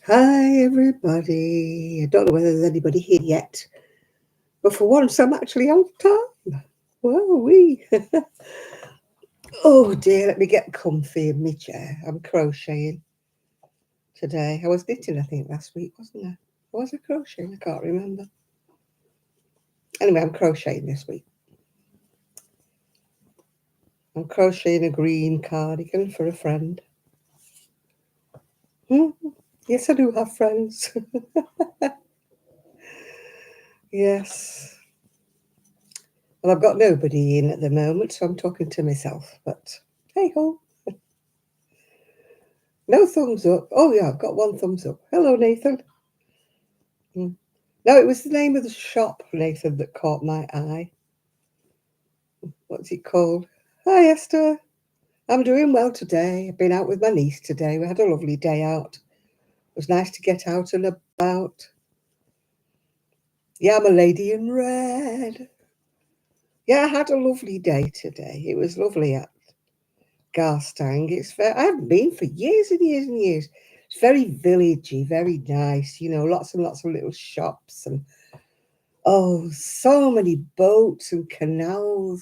Hi, everybody. I don't know whether there's anybody here yet, but for once, I'm actually on time. Whoa, wee. Oh dear, let me get comfy in my chair. I'm crocheting today. I was knitting, I think, last week, wasn't I? Or was I crocheting? I can't remember. Anyway, I'm crocheting this week. I'm crocheting a green cardigan for a friend. Hmm. Yes, I do have friends. Yes. Well, I've got nobody in at the moment, so I'm talking to myself. But hey ho. No thumbs up. Oh, yeah, I've got one thumbs up. Hello, Nathan. Mm. No, it was the name of the shop, Nathan, that caught my eye. What's it called? Hi, Esther. I'm doing well today. I've been out with my niece today. We had a lovely day out. It was nice to get out and about. Yeah, I'm a lady in red. Yeah, I had a lovely day today. It was lovely at Garstang. I haven't been for years and years and years. It's very villagey, very nice. Lots and lots of little shops and oh, so many boats and canal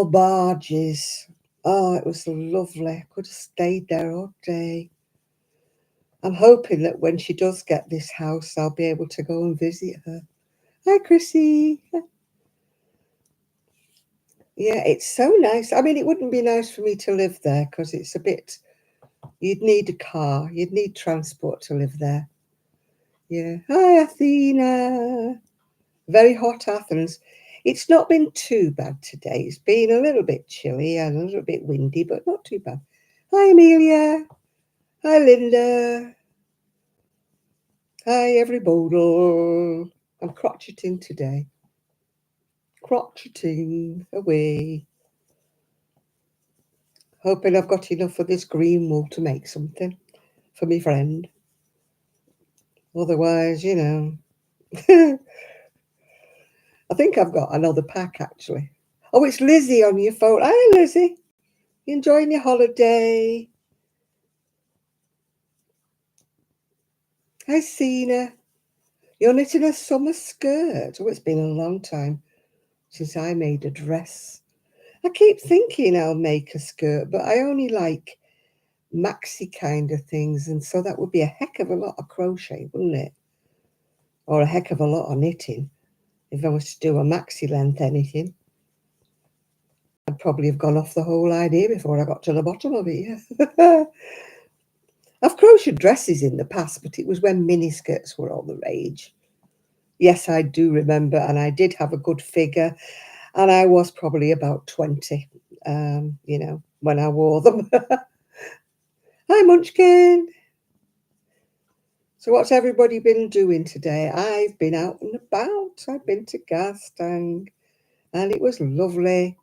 barges. Oh, it was lovely. I could have stayed there all day. I'm hoping that when she does get this house, I'll be able to go and visit her. Hi, Chrissy. Yeah, it's so nice. I mean, it wouldn't be nice for me to live there because it's a bit, you'd need a car, you'd need transport to live there. Yeah. Hi, Athena. Very hot Athens. It's not been too bad today. It's been a little bit chilly and a little bit windy, but not too bad. Hi, Amelia. Hi, Linda. Hi, everybody. I'm crocheting today. Crocheting away. Hoping I've got enough of this green wool to make something for my friend. Otherwise, I think I've got another pack actually. Oh, it's Lizzie on your phone. Hi, Lizzie. You enjoying your holiday? Hi, Sina. You're knitting a summer skirt. Oh, it's been a long time since I made a dress. I keep thinking I'll make a skirt, but I only like maxi kind of things, and so that would be a heck of a lot of crochet, wouldn't it? Or a heck of a lot of knitting if I was to do a maxi length anything. I'd probably have gone off the whole idea before I got to the bottom of it. Yeah. I've crocheted dresses in the past, but it was when miniskirts were all the rage. Yes, I do remember, and I did have a good figure, and I was probably about 20, when I wore them. Hi, Munchkin. So what's everybody been doing today? I've been out and about. I've been to Garstang, and it was lovely.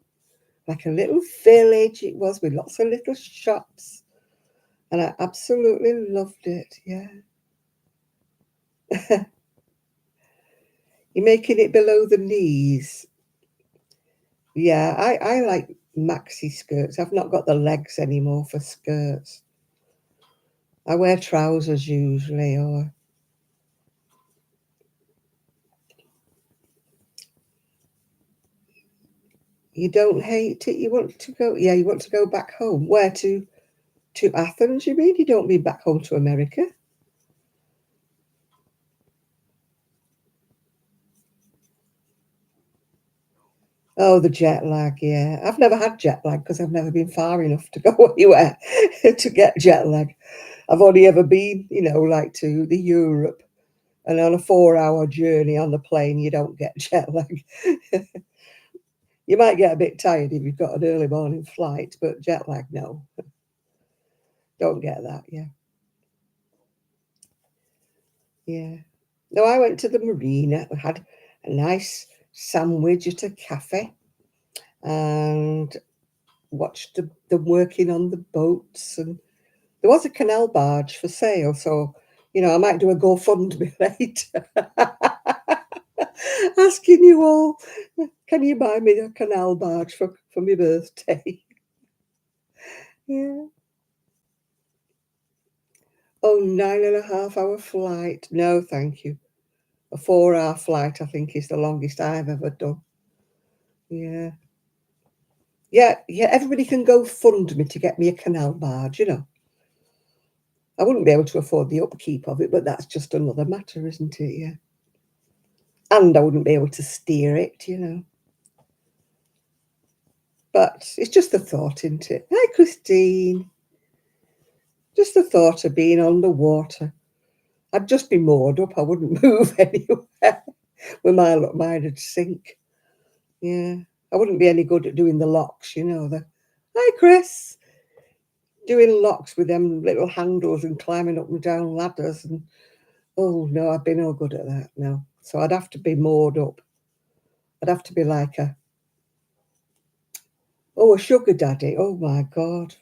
Like a little village it was with lots of little shops, and I absolutely loved it. Yeah. You're making it below the knees. Yeah, I like maxi skirts. I've not got the legs anymore for skirts. I wear trousers usually, or you don't hate it. You want to go, yeah, you want to go back home. Where to Athens? You mean you don't mean back home to America? Oh, the jet lag. Yeah, I've never had jet lag because I've never been far enough to go anywhere to get jet lag. I've only ever been, like to the Europe, and on a 4-hour journey on the plane, you don't get jet lag. You might get a bit tired if you've got an early morning flight, but jet lag, no, don't get that. Yeah, yeah. No, I went to the Marina. I had a nice sandwich at a cafe and watched them working on the boats. And there was a canal barge for sale, so I might do a GoFundMe later, asking you all, can you buy me a canal barge for my birthday? Yeah. Oh, 9.5 hour flight. No, thank you. A 4 hour flight, I think, is the longest I've ever done. Yeah. Yeah, everybody can go fund me to get me a canal barge, you know. I wouldn't be able to afford the upkeep of it, but that's just another matter, isn't it? Yeah. And I wouldn't be able to steer it, you know. But it's just the thought, isn't it? Hi, Christine. Just the thought of being on the water. I'd just be moored up. I wouldn't move anywhere. With mine'd sink. Yeah. I wouldn't be any good at doing the locks, you know. Hi, Chris. Doing locks with them little handles and climbing up and down ladders. And oh, no, I'd be no good at that, no. So I'd have to be moored up. I'd have to be like a sugar daddy. Oh, my God.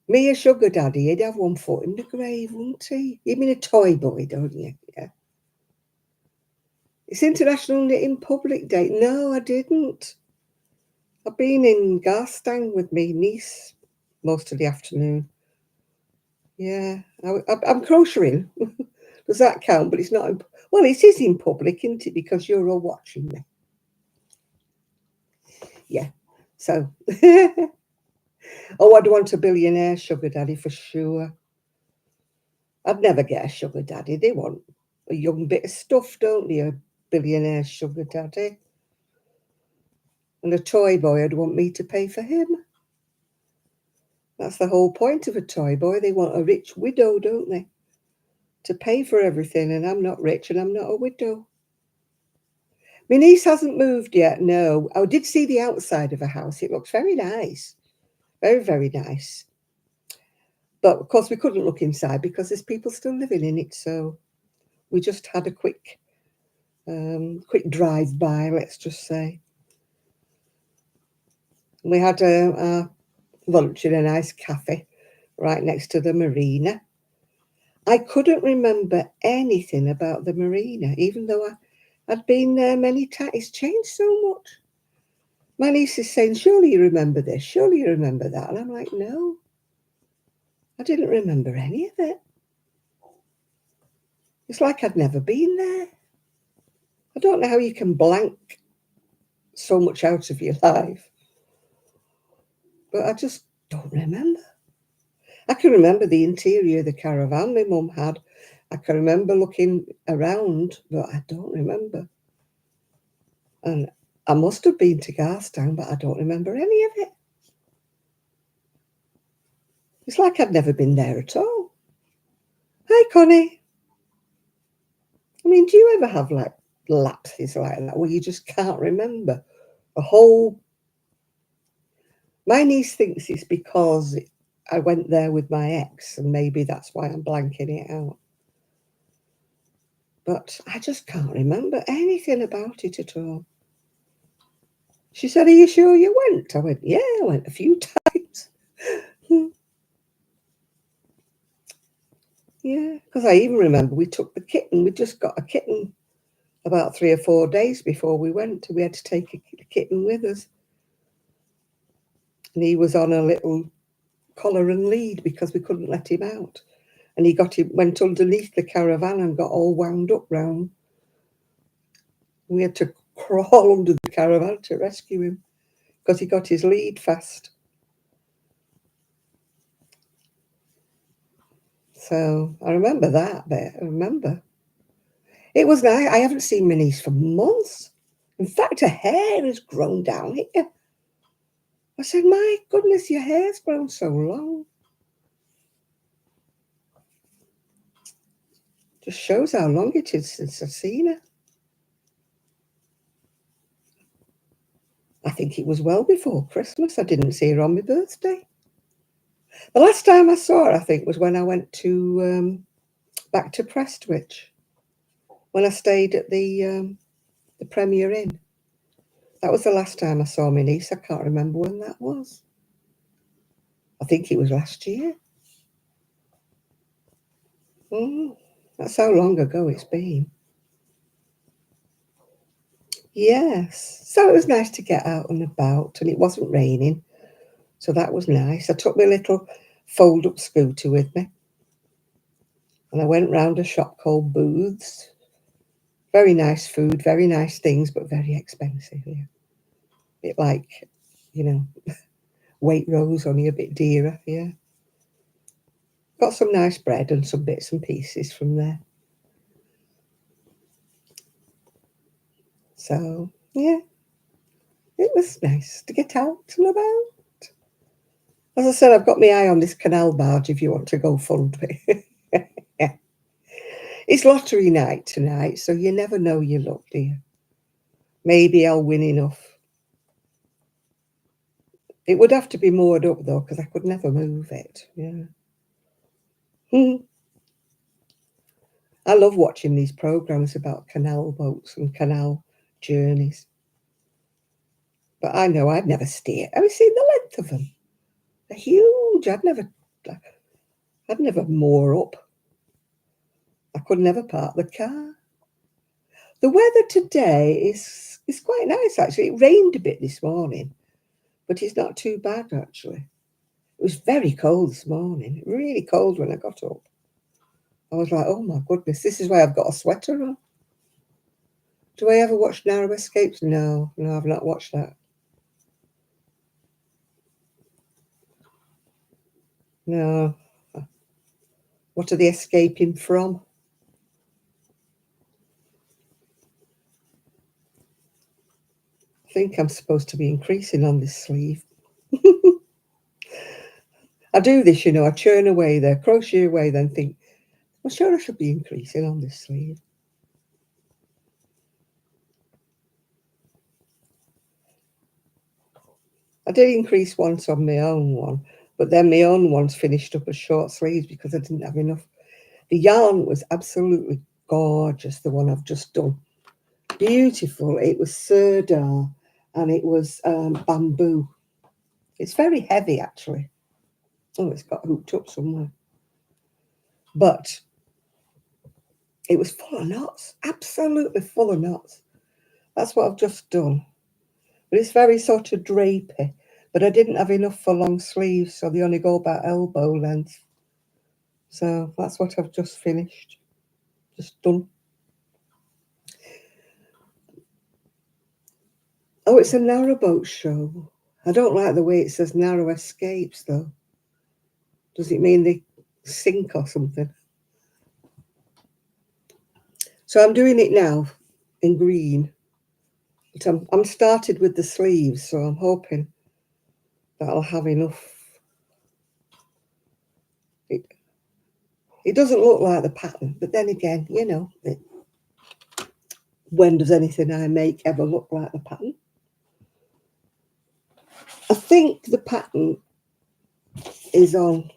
Me a sugar daddy, he'd have one foot in the grave, wouldn't he? You mean a toy boy, don't you? Yeah. It's International Knitting Public Day. No, I didn't. I've been in Garstang with my niece most of the afternoon. Yeah, I'm crocheting. Does that count? But it's not. Well, it is in public, isn't it? Because you're all watching me. Yeah. So, oh, I'd want a billionaire sugar daddy for sure. I'd never get a sugar daddy. They want a young bit of stuff, don't they? A billionaire sugar daddy. And a toy boy, I'd want me to pay for him. That's the whole point of a toy boy. They want a rich widow, don't they? To pay for everything, and I'm not rich and I'm not a widow. My niece hasn't moved yet, no. I did see the outside of a house. It looks very nice. Very, very nice. But of course we couldn't look inside because there's people still living in it, so we just had a quick drive-by, let's just say. We had a lunch in a nice cafe right next to the Marina. I couldn't remember anything about the Marina, even though I'd been there many times. It's changed so much. My niece is saying, surely you remember this, surely you remember that. And I'm like, no, I didn't remember any of it. It's like I'd never been there. I don't know how you can blank so much out of your life, but I just don't remember. I can remember the interior of the caravan my mum had. I can remember looking around, but I don't remember. And I must have been to Garstang, but I don't remember any of it. It's like I'd never been there at all. Hi, Connie. I mean, do you ever have like lapses like that where you just can't remember a whole? My niece thinks it's because I went there with my ex, and maybe that's why I'm blanking it out. But I just can't remember anything about it at all. She said, are you sure you went? I went, yeah, I went a few times. Yeah, because I even remember we took the kitten. We just got a kitten about 3 or 4 days before we went. We had to take a kitten with us. And he was on a little collar and lead because we couldn't let him out. And went underneath the caravan and got all wound up round. We had to crawl under the caravan to rescue him because he got his lead fast. So I remember that bit. I remember. It was nice. I haven't seen my niece for months. In fact, her hair has grown down here. I said, my goodness, your hair's grown so long. Just shows how long it is since I've seen her. I think it was well before Christmas. I didn't see her on my birthday. The last time I saw her, I think, was when I went back to Prestwich, when I stayed at the Premier Inn. That was the last time I saw my niece. I can't remember when that was. I think it was last year. That's how long ago it's been. Yes. So it was nice to get out and about, and it wasn't raining. So that was nice. I took my little fold-up scooter with me. And I went round a shop called Booths. Very nice food, very nice things, but very expensive. Yeah. Bit like, you know, Waitrose, only a bit dearer. Yeah. Got some nice bread and some bits and pieces from there. So, yeah, it was nice to get out and about. As I said, I've got my eye on this canal barge if you want to go fund me. Yeah. It's lottery night tonight, so you never know your luck, do you? Maybe I'll win enough. It would have to be moored up, though, because I could never move it. Yeah. I love watching these programs about canal boats and canal journeys. But I know I'd never steer. Have you seen the length of them? They're huge. I'd never moor up. I could never park the car. The weather today is quite nice, actually. It rained a bit this morning, but it's not too bad, actually. It was very cold this morning, really cold when I got up. I was like, oh my goodness, this is why I've got a sweater on. Do I ever watch Narrow Escapes? No, I've not watched that. No. What are they escaping from? I think I'm supposed to be increasing on this sleeve. I do this, I churn away there, crochet away, then think, I'm sure I should be increasing on this sleeve. I did increase once on my own one, but then my own one's finished up as short sleeves because I didn't have enough. The yarn was absolutely gorgeous, the one I've just done. Beautiful. It was Serdar and it was bamboo. It's very heavy, actually. Oh, it's got hooked up somewhere. But it was full of knots, absolutely full of knots. That's what I've just done. But it's very sort of drapey. But I didn't have enough for long sleeves, so they only go about elbow length. So that's what I've just finished. Just done. Oh, it's a narrowboat show. I don't like the way it says Narrow Escapes, though. Does it mean they sink or something? So I'm doing it now in green. But I'm started with the sleeves, so I'm hoping that I'll have enough. It doesn't look like the pattern, but then again, when does anything I make ever look like the pattern? I think the pattern is on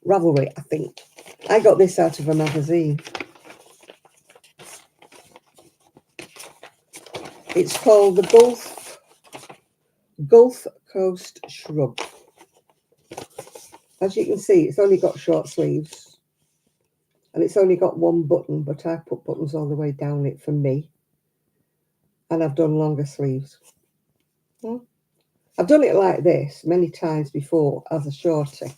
Ravelry, I think. I got this out of a magazine. It's called the Gulf Coast Shrub. As you can see, it's only got short sleeves. And it's only got one button, but I put buttons all the way down it for me. And I've done longer sleeves. I've done it like this many times before as a shorty.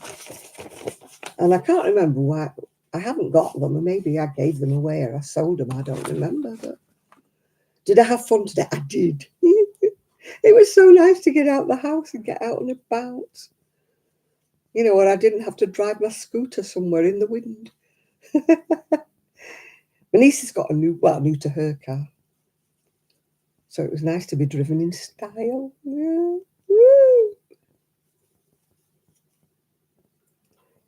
And I can't remember why. I haven't got them, and maybe I gave them away or I sold them. I don't remember. But did I have fun today? I did. It was so nice to get out the house and get out and about. And I didn't have to drive my scooter somewhere in the wind. My niece has got new to her car. So it was nice to be driven in style. Yeah. Woo.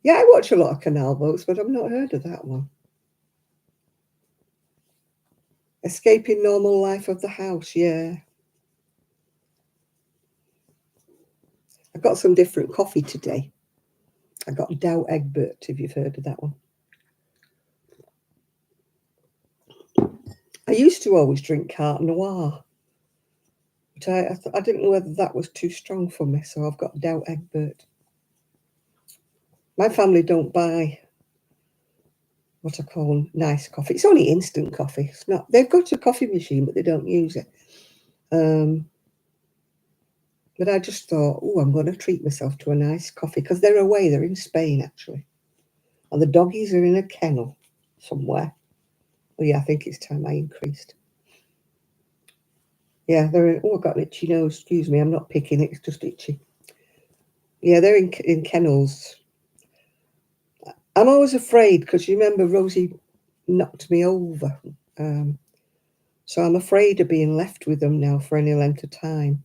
Yeah, I watch a lot of canal boats, but I've not heard of that one. Escaping normal life of the house, yeah. I got some different coffee today. I got Dow Egbert, if you've heard of that one. I used to always drink Carte Noir, but I didn't know whether that was too strong for me, so I've got Dow Egbert. My family don't buy what I call nice coffee. It's only instant coffee. It's not. They've got a coffee machine, but they don't use it. But I just thought, I'm going to treat myself to a nice coffee because they're away. They're in Spain, actually. And the doggies are in a kennel somewhere. Oh yeah, I think it's time I increased. Yeah, they're in. Oh, I've got an itchy nose. Excuse me, I'm not picking it. It's just itchy. Yeah, they're in kennels. I'm always afraid because you remember Rosie knocked me over. Um, so I'm afraid of being left with them now for any length of time,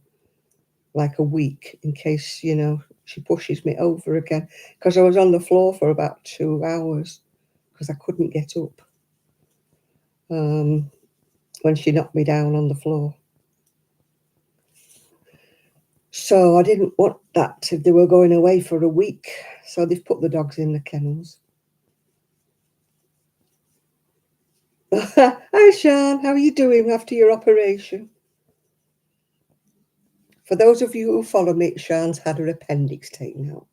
like a week, in case, she pushes me over again. Because I was on the floor for about 2 hours because I couldn't get up when she knocked me down on the floor. So I didn't want that if they were going away for a week. So they've put the dogs in the kennels. Hi, Sean. How are you doing after your operation? For those of you who follow me, Sean's had her appendix taken out.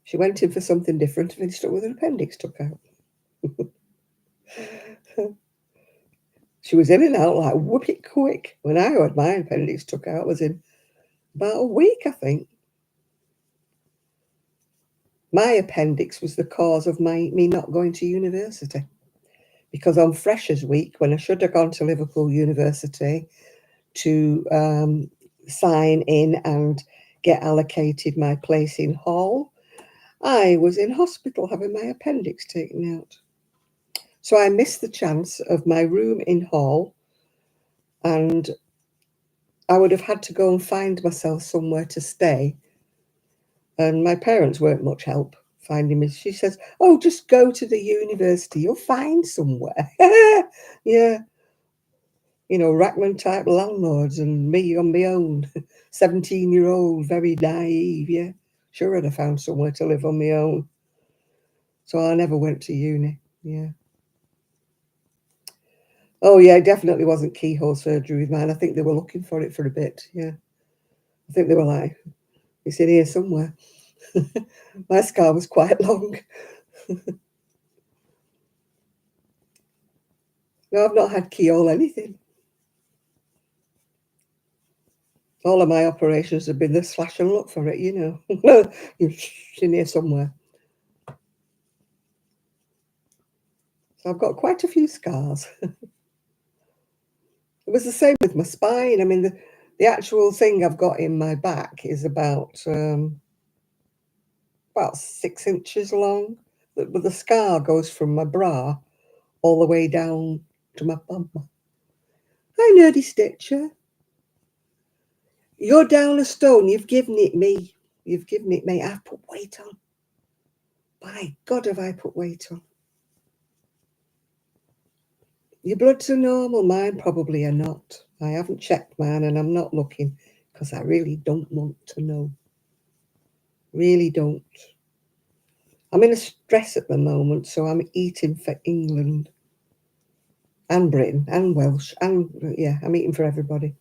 She went in for something different and finished up with her appendix took out. She was in and out like whoop it quick. When I had my appendix took out, it was in about a week, I think. My appendix was the cause of me not going to university. Because on Freshers' Week, when I should have gone to Liverpool University to sign in and get allocated my place in hall, I was in hospital having my appendix taken out. So I missed the chance of my room in hall, and I would have had to go and find myself somewhere to stay. And my parents weren't much help finding me. She says, "Oh, just go to the university. You'll find somewhere." Yeah. Rackman type landlords and me on my own. 17-year-old, very naive. Yeah. Sure, I'd have found somewhere to live on my own. So I never went to uni. Yeah. Oh, yeah, it definitely wasn't keyhole surgery with mine. I think they were looking for it for a bit. Yeah. I think they were like, it's in here somewhere. My scar was quite long. No, I've not had keyhole anything. All of my operations have been the slash and look for it, It's in here somewhere. So I've got quite a few scars. It was the same with my spine. I mean, the actual thing I've got in my back is about 6 inches long. But the scar goes from my bra all the way down to my bum. Hi, Nerdy Stitcher. You're down a stone. You've given it me. You've given it me. I've put weight on. By God, have I put weight on. Your bloods are normal. Mine probably are not. I haven't checked mine and I'm not looking because I really don't want to know. Really don't. I'm in a stress at the moment, so I'm eating for England and Britain and Welsh. And yeah, I'm eating for everybody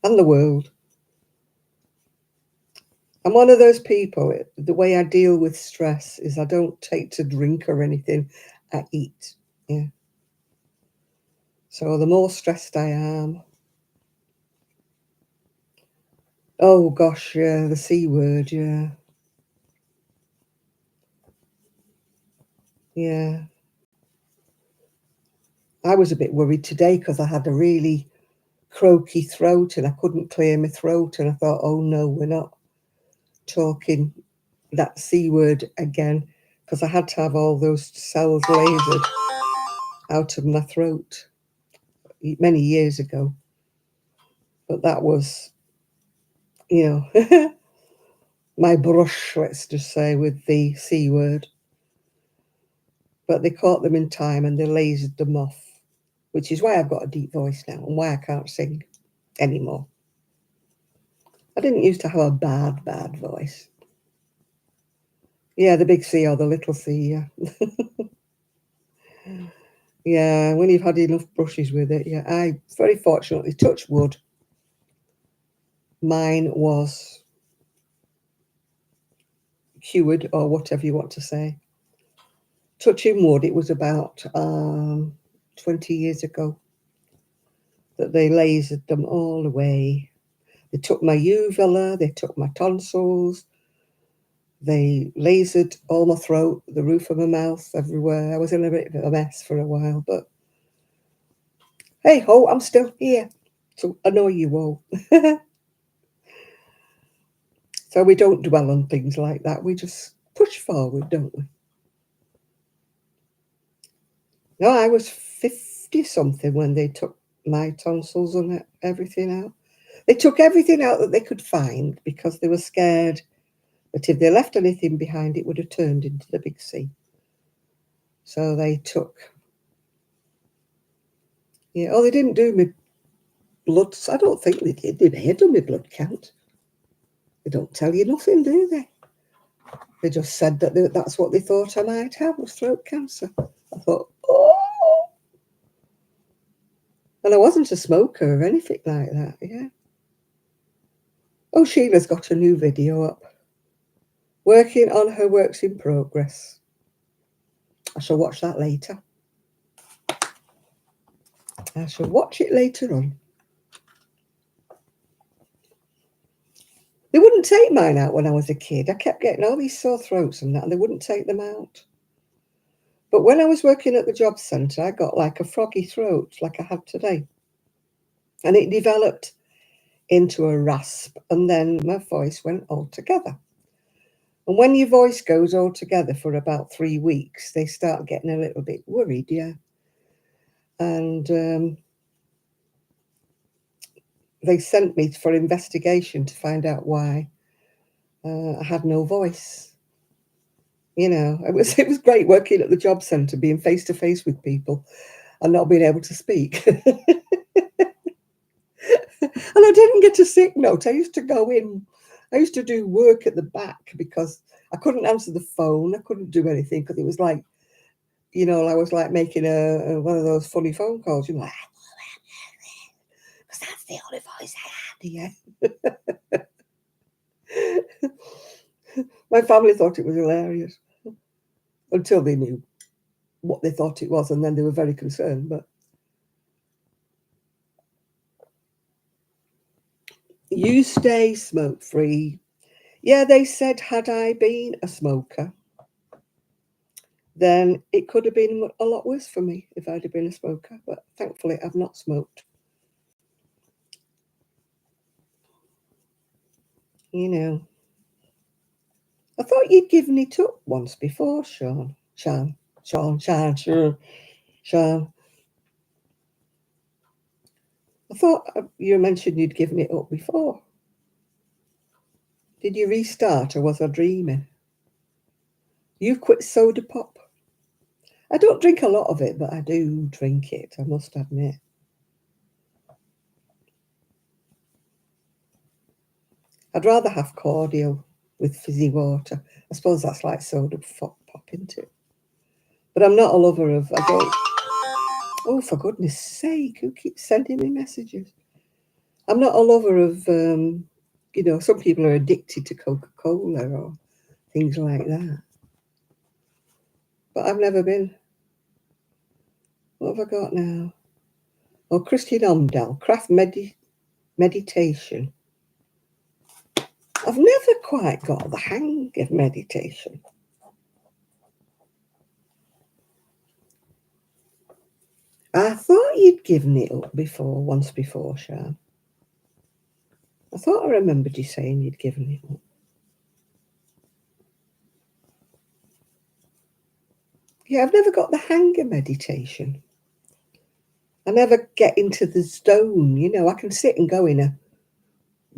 and the world. I'm one of those people, the way I deal with stress is I don't take to drink or anything, I eat. Yeah. So the more stressed I am. Oh gosh, yeah, the C word, yeah. Yeah. I was a bit worried today because I had a really croaky throat and I couldn't clear my throat. And I thought, oh no, we're not talking that C word again because I had to have all those cells lasered out of my throat many years ago. But that was, my brush, let's just say, with the C word. But they caught them in time and they lasered them off, which is why I've got a deep voice now and why I can't sing anymore. I didn't used to have a bad voice. Yeah, the big C or the little C, yeah. Yeah, when you've had enough brushes with it, yeah. I very fortunately, touch wood, mine was cured or whatever you want to say. Touching wood, it was about 20 years ago that they lasered them all away. They took my uvula, they took my tonsils, They lasered all my throat, the roof of my mouth, everywhere. I was in a bit of a mess for a while, but hey ho, I'm still here to annoy you all. So we don't dwell on things like that. We just push forward, don't we? No, I was 50 something when they took my tonsils and everything out. They took everything out that they could find because they were scared that if they left anything behind, it would have turned into the big sea. So they took, yeah, oh, they didn't do me blood. I don't think they did. They may have done my blood count. They don't tell you nothing, do they? They just said that that's what they thought I might have, was throat cancer. I thought, oh. And I wasn't a smoker or anything like that, yeah. Oh, Sheila's got a new video up. Working on her works in progress. I shall watch that later. I shall watch it later on. They wouldn't take mine out when I was a kid. I kept getting all these sore throats and that, and they wouldn't take them out. But when I was working at the job centre, I got like a froggy throat, like I had today. And it developed into a rasp, and then my voice went all together. And when your voice goes all together for about 3 weeks, they start getting a little bit worried, yeah. And they sent me for investigation to find out why I had no voice. You know, it was great working at the job centre, being face to face with people and not being able to speak. And I didn't get a sick note. I used to go in. I used to do work at the back because I couldn't answer the phone. I couldn't do anything because it was like, you know, I was like making one of those funny phone calls. You know, like, because that's the only voice I had. Yeah. My family thought it was hilarious until they knew what they thought it was, and then they were very concerned. But you stay smoke free. Yeah, they said had I been a smoker, then it could have been a lot worse for me if I'd have been a smoker. But thankfully, I've not smoked. You know, I thought you'd given it up once before, Sean. Sean. I thought you mentioned you'd given it up before. Did you restart, or was I dreaming? You've quit soda pop. I don't drink a lot of it, but I do drink it, I must admit. I'd rather have cordial with fizzy water. I suppose that's like soda pop, isn't it? But I'm not a lover of, I don't. Oh, for goodness sake, who keeps sending me messages? I'm not a lover of, you know, some people are addicted to Coca-Cola or things like that. But I've never been. What have I got now? Oh, Christian Omdal, craft meditation. I've never quite got the hang of meditation. I thought you'd given it up before, once before, Sean. I thought I remembered you saying you'd given it up. Yeah, I've never got the hang of meditation. I never get into the zone, you know. I can sit and go in a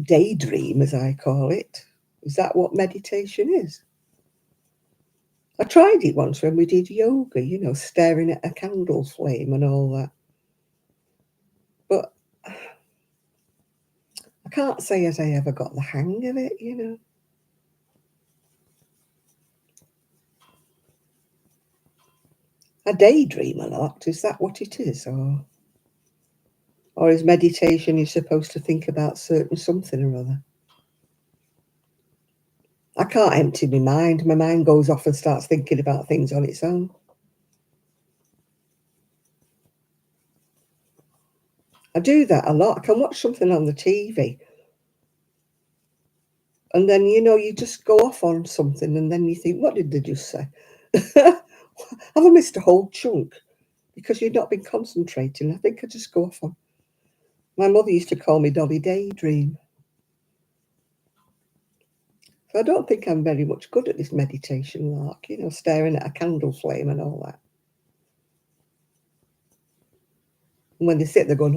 daydream, as I call it. Is that what meditation is? I tried it once when we did yoga, you know, staring at a candle flame and all that. But I can't say as I ever got the hang of it, you know. I daydream a lot. Is that what it is? Or is meditation you're supposed to think about certain something or other? I can't empty my mind. My mind goes off and starts thinking about things on its own. I do that a lot. I can watch something on the TV And then, you know, you just go off on something and then you think, what did they just say? Have I missed a whole chunk? Because you've not been concentrating. I think I just go off on. My mother used to call me Dolly Daydream. So I don't think I'm very much good at this meditation lark, you know, staring at a candle flame and all that. And when they sit there going,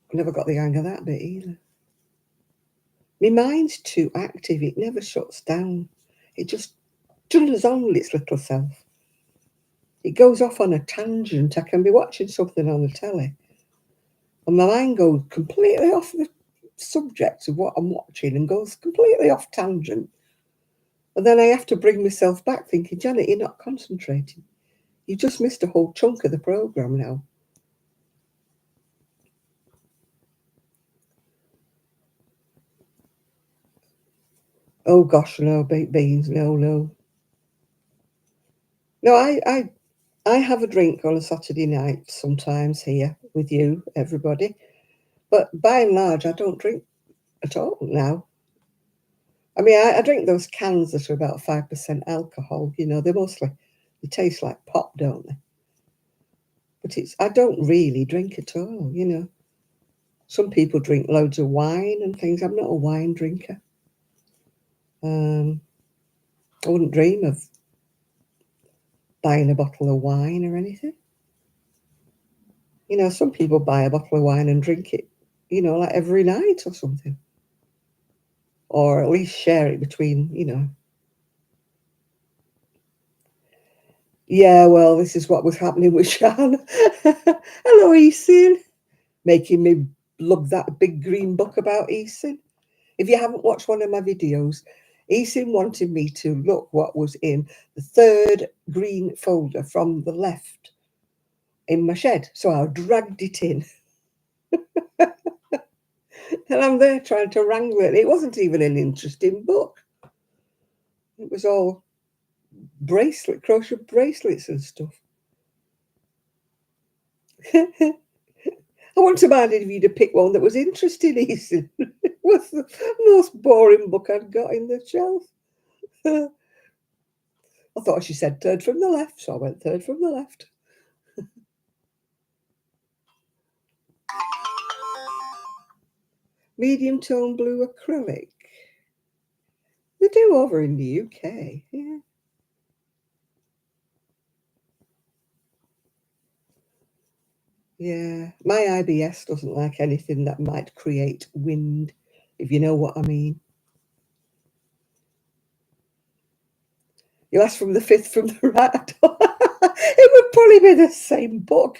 I never got the hang of that bit either. My mind's too active. It never shuts down. It just drills on with its little self. It goes off on a tangent. I can be watching something on the telly and my mind goes completely off the subject of what I'm watching and goes completely off tangent. And then I have to bring myself back thinking, Janet, you're not concentrating. You just missed a whole chunk of the programme now. Oh gosh, no, baked beans, no. No, I have a drink on a Saturday night sometimes here with you, everybody. But by and large, I don't drink at all now. I mean, I drink those cans that are about 5% alcohol. You know, they taste like pop, don't they? But I don't really drink at all, you know. Some people drink loads of wine and things. I'm not a wine drinker. I wouldn't dream of buying a bottle of wine or anything. You know, some people buy a bottle of wine and drink it, you know, like every night or something. Or at least share it between, you know. Yeah, well, this is what was happening with Shan. Hello, Esin. Making me lug that big green book about Esin. If you haven't watched one of my videos, Esin wanted me to look what was in the third green folder from the left in my shed. So I dragged it in. And I'm there trying to wrangle it. It wasn't even an interesting book. It was all crochet bracelets and stuff. I wouldn't have minded if you'd have picked one that was interesting, Ethan. It was the most boring book I'd got in the shelf. I thought she said third from the left, so I went third from the left. Medium tone blue acrylic. They do over in the UK, yeah. Yeah, my IBS doesn't like anything that might create wind, if you know what I mean. You asked from the fifth from the right. It would probably be the same book.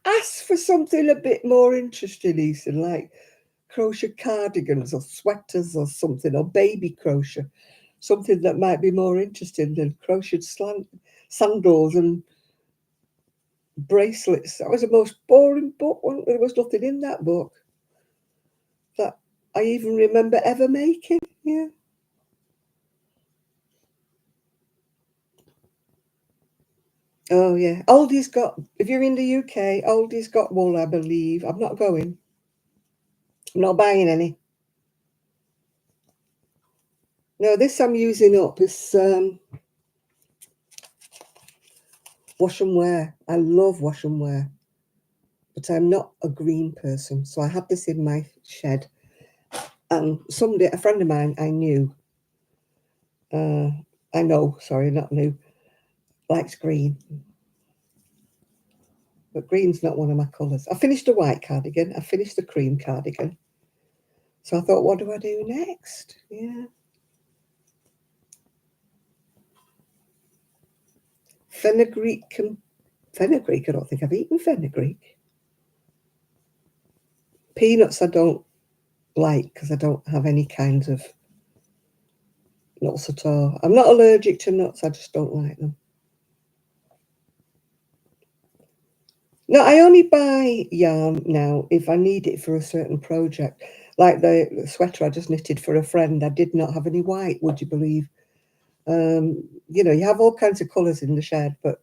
Ask for something a bit more interesting, Ethan, like crochet cardigans or sweaters or something, or baby crochet. Something that might be more interesting than crocheted sandals and bracelets. That was the most boring book. There was nothing in that book that I even remember ever making. Yeah. Oh yeah. Aldi's got. If you're in the UK, Aldi's got wool, I believe. I'm not going. I'm not buying any. No, this I'm using up is wash and wear. I love wash and wear, but I'm not a green person. So I had this in my shed, and a friend of mine I know, sorry, not knew, likes green. But green's not one of my colours. I finished a white cardigan. I finished the cream cardigan. So I thought, what do I do next? Yeah. Fenugreek. Fenugreek, I don't think I've eaten fenugreek. Peanuts I don't like because I don't have any kinds of nuts at all. I'm not allergic to nuts, I just don't like them. No, I only buy yarn now if I need it for a certain project. Like the sweater I just knitted for a friend, I did not have any white, would you believe? You know, you have all kinds of colours in the shed, but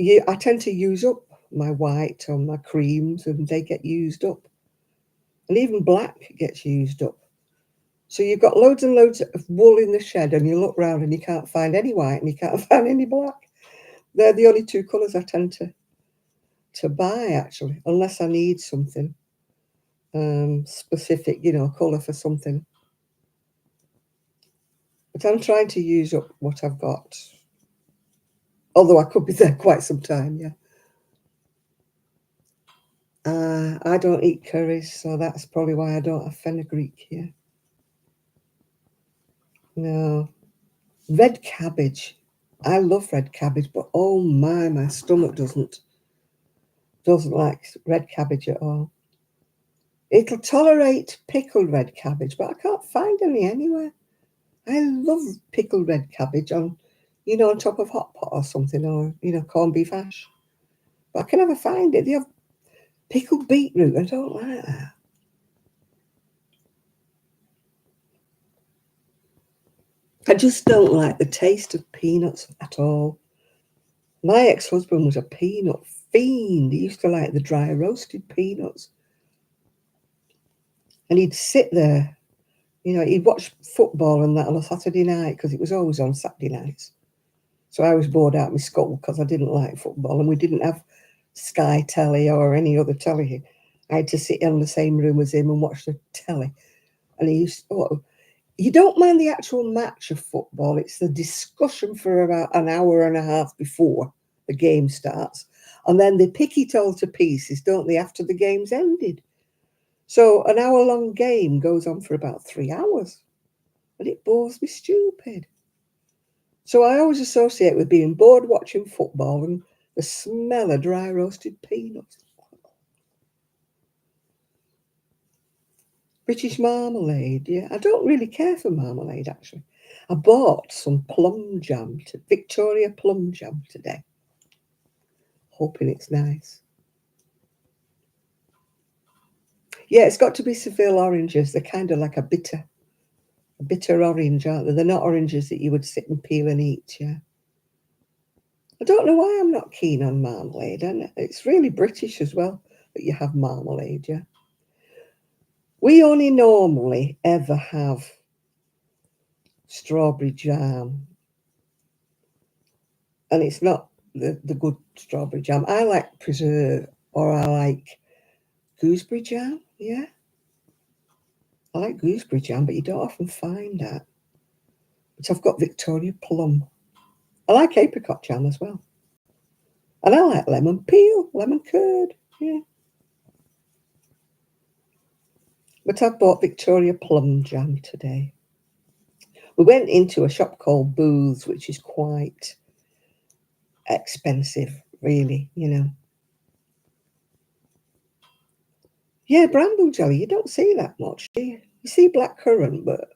I tend to use up my white or my creams, and they get used up. And even black gets used up. So you've got loads and loads of wool in the shed, and you look round and you can't find any white and you can't find any black. They're the only two colours I tend to buy, actually, unless I need something specific, you know, colour for something. But I'm trying to use up what I've got. Although I could be there quite some time, yeah. I don't eat curries, so that's probably why I don't have fenugreek here. No. Red cabbage. I love red cabbage, but oh my stomach doesn't like red cabbage at all. It'll tolerate pickled red cabbage, but I can't find any anywhere. I love pickled red cabbage on, you know, on top of hot pot or something, or, you know, corned beef hash. But I can never find it. They have pickled beetroot. I don't like that. I just don't like the taste of peanuts at all. My ex-husband was a peanut fiend. He used to like the dry roasted peanuts. And he'd sit there, you know, he'd watch football and that on a Saturday night, because it was always on Saturday nights. So I was bored out of my skull because I didn't like football, and we didn't have Sky Telly or any other telly. I had to sit in the same room as him and watch the telly. And he used to, oh, you don't mind the actual match of football. It's the discussion for about an hour and a half before the game starts. And then they pick it all to pieces, don't they, after the game's ended. So an hour-long game goes on for about 3 hours. And it bores me stupid. So I always associate with being bored watching football and the smell of dry roasted peanuts. British marmalade, yeah. I don't really care for marmalade, actually. I bought some plum jam, Victoria plum jam today. Hoping it's nice. Yeah, it's got to be Seville oranges. They're kind of like a bitter orange, aren't they? They're not oranges that you would sit and peel and eat, yeah. I don't know why I'm not keen on marmalade, and it's really British as well that you have marmalade, yeah. We only normally ever have strawberry jam, and it's not the good strawberry jam. I like preserve, or I like gooseberry jam, yeah. I like gooseberry jam, but you don't often find that. But I've got Victoria plum. I like apricot jam as well. And I like lemon peel, lemon curd, yeah. But I bought Victoria plum jam today. We went into a shop called Booths, which is quite expensive, really, you know. Yeah, bramble jelly, you don't see that much, do you? You see blackcurrant, but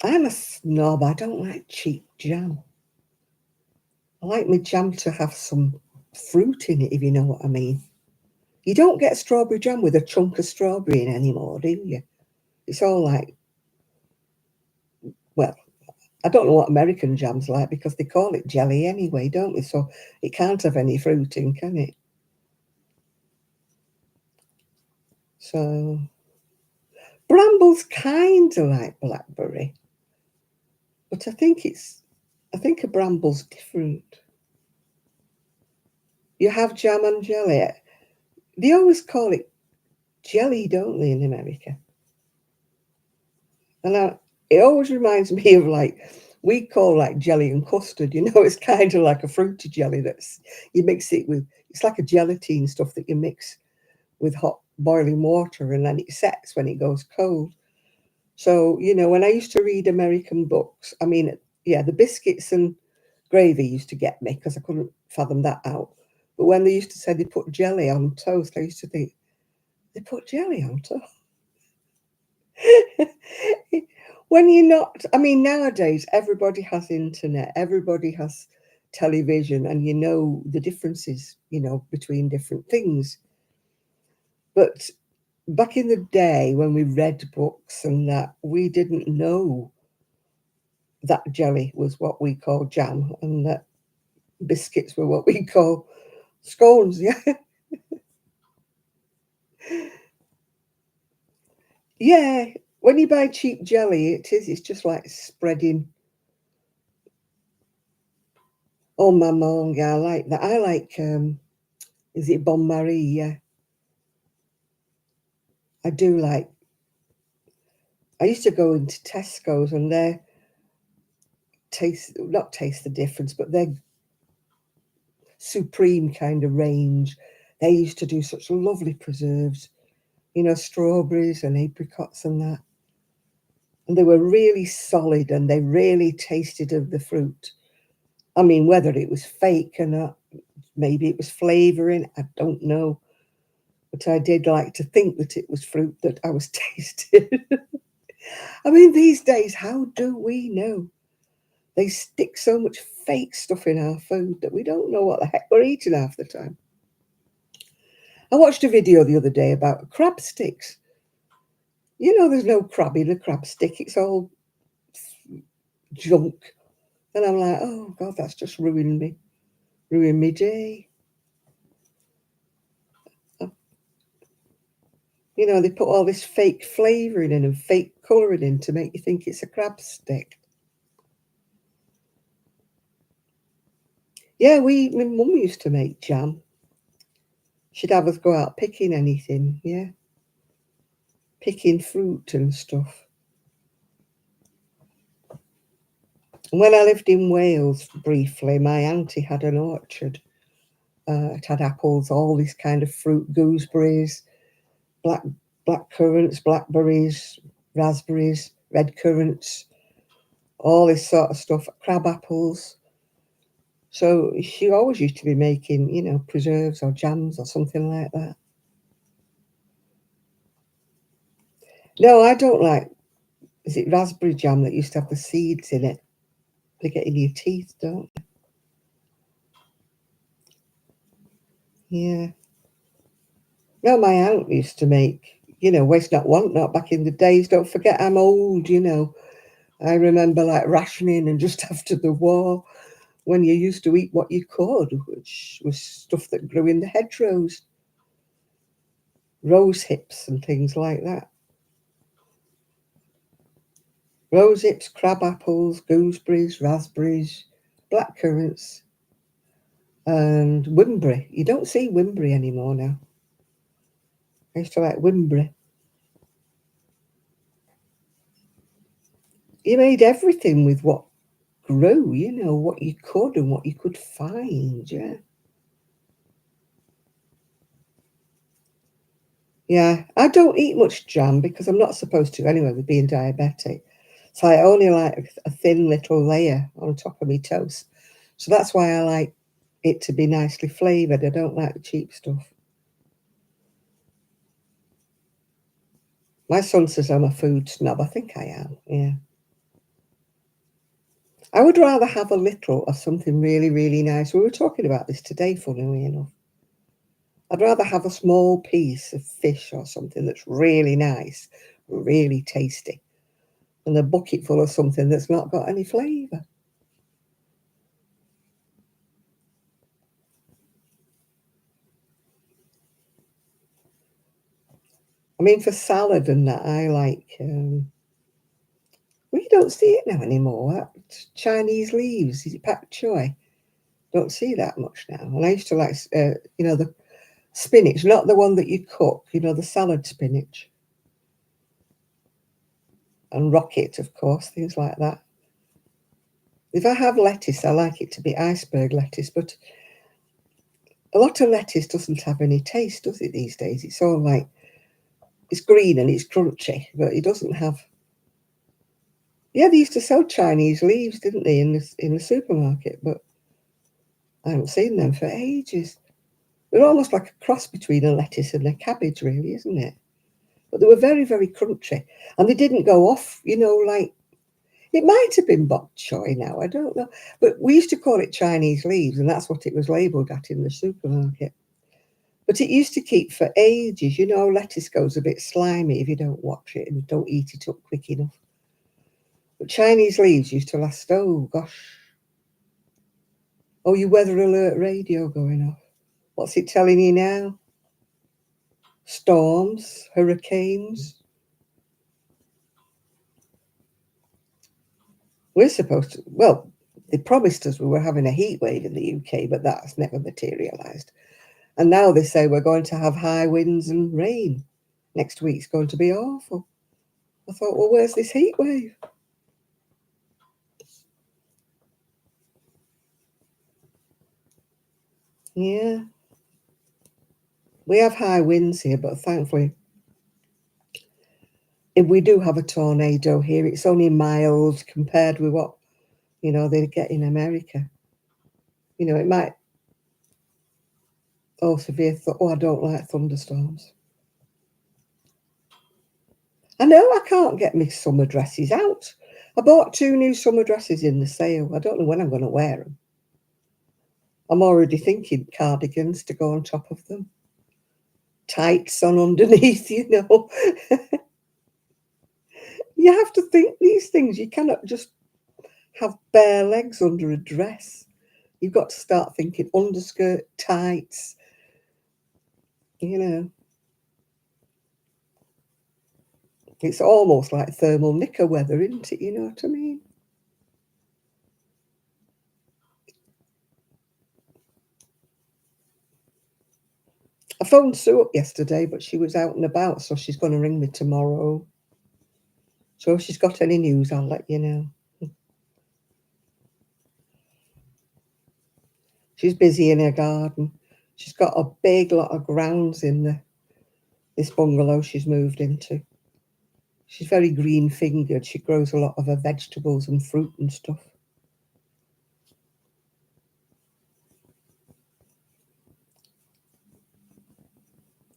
I'm a snob. I don't like cheap jam. I like my jam to have some fruit in it, if you know what I mean. You don't get strawberry jam with a chunk of strawberry in anymore, do you? It's all like, well, I don't know what American jam's like, because they call it jelly anyway, don't they? So it can't have any fruit in, can it? So bramble's kind of like blackberry, but I think a bramble's different. You have jam and jelly. They always call it jelly, don't they, in America? And it always reminds me of, like, we call like jelly and custard, you know, it's kind of like a fruity jelly that's, you mix it with, it's like a gelatine stuff that you mix with hot boiling water, and then it sets when it goes cold. So, you know, when I used to read American books, I mean, yeah, the biscuits and gravy used to get me because I couldn't fathom that out. But when they used to say they put jelly on toast, I used to think, they put jelly on toast? When you're not, I mean, nowadays everybody has internet, everybody has television, and you know the differences, you know, between different things. But back in the day when we read books and that, we didn't know that jelly was what we call jam, and that Biscuits were what we call scones, yeah. Yeah, when you buy cheap jelly, it's just like spreading. Oh, maman, yeah, I like that. I like, is it Bon Marie? Yeah, I do like. I used to go into Tesco's and they not taste the difference, but their supreme kind of range. They used to do such lovely preserves, strawberries and apricots and that. And they were really solid and they really tasted of the fruit. I mean, whether it was fake or not, maybe it was flavouring, I don't know. But I did like to think that it was fruit that I was tasting. I mean, these days, how do we know? They stick so much fake stuff in our food that we don't know what the heck we're eating half the time. I watched a video the other day about crab sticks. There's no crab in a crab stick, it's all junk. And I'm like, oh, God, that's just ruined me day. They put all this fake flavouring in and fake colouring in to make you think it's a crab stick. Yeah, my mum used to make jam. She'd have us go out picking anything, yeah. Picking fruit and stuff. And when I lived in Wales briefly, my auntie had an orchard. It had apples, all this kind of fruit, gooseberries, black currants, blackberries, raspberries, red currants, all this sort of stuff, crab apples. So she always used to be making, preserves or jams or something like that. No, I don't like, is it raspberry jam that used to have the seeds in it? They get in your teeth, don't they? Yeah. No, my aunt used to make, waste not, want not back in the days. Don't forget I'm old. I remember like rationing and just after the war when you used to eat what you could, which was stuff that grew in the hedgerows, rose hips and things like that. Rose hips, crab apples, gooseberries, raspberries, black currants, and wimberry. You don't see wimberry anymore now. I used to like wimberry. You made everything with what grew, what you could and what you could find, yeah. Yeah, I don't eat much jam because I'm not supposed to anyway with being diabetic. So I only like a thin little layer on top of my toast. So that's why I like it to be nicely flavoured. I don't like the cheap stuff. My son says I'm a food snob. I think I am, yeah. I would rather have a little of something really, really nice. We were talking about this today, funnily enough. I'd rather have a small piece of fish or something that's really nice, really tasty, than a bucket full of something that's not got any flavour. I mean, for salad and that, I like. Well, you don't see it now anymore. Chinese leaves, is it pak choy? Don't see that much now. And I used to like, the spinach, not the one that you cook. The salad spinach and rocket, of course, things like that. If I have lettuce, I like it to be iceberg lettuce, but a lot of lettuce doesn't have any taste, does it, these days? It's all like, it's green and it's crunchy, but it doesn't have. Yeah, they used to sell Chinese leaves, didn't they, in the supermarket, but I haven't seen them for ages. They're almost like a cross between a lettuce and a cabbage, really, isn't it? But they were very, very crunchy. And they didn't go off, like, it might have been bok choy now, I don't know. But we used to call it Chinese leaves, and that's what it was labelled at in the supermarket. But it used to keep for ages. Lettuce goes a bit slimy if you don't watch it and don't eat it up quick enough. But Chinese leaves used to last, oh gosh, Oh, your weather alert radio going off. What's it telling you now? Storms, hurricanes. We're supposed to, well, they promised us we were having a heat wave in the UK, but that's never materialised. And now they say we're going to have high winds and rain. Next week's going to be awful. I thought, well, where's this heat wave? Yeah. We have high winds here, but thankfully, if we do have a tornado here, it's only mild compared with what, they get in America. It might, severe, I don't like thunderstorms. I know I can't get my summer dresses out. I bought 2 new summer dresses in the sale. I don't know when I'm going to wear them. I'm already thinking cardigans to go on top of them. Tights on underneath, You have to think these things. You cannot just have bare legs under a dress. You've got to start thinking underskirt, tights, It's almost like thermal knicker weather, isn't it? You know what I mean? I phoned Sue up yesterday, but she was out and about, so she's going to ring me tomorrow. So if she's got any news, I'll let you know. She's busy in her garden. She's got a big lot of grounds in this bungalow she's moved into. She's very green-fingered. She grows a lot of her vegetables and fruit and stuff.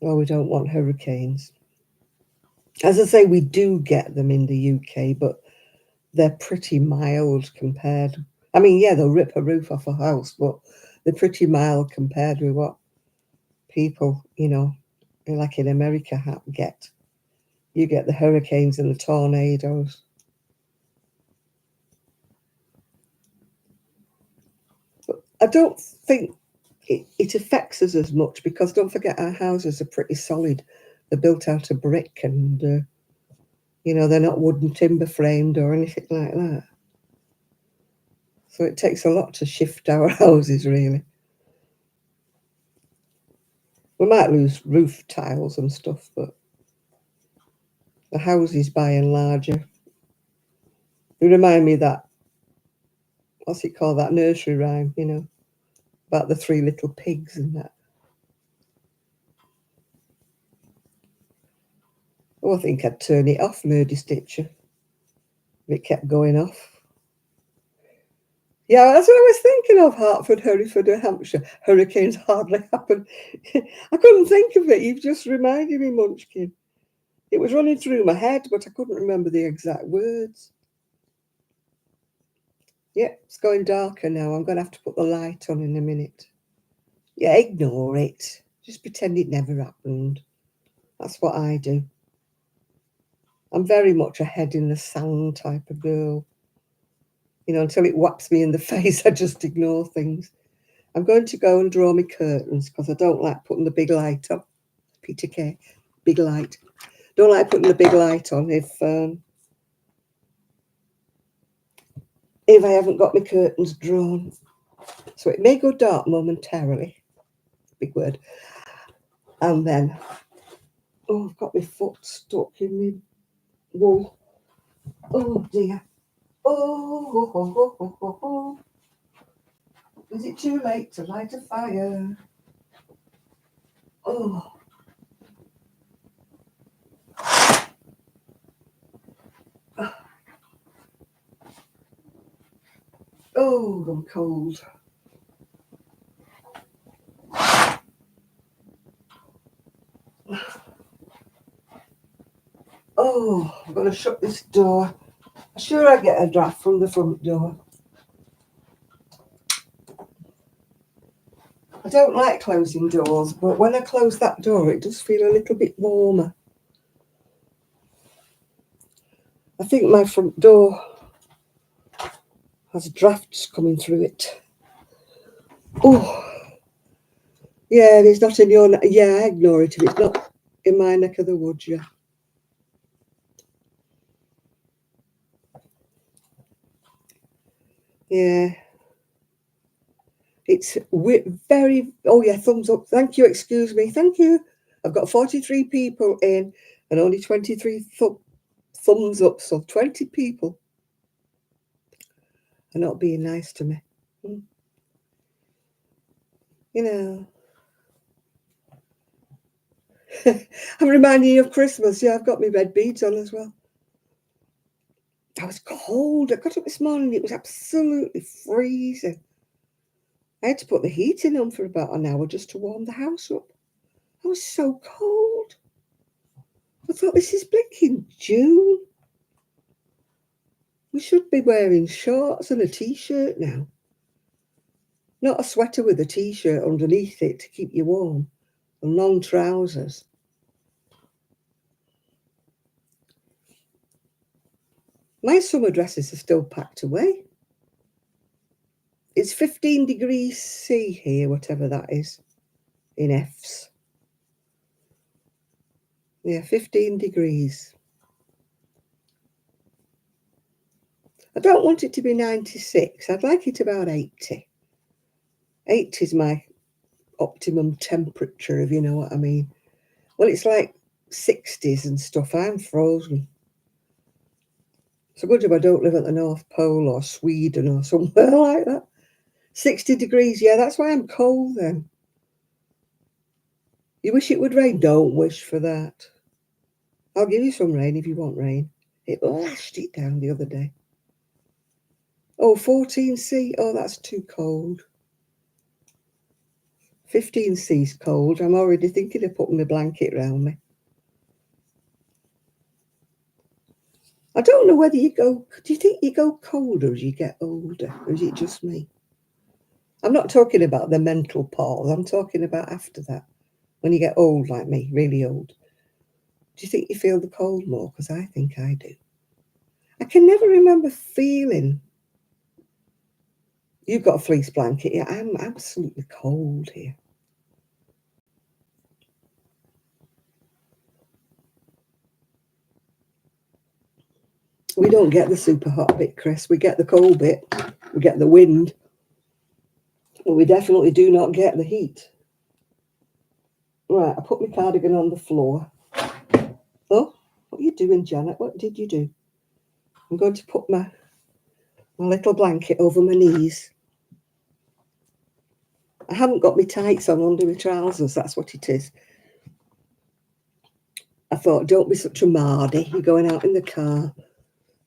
Well, we don't want hurricanes. As I say, we do get them in the UK, but they're pretty mild compared. I mean, yeah, they'll rip a roof off a house, but they're pretty mild compared with what people, like in America, get. You get the hurricanes and the tornadoes. But I don't think it affects us as much because don't forget our houses are pretty solid. They're built out of brick and, they're not wooden timber framed or anything like that. So it takes a lot to shift our houses, really. We might lose roof tiles and stuff, but the houses by and large, they remind me of that, what's it called, that nursery rhyme, about the 3 little pigs and that. Oh, I think I'd turn it off, Murdy Stitcher, if it kept going off. Yeah, that's what I was thinking of, Hertford, Hereford, New Hampshire. Hurricanes hardly happen. I couldn't think of it. You've just reminded me, Munchkin. It was running through my head, but I couldn't remember the exact words. Yeah, it's going darker now. I'm going to have to put the light on in a minute. Yeah, ignore it. Just pretend it never happened. That's what I do. I'm very much a head in the sand type of girl. Until it whaps me in the face, I just ignore things. I'm going to go and draw my curtains because I don't like putting the big light on. Peter K, big light. Don't like putting the big light on if I haven't got my curtains drawn. So it may go dark momentarily. Big word. And then, I've got my foot stuck in the wool. Oh dear. Oh. Is it too late to light a fire? Oh. Oh, I'm cold. Oh, I'm going to shut this door. I'm sure I get a draft from the front door. I don't like closing doors, but when I close that door, it does feel a little bit warmer. I think my front door has drafts coming through it. Oh, yeah, it's not in your... Yeah, I ignore it if it's not in my neck of the woods, yeah. Yeah. It's very... Oh, yeah, thumbs up. Thank you, excuse me. Thank you. I've got 43 people in and only 23 thumbs up, so 20 people are not being nice to me. You know... I'm reminding you of Christmas. Yeah, I've got my red beads on as well. I was cold. I got up this morning. It was absolutely freezing. I had to put the heating on for about an hour just to warm the house up. I was so cold. I thought, this is blinking June. We should be wearing shorts and a t-shirt now. Not a sweater with a t-shirt underneath it to keep you warm. And long trousers. My summer dresses are still packed away. It's 15 degrees C here, whatever that is, in Fs. Yeah, 15 degrees. I don't want it to be 96. I'd like it about 80. 80 is my optimum temperature, if you know what I mean. Well, it's like 60s and stuff. I'm frozen. It's a good job I don't live at the North Pole or Sweden or somewhere like that. 60 degrees, yeah, that's why I'm cold then. You wish it would rain? Don't wish for that. I'll give you some rain if you want rain. It lashed it down the other day. Oh, 14C. Oh, that's too cold. 15C's cold. I'm already thinking of putting my blanket round me. I don't know whether you go... Do you think you go colder as you get older? Or is it just me? I'm not talking about the mental pause. I'm talking about after that. When you get old like me, really old. Do you think you feel the cold more? Because I think I do. I can never remember feeling... You've got a fleece blanket. Yeah, I'm absolutely cold here. We don't get the super hot bit, Chris. We get the cold bit. We get the wind. But we definitely do not get the heat. Right, I put my cardigan on the floor. Oh, what are you doing, Janet? What did you do? I'm going to put my little blanket over my knees. I haven't got my tights on under my trousers. That's what it is. I thought, don't be such a mardy. You're going out in the car.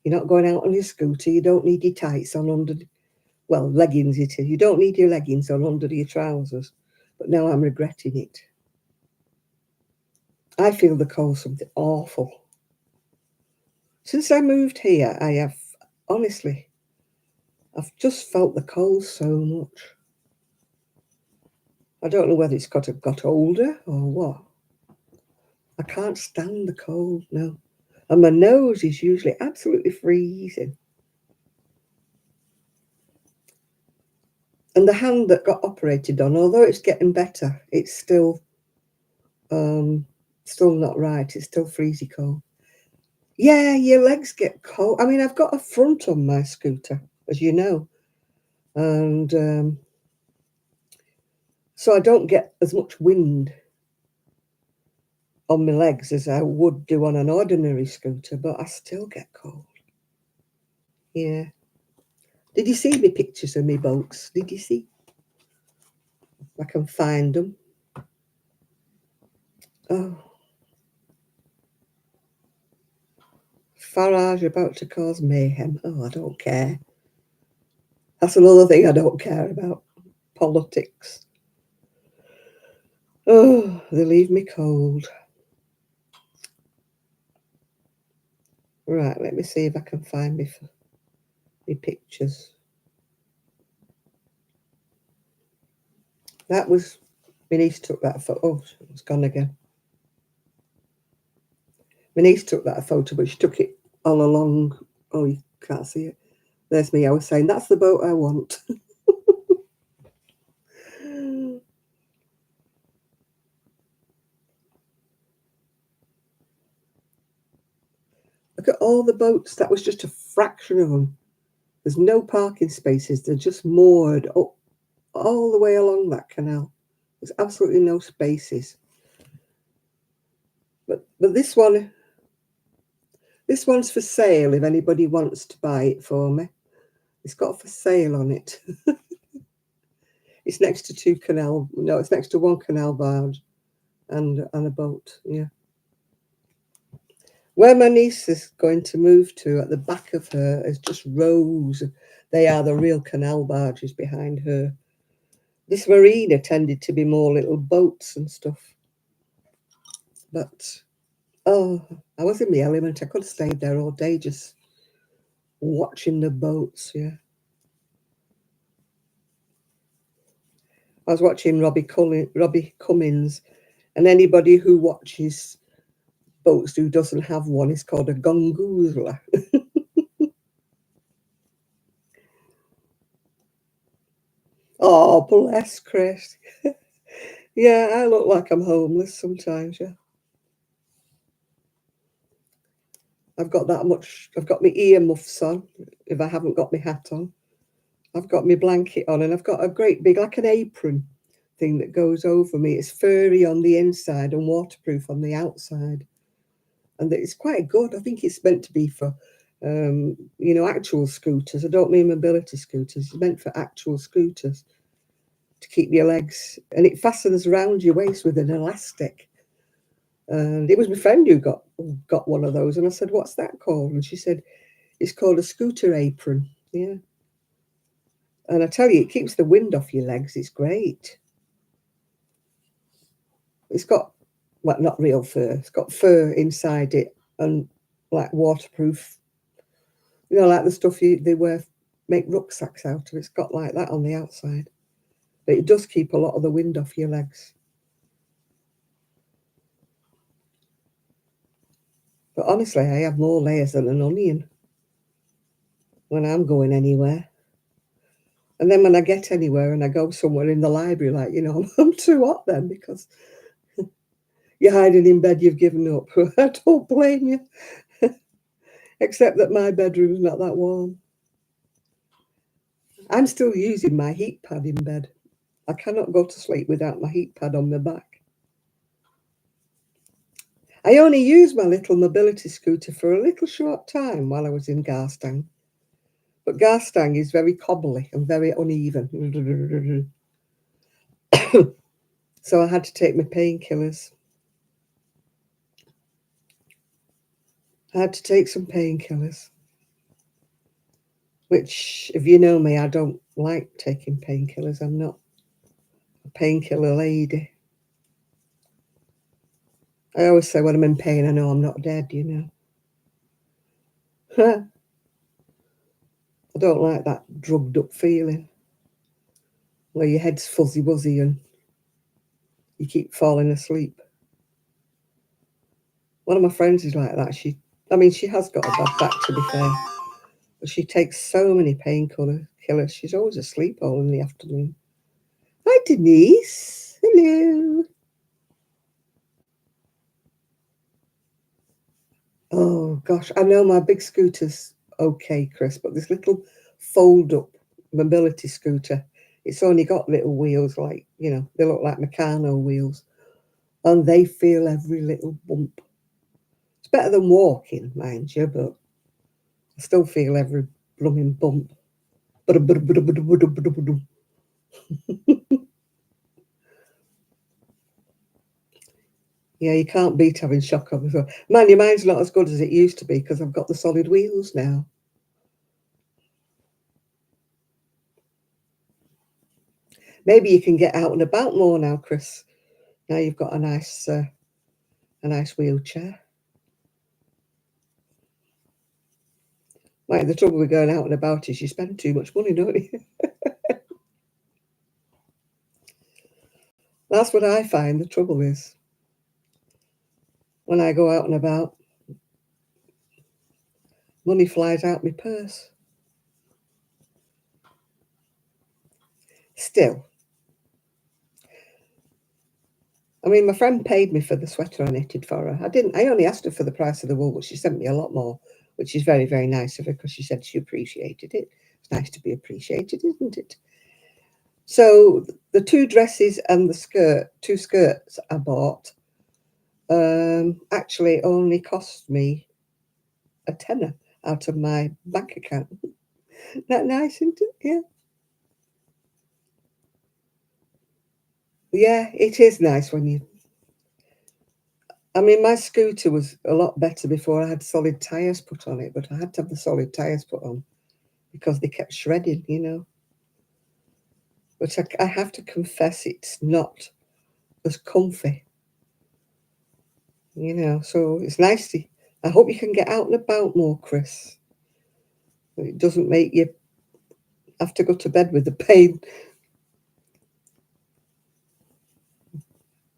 You're not going out on your scooter. You don't need your tights on under... Well, leggings it is. You don't need your leggings on under your trousers. But now I'm regretting it. I feel the cold something awful. Since I moved here, I have, honestly, I've just felt the cold so much. I don't know whether it's got older or what. I can't stand the cold, no. And my nose is usually absolutely freezing. And the hand that got operated on, although it's getting better, it's still not right. It's still freezy cold. Yeah, your legs get cold. I mean, I've got a front on my scooter, as you know. And so I don't get as much wind on my legs as I would do on an ordinary scooter, but I still get cold. Yeah. Did you see me pictures of me boats? Did you see? I can find them. Oh. Farage about to cause mayhem. Oh, I don't care. That's another thing I don't care about. Politics. Oh, they leave me cold. Right, let me see if I can find me pictures. That was... My niece took that photo. Oh, it's gone again. My niece took that photo, but she took it all along. Oh, you can't see it. There's me. I was saying, that's the boat I want. Look at all the boats. That was just a fraction of them. There's no parking spaces. They're just moored up all the way along that canal. There's absolutely no spaces. But this one's for sale if anybody wants to buy it for me. It's got for sale on it. It's next to it's next to one canal barge and a boat, yeah. Where my niece is going to move to, at the back of her, is just rows. They are the real canal barges behind her. This Marina tended to be more little boats and stuff. But, oh, I was in my element. I could have stayed there all day just watching the boats, yeah. I was watching Robbie Cummins, and anybody who watches boats who doesn't have one is called a gongoozler. Oh, bless Chris. Yeah, I look like I'm homeless sometimes, yeah. I've got my ear muffs on if I haven't got my hat on. I've got my blanket on, and I've got a great big, like an apron thing that goes over me. It's furry on the inside and waterproof on the outside. And it's quite good. I think it's meant to be for, actual scooters. I don't mean mobility scooters. It's meant for actual scooters to keep your legs. And it fastens around your waist with an elastic. And it was my friend who got one of those. And I said, "What's that called?" And she said, "It's called a scooter apron." Yeah. And I tell you, it keeps the wind off your legs. It's great. It's got, well, not real fur. It's got fur inside it and like waterproof. You know, like the stuff they make rucksacks out of. It's got like that on the outside. But it does keep a lot of the wind off your legs. But honestly, I have more layers than an onion when I'm going anywhere. And then when I get anywhere and I go somewhere in the library, like, I'm too hot then because you're hiding in bed, you've given up. I don't blame you. Except that my bedroom's not that warm. I'm still using my heat pad in bed. I cannot go to sleep without my heat pad on my back. I only used my little mobility scooter for a little short time while I was in Garstang. But Garstang is very cobbly and very uneven. So I had to take my painkillers. I had to take some painkillers. Which, if you know me, I don't like taking painkillers. I'm not a painkiller lady. I always say when I'm in pain, I know I'm not dead, I don't like that drugged up feeling where your head's fuzzy wuzzy and you keep falling asleep. One of my friends is like that. She has got a bad back, to be fair, but she takes so many painkillers. She's always asleep all in the afternoon. Hi, Denise. Hello. Oh, gosh. I know my big scooter's okay, Chris, but this little fold-up mobility scooter, it's only got little wheels like, they look like Meccano wheels, and they feel every little bump. It's better than walking, mind you, but I still feel every blooming bump. Yeah, you can't beat having shock over. Man, your mind's not as good as it used to be because I've got the solid wheels now. Maybe you can get out and about more now, Chris. Now you've got a nice wheelchair. Like, the trouble with going out and about is you spend too much money, don't you? That's what I find the trouble is. When I go out and about, money flies out my purse. Still, mean, my friend paid me for the sweater I knitted for her. I only asked her for the price of the wool, but she sent me a lot more, which is very, very nice of her because she said she appreciated it. It's nice to be appreciated, isn't it? So the two dresses and the two skirts I bought, actually only cost me a tenner out of my bank account. Isn't that nice, isn't it? Yeah. Yeah, it is nice when you... I mean, my scooter was a lot better before I had solid tyres put on it, but I had to have the solid tyres put on because they kept shredding, you know. But I have to confess it's not as comfy, you know, so it's nice to... I hope you can get out and about more, Chris. It doesn't make you have to go to bed with the pain.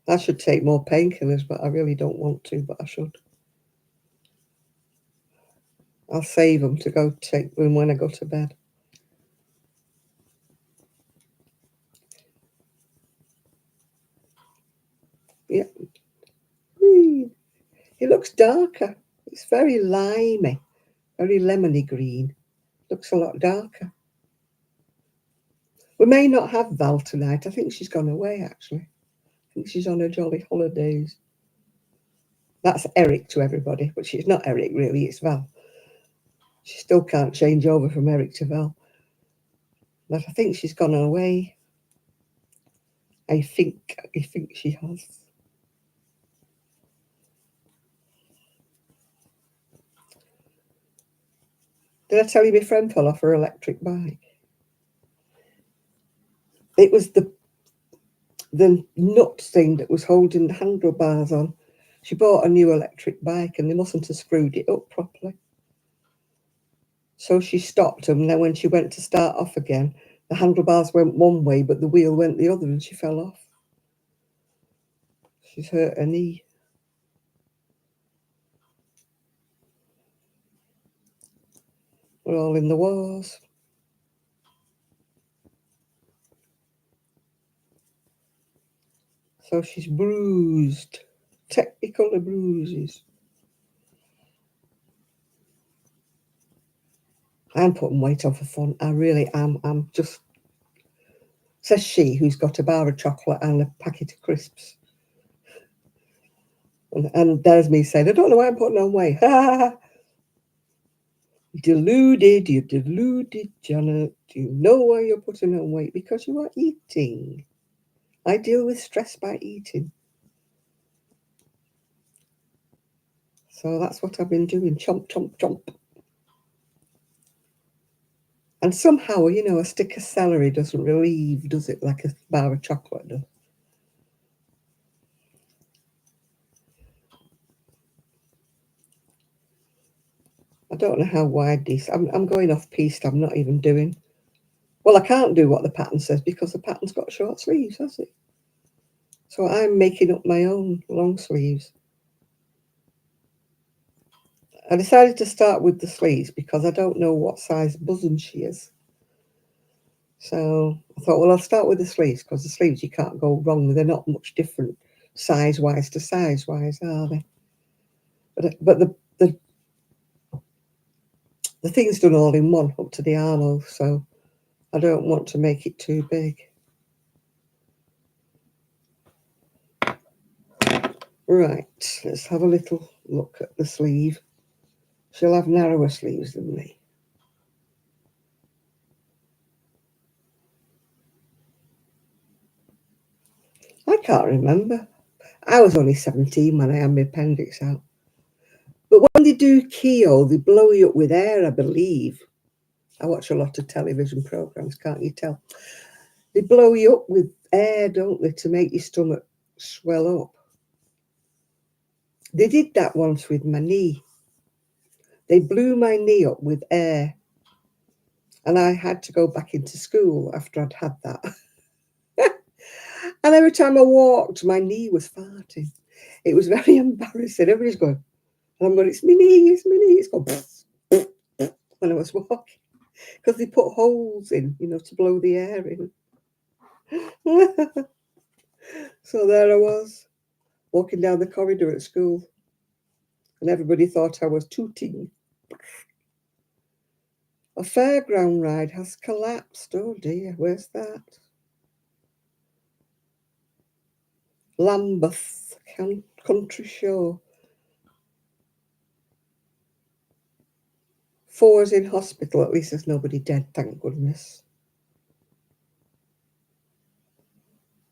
I should take more painkillers, but I really don't want to, but I should. I'll save them to go take them when I go to bed. Yeah. It looks darker. It's very limey, very lemony green. Looks a lot darker. We may not have Val tonight. I think she's gone away, actually. I think she's on her jolly holidays. That's Eric to everybody, but she's not Eric, really. It's Val. She still can't change over from Eric to Val. But I think she's gone away. I think she has. Did I tell you my friend fell off her electric bike? It was the nut thing that was holding the handlebars on. She bought a new electric bike and they mustn't have screwed it up properly. So she stopped them. And then when she went to start off again, the handlebars went one way, but the wheel went the other and she fell off. She's hurt her knee. We're all in the wars. So she's bruised. Technical bruises. I'm putting weight on for fun. I really am. I'm just... Says she, who's got a bar of chocolate and a packet of crisps. And there's me saying, I don't know why I'm putting on weight. Deluded, you're deluded, Janet. Do you know why you're putting on weight? Because you are eating. I deal with stress by eating. So that's what I've been doing. Chomp, chomp, chomp. And somehow, you know, a stick of celery doesn't relieve, does it, like a bar of chocolate does? I don't know how wide these... I'm going off piste. I'm not even doing... Well, I can't do what the pattern says because the pattern's got short sleeves, has it? So I'm making up my own long sleeves. I decided to start with the sleeves because I don't know what size bosom she is. So I thought, well, I'll start with the sleeves because the sleeves you can't go wrong with. They're not much different size-wise to size-wise, are they? But the thing's done all in one up to the armhole, so I don't want to make it too big. Right, let's have a little look at the sleeve. She'll have narrower sleeves than me. I can't remember. I was only 17 when I had my appendix out. But when they do keyhole, they blow you up with air, I believe. I watch a lot of television programs, can't you tell? They blow you up with air, don't they, to make your stomach swell up. They did that once with my knee. They blew my knee up with air. And I had to go back into school after I'd had that. And every time I walked, my knee was farting. It was very embarrassing. Everybody's going, and I'm going, it's my knee, it's my knee. It's going, when I was walking. Because they put holes in, you know, to blow the air in. So there I was. walking down the corridor at school, and everybody thought I was tooting. A fairground ride has collapsed. Oh dear, where's that? Lambeth Country Show. 4's in hospital. At least there's nobody dead, thank goodness.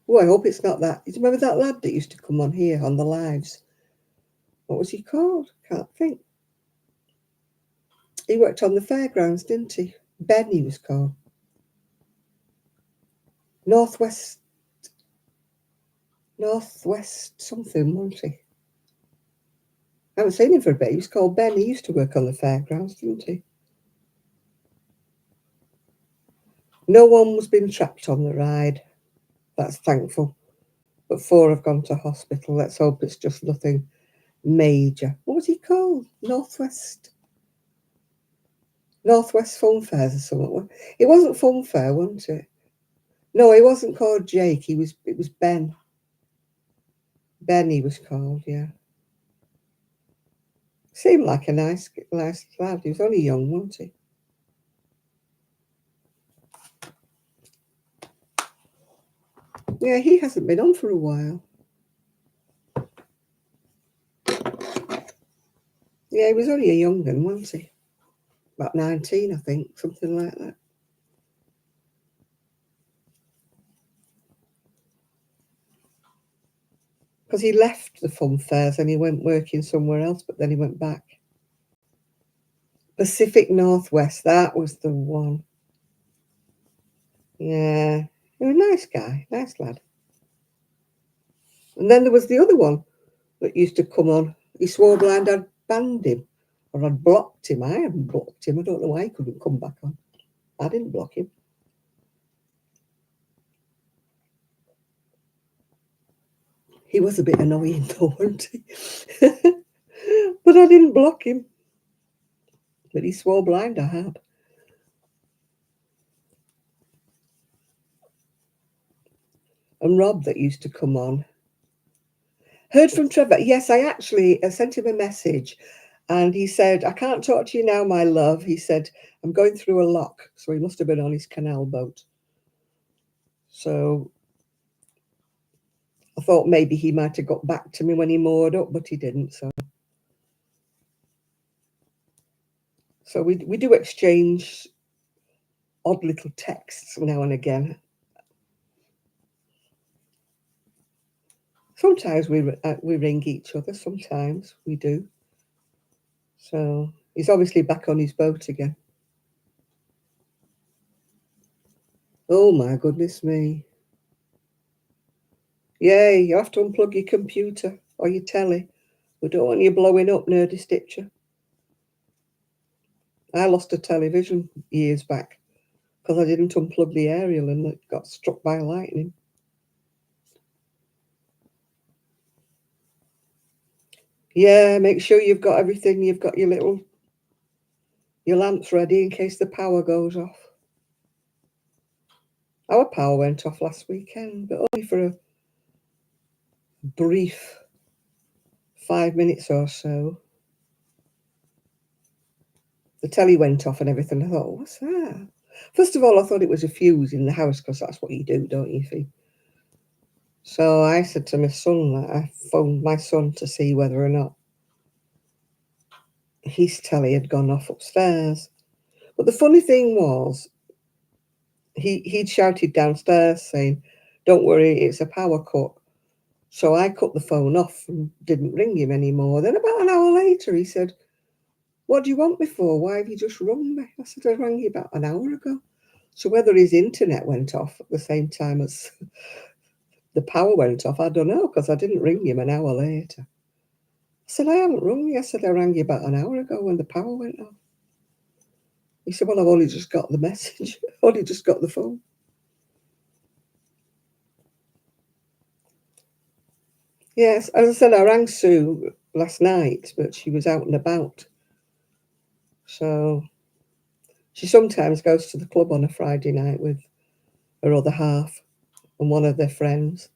Oh, I hope it's not that. Do you remember that lad that used to come on here on the lives? What was he called? Can't think. He worked on the fairgrounds, didn't he? Ben, he was called. Northwest something, wasn't he? I haven't seen him for a bit. He was called Ben. He used to work on the fairgrounds, didn't he? No one was being trapped on the ride. That's thankful. But 4 have gone to hospital. Let's hope it's just nothing major. What was he called? Northwest Fun Fairs or something. It wasn't Fun Fair, wasn't it? No, he wasn't called Jake. It was Ben. Ben, he was called, yeah. Seemed like a nice lad. He was only young, wasn't he? Yeah, he hasn't been on for a while. Yeah, he was only a young one, wasn't he? About 19, I think, something like that. Because he left the fun fairs and he went working somewhere else, but then he went back. Pacific Northwest, that was the one. Yeah, he was a nice guy, nice lad. And then there was the other one that used to come on. He swore blind I'd banned him, or I'd blocked him. I hadn't blocked him. I don't know why he couldn't come back on. I didn't block him. He was a bit annoying though, wasn't he? But I didn't block him. But he swore blind I had. And Rob that used to come on. Heard from Trevor. Yes, I sent him a message and he said, I can't talk to you now, my love. He said, I'm going through a lock. So he must have been on his canal boat. So I thought maybe he might have got back to me when he moored up, but he didn't. So we do exchange odd little texts now and again. Sometimes we ring each other. Sometimes we do. So he's obviously back on his boat again. Oh my goodness me. Yeah, you have to unplug your computer or your telly. We don't want you blowing up, nerdy stitcher. I lost a television years back because I didn't unplug the aerial and it got struck by lightning. Yeah, make sure you've got everything. You've got your lamps ready in case the power goes off. Our power went off last weekend, but only for a brief 5 minutes or so. The telly went off and everything. I thought, what's that? First of all, I thought it was a fuse in the house because that's what you do, don't you, Fee? So I said to my son, I phoned my son to see whether or not his telly had gone off upstairs. But the funny thing was, he'd shouted downstairs saying, don't worry, it's a power cut. So I cut the phone off and didn't ring him anymore. Then about an hour later, he said, what do you want me for? Why have you just rung me? I said, I rang you about an hour ago. So whether his internet went off at the same time as the power went off, I don't know, because I didn't ring him an hour later. I said, I haven't rung you. I said, I rang you about an hour ago when the power went off. He said, well, I've only just got the message. I've only just got the phone. Yes, as I said, I rang Sue last night, but she was out and about. So she sometimes goes to the club on a Friday night with her other half and one of their friends.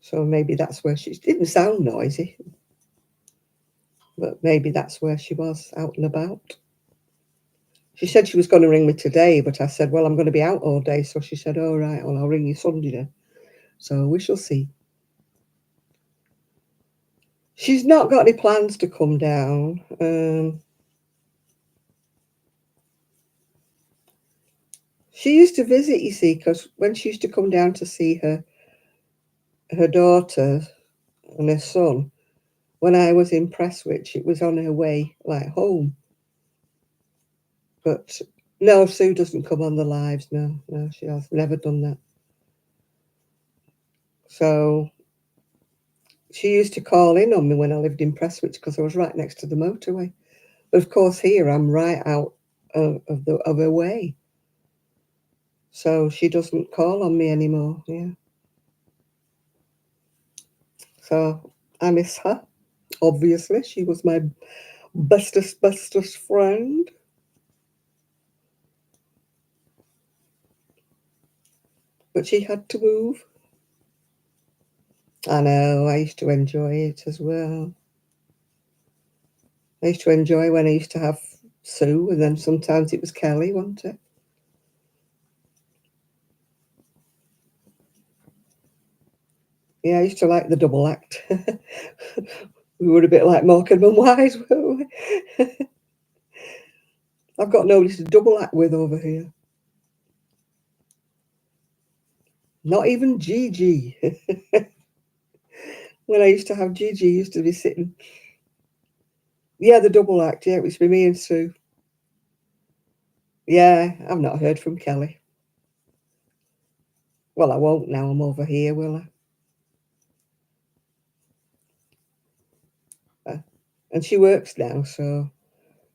So maybe that's where she didn't sound noisy, but maybe that's where she was, out and about. She said she was going to ring me today, but I said, well, I'm going to be out all day. So she said, all right, well, I'll ring you Sunday then. So we shall see. She's not got any plans to come down. She used to visit, you see, because when she used to come down to see her daughter and her son, when I was in Prestwich, it was on her way, like, home. But no, Sue doesn't come on the lives. No, she has never done that. So she used to call in on me when I lived in Prestwich because I was right next to the motorway. But of course, here I'm right out of her way. So she doesn't call on me anymore. Yeah. So I miss her. Obviously, she was my bestest friend. But she had to move. I know, I used to enjoy it as well. I used to enjoy when I used to have Sue, and then sometimes it was Kelly, wasn't it? Yeah, I used to like the double act. We were a bit like Morecambe and Wise, weren't we? I've got nobody to double act with over here. Not even Gigi. When I used to have Gigi, used to be sitting. Yeah, the double act. Yeah, it used to be me and Sue. Yeah, I've not heard from Kelly. Well, I won't now I'm over here, will I? And she works now, so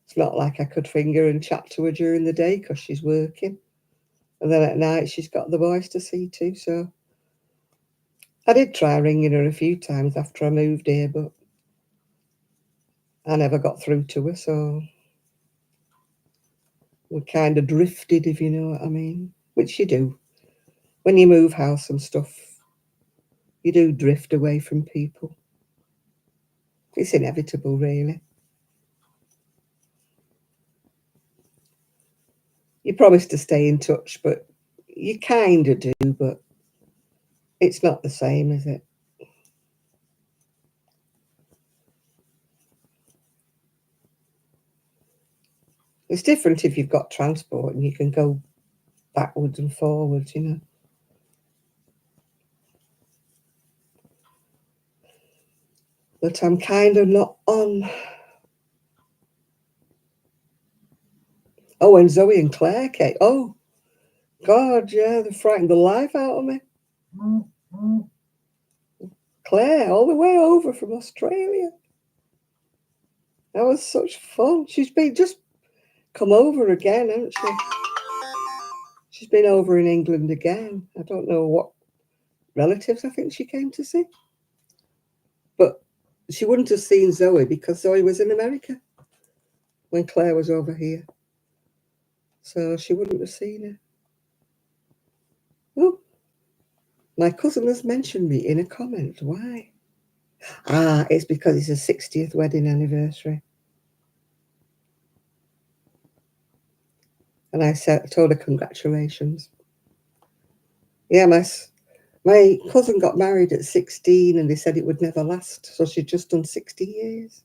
it's not like I could finger and chat to her during the day because she's working. And then at night, she's got the boys to see too. So I did try ringing her a few times after I moved here, but I never got through to her. So we kind of drifted, if you know what I mean, which you do. When you move house and stuff, you do drift away from people. It's inevitable, really. You promise to stay in touch, but you kind of do, but it's not the same, is it? It's different if you've got transport and you can go backwards and forwards, you know. But I'm kind of not on. Oh, and Zoe and Claire came. Oh, God, yeah, they frightened the life out of me. Claire, all the way over from Australia. That was such fun. She's been just come over again, hasn't she? She's been over in England again. I don't know what relatives I think she came to see. But she wouldn't have seen Zoe because Zoe was in America when Claire was over here. So she wouldn't have seen her. Oh, my cousin has mentioned me in a comment. Why? Ah, it's because it's a 60th wedding anniversary. And I told her congratulations. Yeah, my cousin got married at 16 and they said it would never last. So she'd just done 60 years.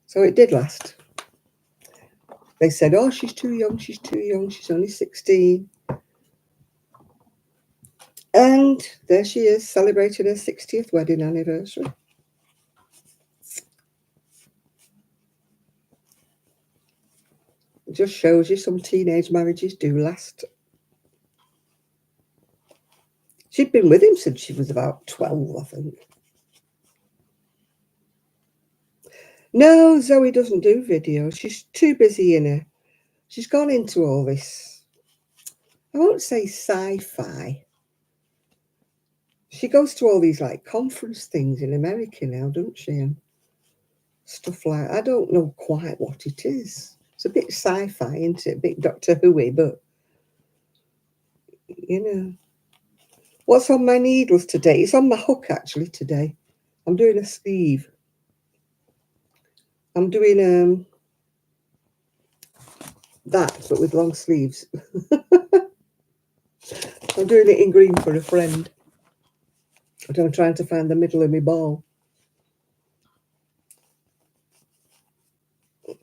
So it did last. They said, oh, she's too young, she's only 16. And there she is, celebrating her 60th wedding anniversary. It just shows you some teenage marriages do last. She'd been with him since she was about 12, I think. No, Zoe doesn't do videos. She's too busy in her. She's gone into all this, I won't say sci-fi. She goes to all these like conference things in America now, doesn't she? And stuff like, I don't know quite what it is. It's a bit sci-fi, isn't it? A bit Doctor Who-y, but you know. What's on my needles today? It's on my hook actually today. I'm doing a sleeve. I'm doing that, but with long sleeves. I'm doing it in green for a friend. I'm trying to find the middle of my ball.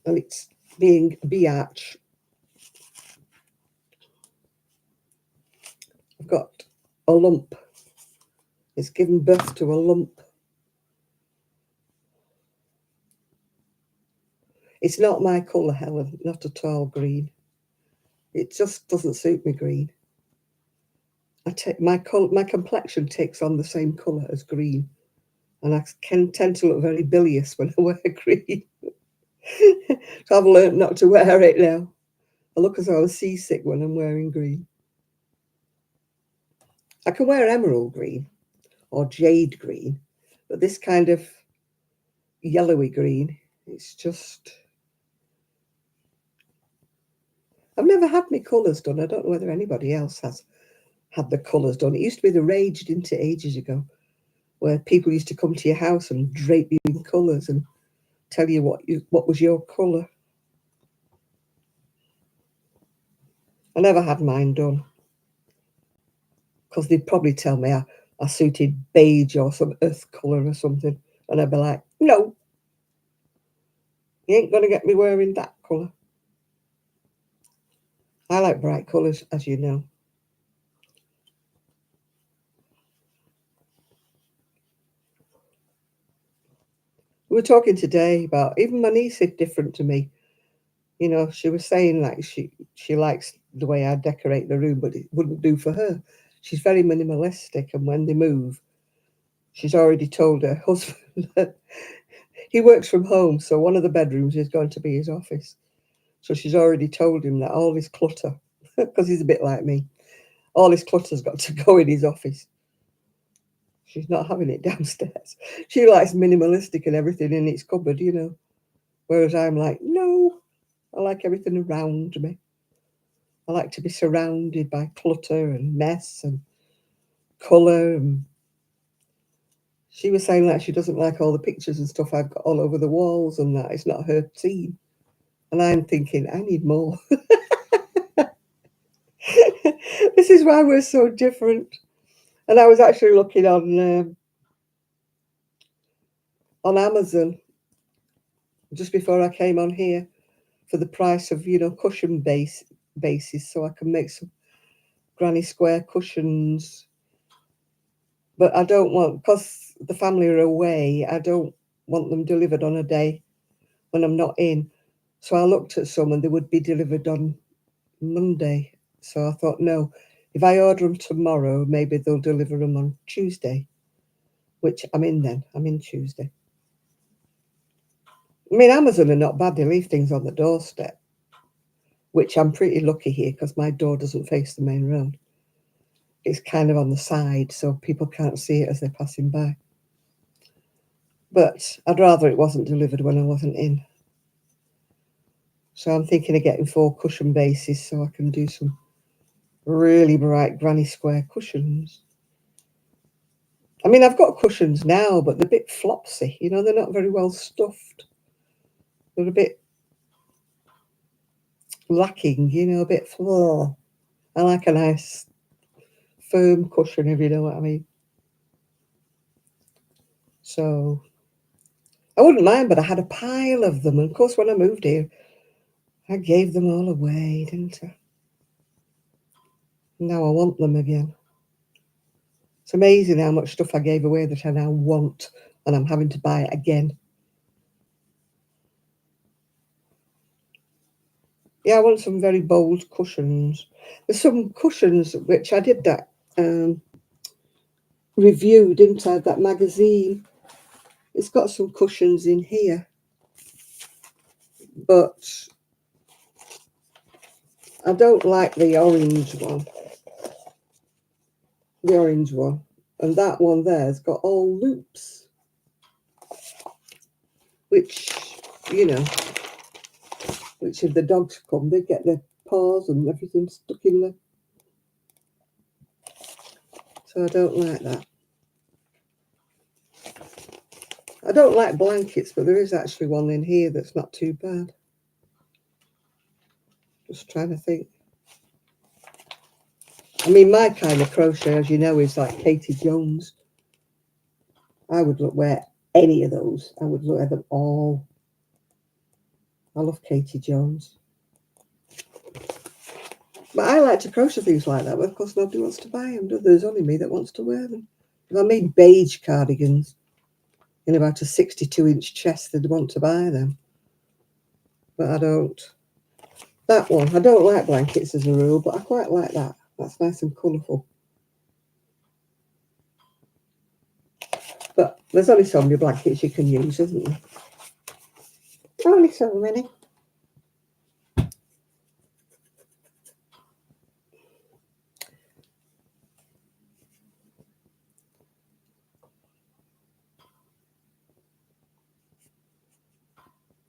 And it's being biatch. I've got a lump. It's given birth to a lump. It's not my colour, Helen, not at all green. It just doesn't suit me green. I take my complexion takes on the same colour as green, and I can tend to look very bilious when I wear green. So I've learnt not to wear it now. I look as though I was seasick when I'm wearing green. I can wear emerald green or jade green, but this kind of yellowy green, it's just... I've never had my colours done. I don't know whether anybody else has had the colours done. It used to be the rage, didn't it, ages ago, where people used to come to your house and drape you in colours and tell you what was your colour. I never had mine done because they'd probably tell me I suited beige or some earth colour or something, and I'd be like, no, you ain't going to get me wearing that colour. I like bright colours, as you know. We were talking today about even my niece is different to me. You know, she was saying like she likes the way I decorate the room, but it wouldn't do for her. She's very minimalistic, and when they move, she's already told her husband that he works from home, so one of the bedrooms is going to be his office. So she's already told him that all his clutter, because he's a bit like me, all his clutter's got to go in his office. She's not having it downstairs. She likes minimalistic and everything in its cupboard, you know. Whereas I'm like, no, I like everything around me. I like to be surrounded by clutter and mess and colour. And she was saying that she doesn't like all the pictures and stuff I've got all over the walls and that it's not her scene. And I'm thinking, I need more. This is why we're so different. And I was actually looking on Amazon just before I came on here for the price of, you know, cushion bases, so I can make some granny square cushions. But I don't want, because the family are away, I don't want them delivered on a day when I'm not in. So I looked at some and they would be delivered on Monday. So I thought, no, if I order them tomorrow, maybe they'll deliver them on Tuesday, which I'm in then. I'm in Tuesday. I mean, Amazon are not bad. They leave things on the doorstep, which I'm pretty lucky here because my door doesn't face the main road. It's kind of on the side, so people can't see it as they're passing by. But I'd rather it wasn't delivered when I wasn't in. So I'm thinking of getting 4 cushion bases so I can do some really bright granny square cushions. I mean, I've got cushions now, but they're a bit flopsy. You know, they're not very well stuffed. They're a bit lacking, you know, a bit flaw. I like a nice firm cushion, if you know what I mean. So I wouldn't mind, but I had a pile of them. And of course, when I moved here, I gave them all away, didn't I? Now I want them again. It's amazing how much stuff I gave away that I now want, and I'm having to buy it again. Yeah, I want some very bold cushions. There's some cushions which I did that review, didn't I? That magazine. It's got some cushions in here, but I don't like the orange one. The orange one. And that one there's got all loops, which, you know, which if the dogs come, they get their paws and everything stuck in there. So I don't like that. I don't like blankets, but there is actually one in here that's not too bad. Just trying to think. I mean, my kind of crochet, as you know, is like Katie Jones. I would wear any of those. I would wear them all. I love Katie Jones. But I like to crochet things like that, but of course nobody wants to buy them. There's only me that wants to wear them. If I made beige cardigans in about a 62-inch chest, they'd want to buy them. But I don't. That one, I don't like blankets as a rule, but I quite like that. That's nice and colourful. But there's only so many blankets you can use, isn't there? Only so many.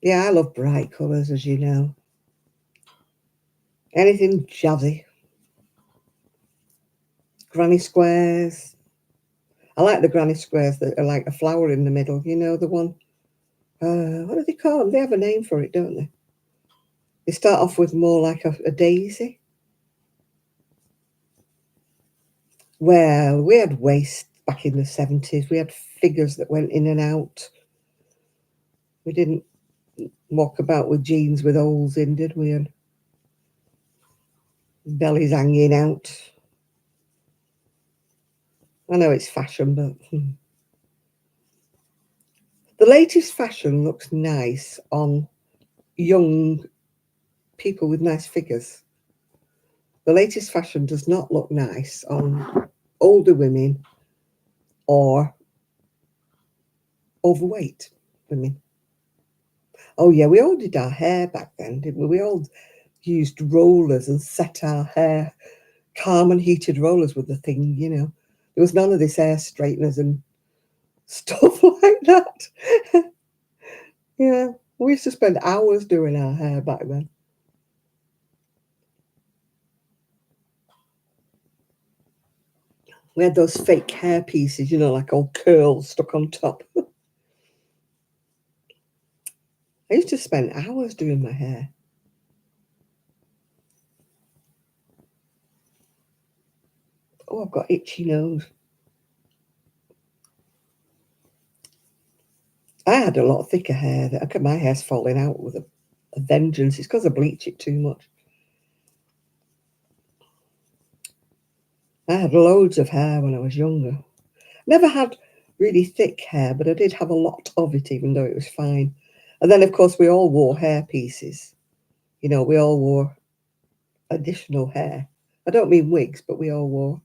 Yeah, I love bright colours, as you know. Anything jazzy. Granny squares. I like the granny squares that are like a flower in the middle. You know, the one. What do they call them? They have a name for it, don't they? They start off with more like a daisy. Well, we had waist back in the 70s. We had figures that went in and out. We didn't walk about with jeans with holes in, did we? And bellies hanging out. I know it's fashion, but the latest fashion looks nice on young people with nice figures. The latest fashion does not look nice on older women or overweight women. Oh yeah, we all did our hair back then, didn't we? We all used rollers and set our hair. Calm and heated rollers were the thing, you know. There was none of this hair straighteners and stuff like that. Yeah, we used to spend hours doing our hair back then. We had those fake hair pieces, you know, like old curls stuck on top. I used to spend hours doing my hair. Oh, I've got itchy nose. I had a lot thicker hair. My hair's falling out with a vengeance. It's because I bleach it too much. I had loads of hair when I was younger. Never had really thick hair, but I did have a lot of it, even though it was fine. And then, of course, we all wore hair pieces. You know, we all wore additional hair. I don't mean wigs, but we all wore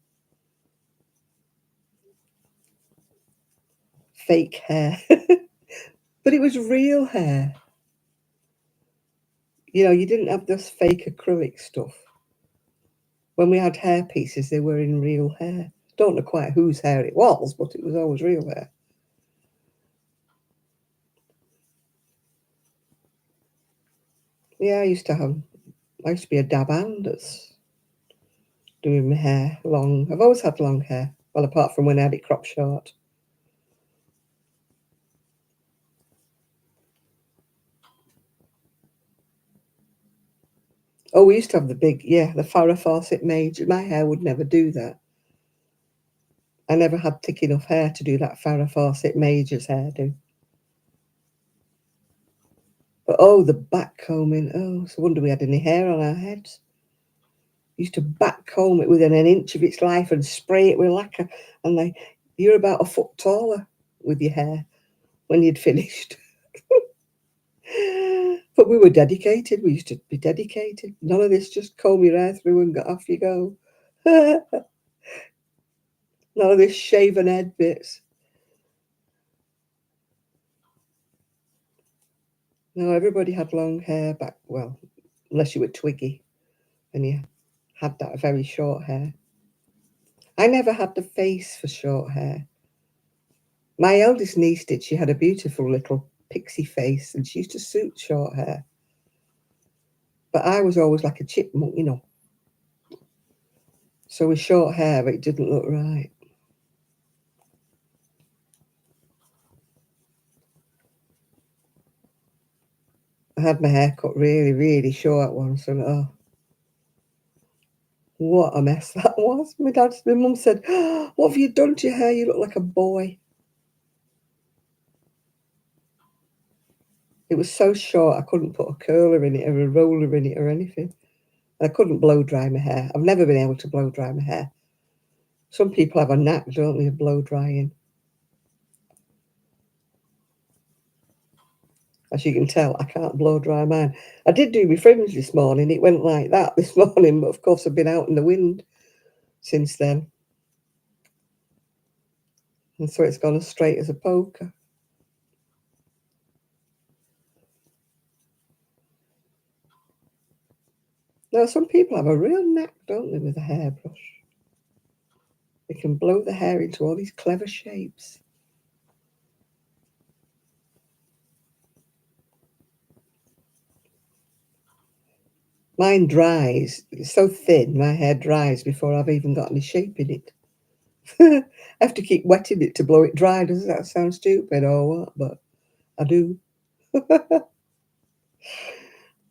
fake hair. But it was real hair. You know, you didn't have this fake acrylic stuff. When we had hair pieces, they were in real hair. Don't know quite whose hair it was, but it was always real hair. Yeah, I used to be a dab hand at doing my hair long. I've always had long hair. Well, apart from when I had it cropped short. Oh, we used to have the Farrah Fawcett major. My hair would never do that. I never had thick enough hair to do that Farrah Fawcett major's hairdo. But oh, the back combing. Oh, it's a wonder we had any hair on our heads. Used to back comb it within an inch of its life and spray it with lacquer. And you're about a foot taller with your hair when you'd finished. But we were dedicated. We used to be dedicated. None of this just comb your hair through and off you go. None of this shaven head bits. No, everybody had long hair back, well, unless you were Twiggy and you had that very short hair. I never had the face for short hair. My eldest niece did. She had a beautiful little pixie face and she used to suit short hair. But I was always like a chipmunk, you know. So with short hair, it didn't look right. I had my hair cut really, really short once, and oh, what a mess that was. My mum said, oh, what have you done to your hair? You look like a boy. It was so short, I couldn't put a curler in it or a roller in it or anything. I couldn't blow dry my hair. I've never been able to blow dry my hair. Some people have a knack, don't they, of blow drying. As you can tell, I can't blow dry mine. I did do my fringe this morning. It went like that this morning, but of course I've been out in the wind since then. And so it's gone as straight as a poker. Now, some people have a real knack, don't they, with a hairbrush. They can blow the hair into all these clever shapes. Mine dries. It's so thin, my hair dries before I've even got any shape in it. I have to keep wetting it to blow it dry. Does that sound stupid or what? But I do.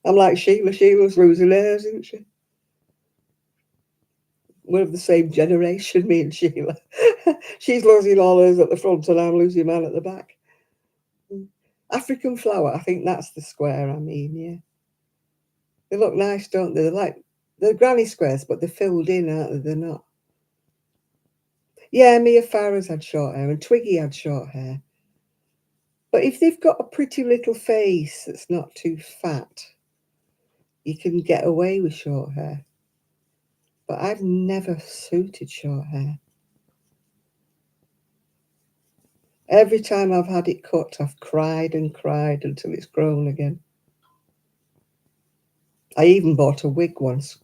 I'm like Sheila. Sheila's losing hers, isn't she? We're of the same generation, me and Sheila. She's losing all hers at the front and I'm losing mine at the back. African flower, I think that's the square I mean, yeah. They look nice, don't they? They're granny squares, but they're filled in, aren't they? They're not. Yeah, Mia Farrow's had short hair and Twiggy had short hair. But if they've got a pretty little face that's not too fat, you can get away with short hair. But I've never suited short hair. Every time I've had it cut, I've cried and cried until it's grown again. I even bought a wig once.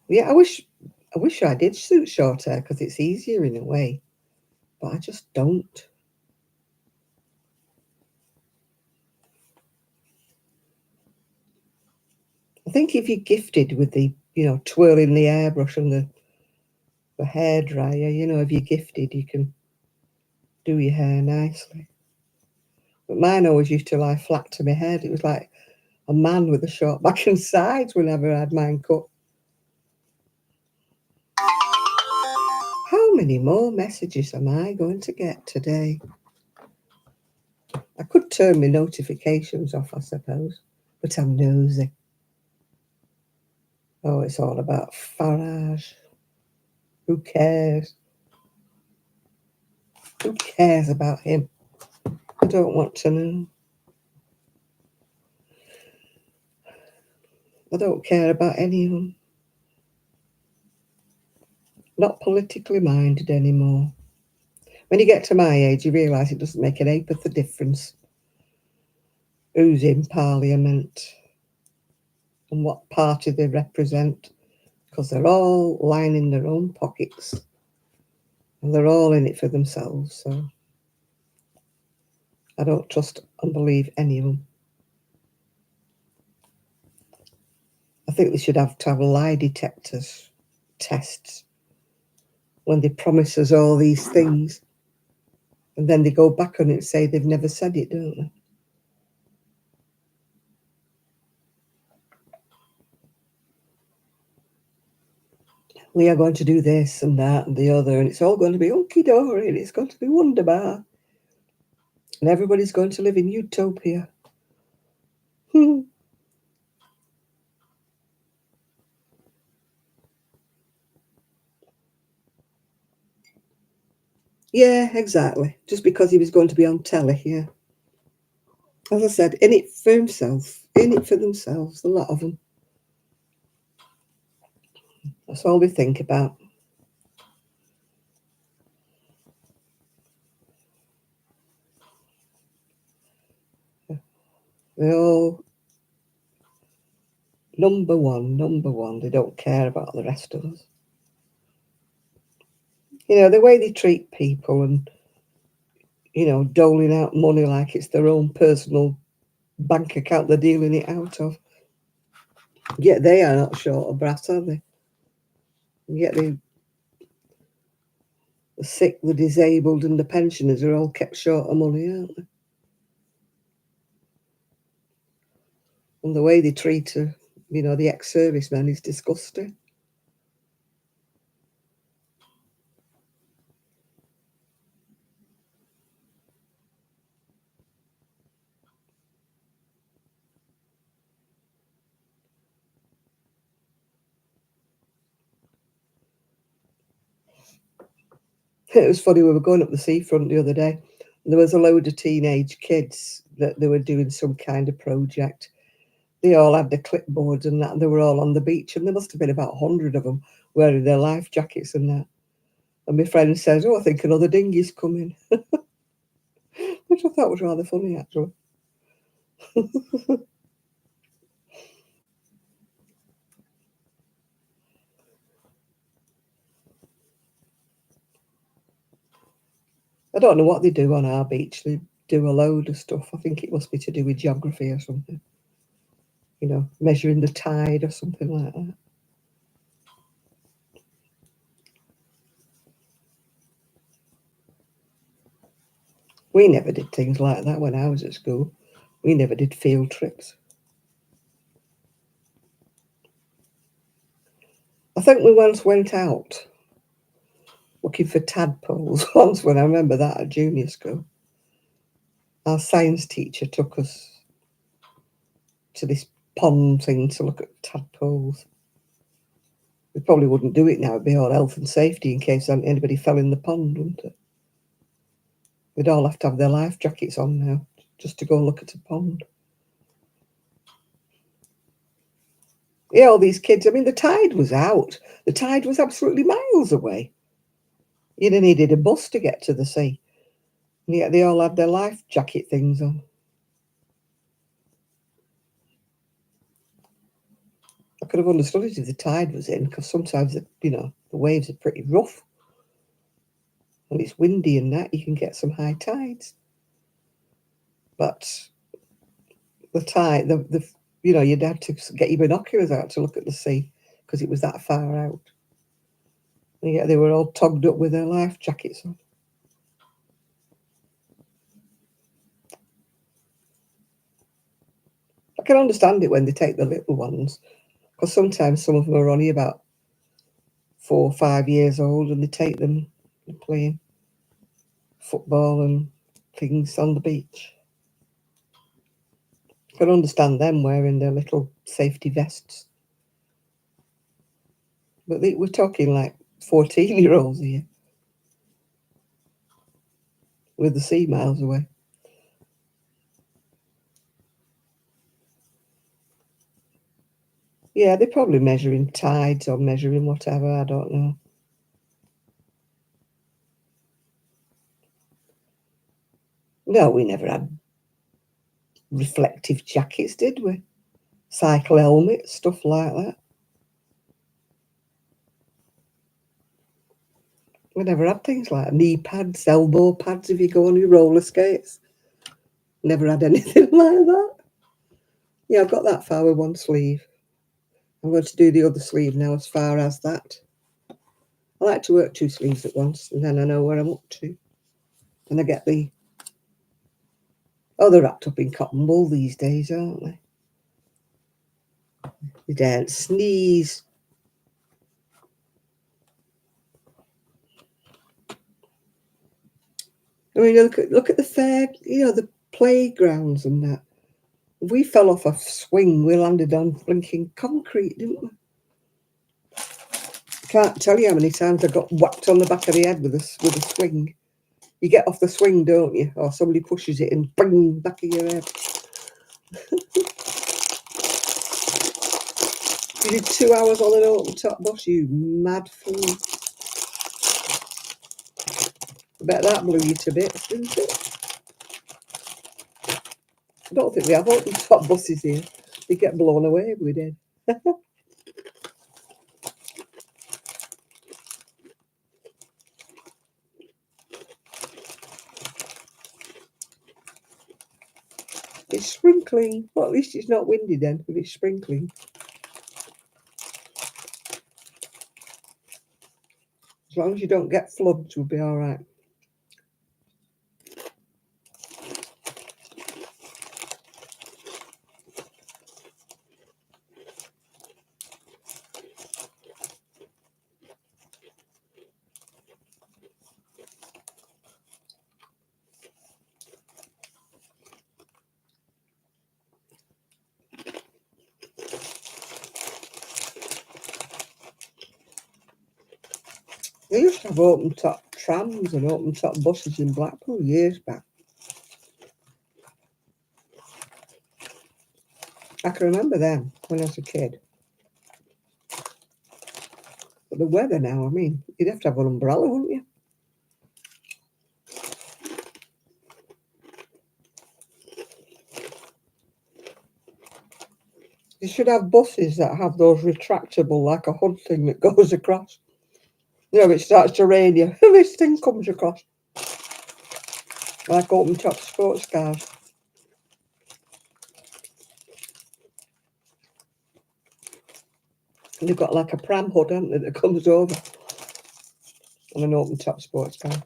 Yeah, I wish I did suit short hair because it's easier in a way, but I just don't. I think if you're gifted with the, twirling the airbrush and the hairdryer, if you're gifted, you can do your hair nicely. But mine always used to lie flat to my head. It was like a man with a short back and sides whenever I had mine cut. How many more messages am I going to get today? I could turn my notifications off, I suppose, but I'm nosy. Oh, it's all about Farage. Who cares? Who cares about him? I don't want to know. I don't care about any of them. Not politically minded anymore. When you get to my age, you realise it doesn't make an ape of the difference who's in Parliament and what party they represent, because they're all lining their own pockets and they're all in it for themselves. So I don't trust and believe any of them. I think they should have to have lie detectors tests when they promise us all these things and then they go back on it and say they've never said it, don't they? We are going to do this and that and the other, and it's all going to be hunky-dory and it's going to be wonderbar. And everybody's going to live in utopia. Yeah, exactly. Just because he was going to be on telly, yeah. As I said, in it for himself, in it for themselves, a lot of them. That's all they think about. They're all number one. They don't care about the rest of us. The way they treat people and, doling out money like it's their own personal bank account they're dealing it out of. Yet they are not short of brass, are they? Yet the sick, the disabled and the pensioners are all kept short of money, aren't they? And the way they treat, the ex-servicemen is disgusting. It was funny, we were going up the seafront the other day, and there was a load of teenage kids that they were doing some kind of project. They all had their clipboards and that, and they were all on the beach, and there must have been about 100 of them wearing their life jackets and that. And my friend says, "Oh, I think another dinghy's coming," which I thought was rather funny, actually. I don't know what they do on our beach. They do a load of stuff. I think it must be to do with geography or something. Measuring the tide or something like that. We never did things like that when I was at school. We never did field trips. I think we once went out looking for tadpoles once, when I remember that at junior school. Our science teacher took us to this pond thing to look at tadpoles. We probably wouldn't do it now. It'd be all health and safety in case anybody fell in the pond, wouldn't it? They'd all have to have their life jackets on now just to go and look at a pond. Yeah, all these kids. I mean, the tide was out. The tide was absolutely miles away. You'd have needed a bus to get to the sea. And yet they all had their life jacket things on. I could have understood it if the tide was in, because sometimes, the waves are pretty rough. When it's windy and that, you can get some high tides. But the tide, you'd have to get your binoculars out to look at the sea because it was that far out. And yet they were all togged up with their life jackets on. I can understand it when they take the little ones, because sometimes some of them are only about 4 or 5 years old, and they take them playing football and things on the beach. I can understand them wearing their little safety vests. But we're talking like 14-year-olds here, with the sea miles away. Yeah, they're probably measuring tides or measuring whatever, I don't know. No, we never had reflective jackets, did we? Cycle helmets, stuff like that. We never had things like knee pads, elbow pads if you go on your roller skates. Never had anything like that. Yeah, I've got that far with one sleeve. I'm going to do the other sleeve now as far as that. I like to work 2 sleeves at once, and then I know where I'm up to. And I get they're wrapped up in cotton wool these days, aren't they? You daren't sneeze. I mean, look at the fair, the playgrounds and that. If we fell off a swing, we landed on blinking concrete, didn't we? I can't tell you how many times I got whacked on the back of the head with a swing. You get off the swing, don't you? Or somebody pushes it and bang, back of your head. You did 2 hours on an open top bus, you mad fool. I bet that blew you to bits, didn't it? I don't think we have open top buses here. They get blown away if we did. It's sprinkling. Well, at least it's not windy then, if it's sprinkling. As long as you don't get floods, we'll be all right. They used to have open top trams and open top buses in Blackpool years back. I can remember them when I was a kid. But the weather now, I mean, you'd have to have an umbrella, wouldn't you? You should have buses that have those retractable, like a hood thing that goes across. You know, it starts to rain, you this thing comes across. Like open top sports cars. And they've got like a pram hood, haven't they, that comes over on an open top sports car.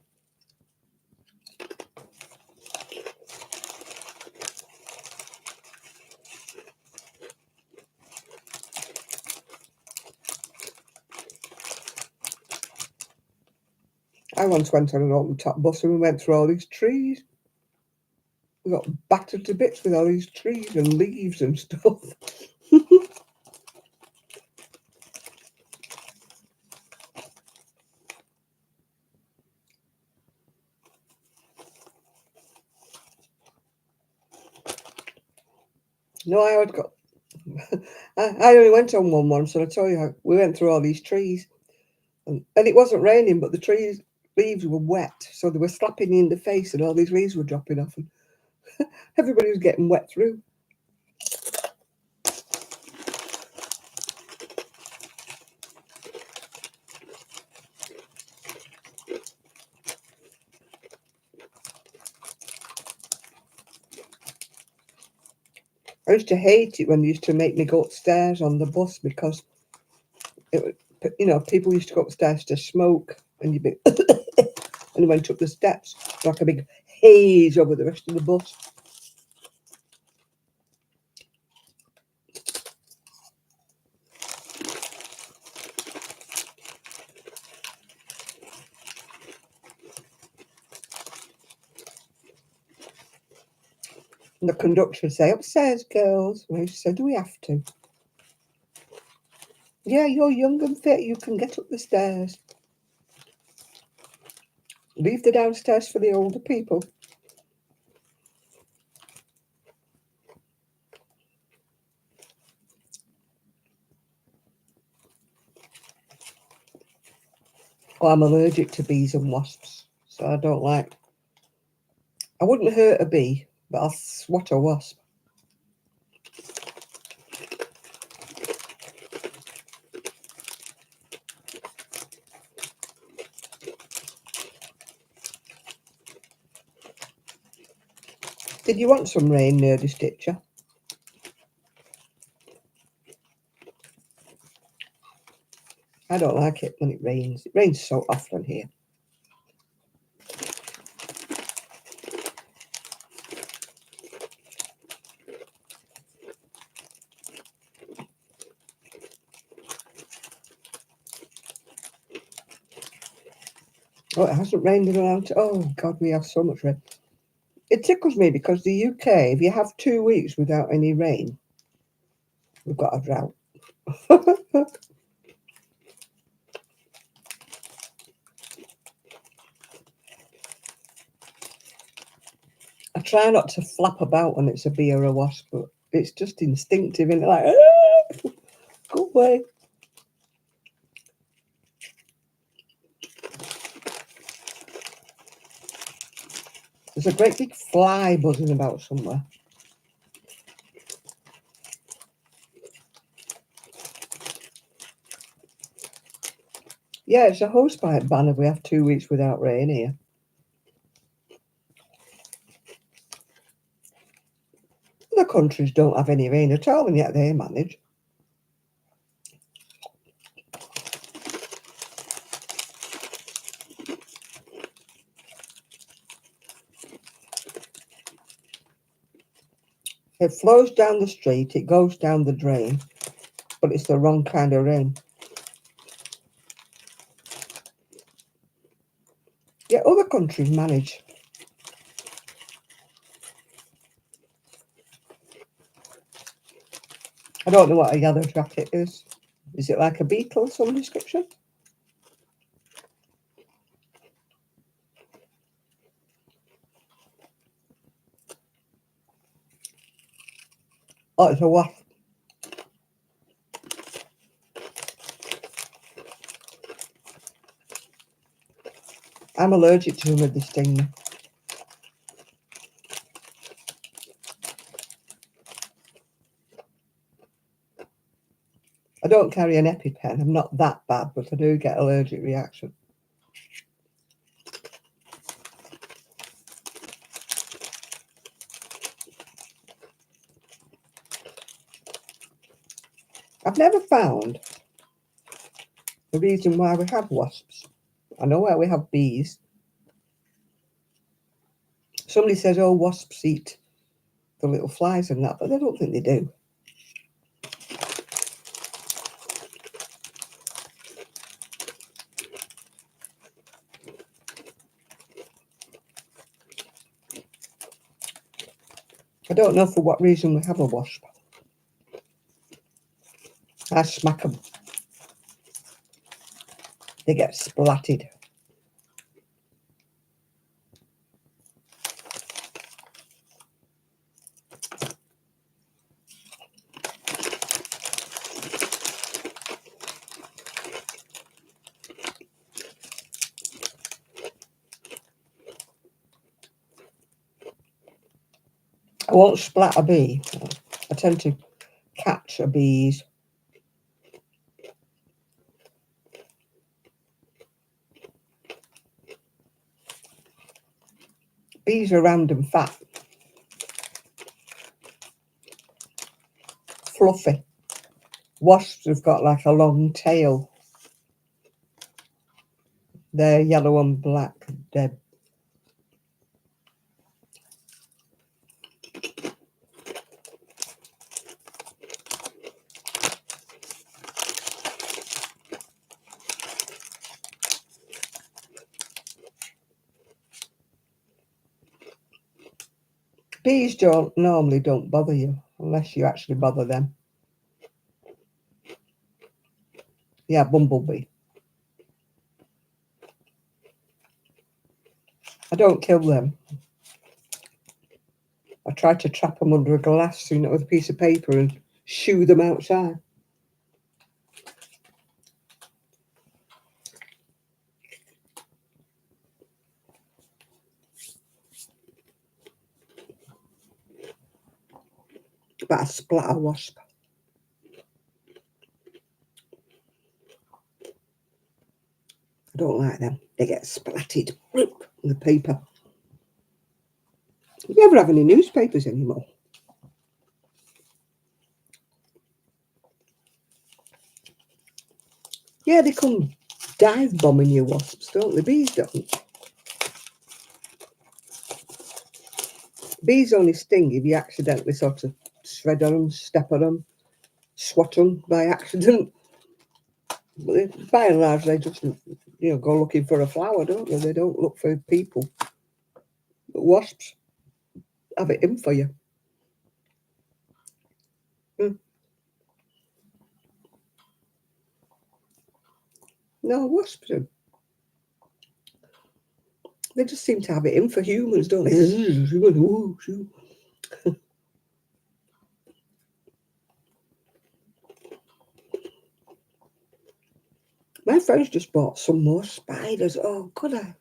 I once went on an open top bus and we went through all these trees. We got battered to bits with all these trees and leaves and stuff. No, I had got. I only went on one once, and I tell you, we went through all these trees, and it wasn't raining, but the trees leaves were wet, so they were slapping you in the face, and all these leaves were dropping off, and everybody was getting wet through. I used to hate it when they used to make me go upstairs on the bus because it, you know, people used to go upstairs to smoke, and you'd be and you went up the steps like a big haze over the rest of the bus. And the conductor would say, "Upstairs, girls." And I used to say, "Do we have to?" "Yeah, you're young and fit. You can get up the stairs. Leave the downstairs for the older people." Oh, I'm allergic to bees and wasps, so I don't like. I wouldn't hurt a bee, but I'll swat a wasp. Did you want some rain, Nerdy Stitcher? I don't like it when it rains. It rains so often here. Oh, it hasn't rained in a long time. Oh, God, we have so much rain. It tickles me because the UK, if you have 2 weeks without any rain, we've got a drought. I try not to flap about when it's a bee or a wasp, but it's just instinctive, and like, ah, go away. There's a great big fly buzzing about somewhere. Yeah, it's a hosepipe ban if we have 2 weeks without rain here. Other countries don't have any rain at all, and yet they manage. It flows down the street, it goes down the drain, but it's the wrong kind of rain. Yeah, other countries manage. I don't know what a yellow jacket is. Is it like a beetle of some description? Oh, it's a wasp. I'm allergic to them with this thing. I don't carry an EpiPen. I'm not that bad, but I do get allergic reaction. I've never found the reason why we have wasps. I know why we have bees. Somebody says, oh, wasps eat the little flies and that, but I don't think they do. I don't know for what reason we have a wasp. I smack them. They get splatted. I won't splat a bee. I tend to catch a bees. Bees are round and fat. Fluffy. Wasps have got like a long tail. They're yellow and black. They're bees normally don't bother you unless you actually bother them. Yeah, bumblebee. I don't kill them. I try to trap them under a glass, with a piece of paper and shoo them outside. But I splat a wasp. I don't like them. They get splatted with the paper. You never have any newspapers anymore. Yeah, they come dive bombing you, wasps, don't they? Bees don't. Bees only sting if you accidentally sort of shred on them, step on them, swat them by accident. But by and large, they just go looking for a flower, don't they? They don't look for people. But wasps have it in for you. No, wasps do. They just seem to have it in for humans, don't they? My friends just bought some more spiders. Oh, could I?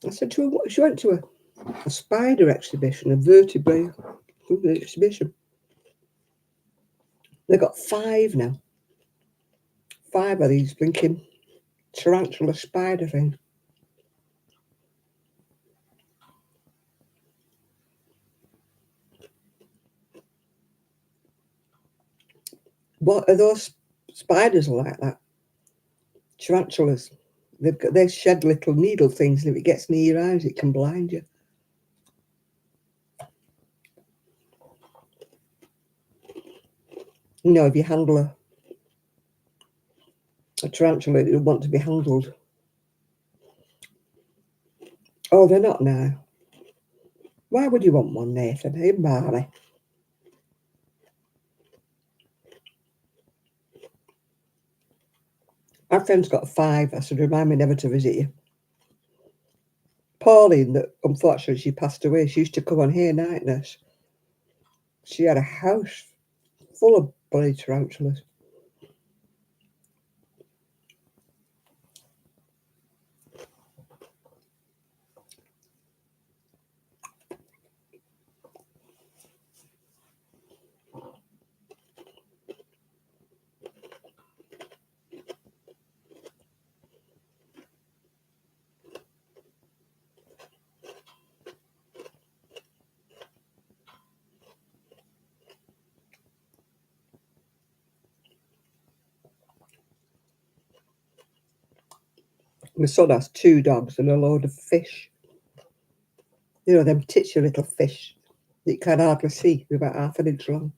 I said to her, she went to a spider exhibition, a vertebrae exhibition. They've got 5 now. 5 of these blinking tarantula spider things. What are those spiders like that? Tarantulas. They shed little needle things, and if it gets near your eyes, it can blind you. If you handle a tarantula, it would want to be handled. Oh, they're not now. Why would you want one, Nathan? Hey, Barney. Our friend's got 5. I said, remind me never to visit you. Pauline, that unfortunately she passed away, she used to come on here night nurse. She had a house full of bloody tarantulas. My son has 2 dogs and a load of fish. You know, them titsy little fish that you can hardly see. They're about half an inch long.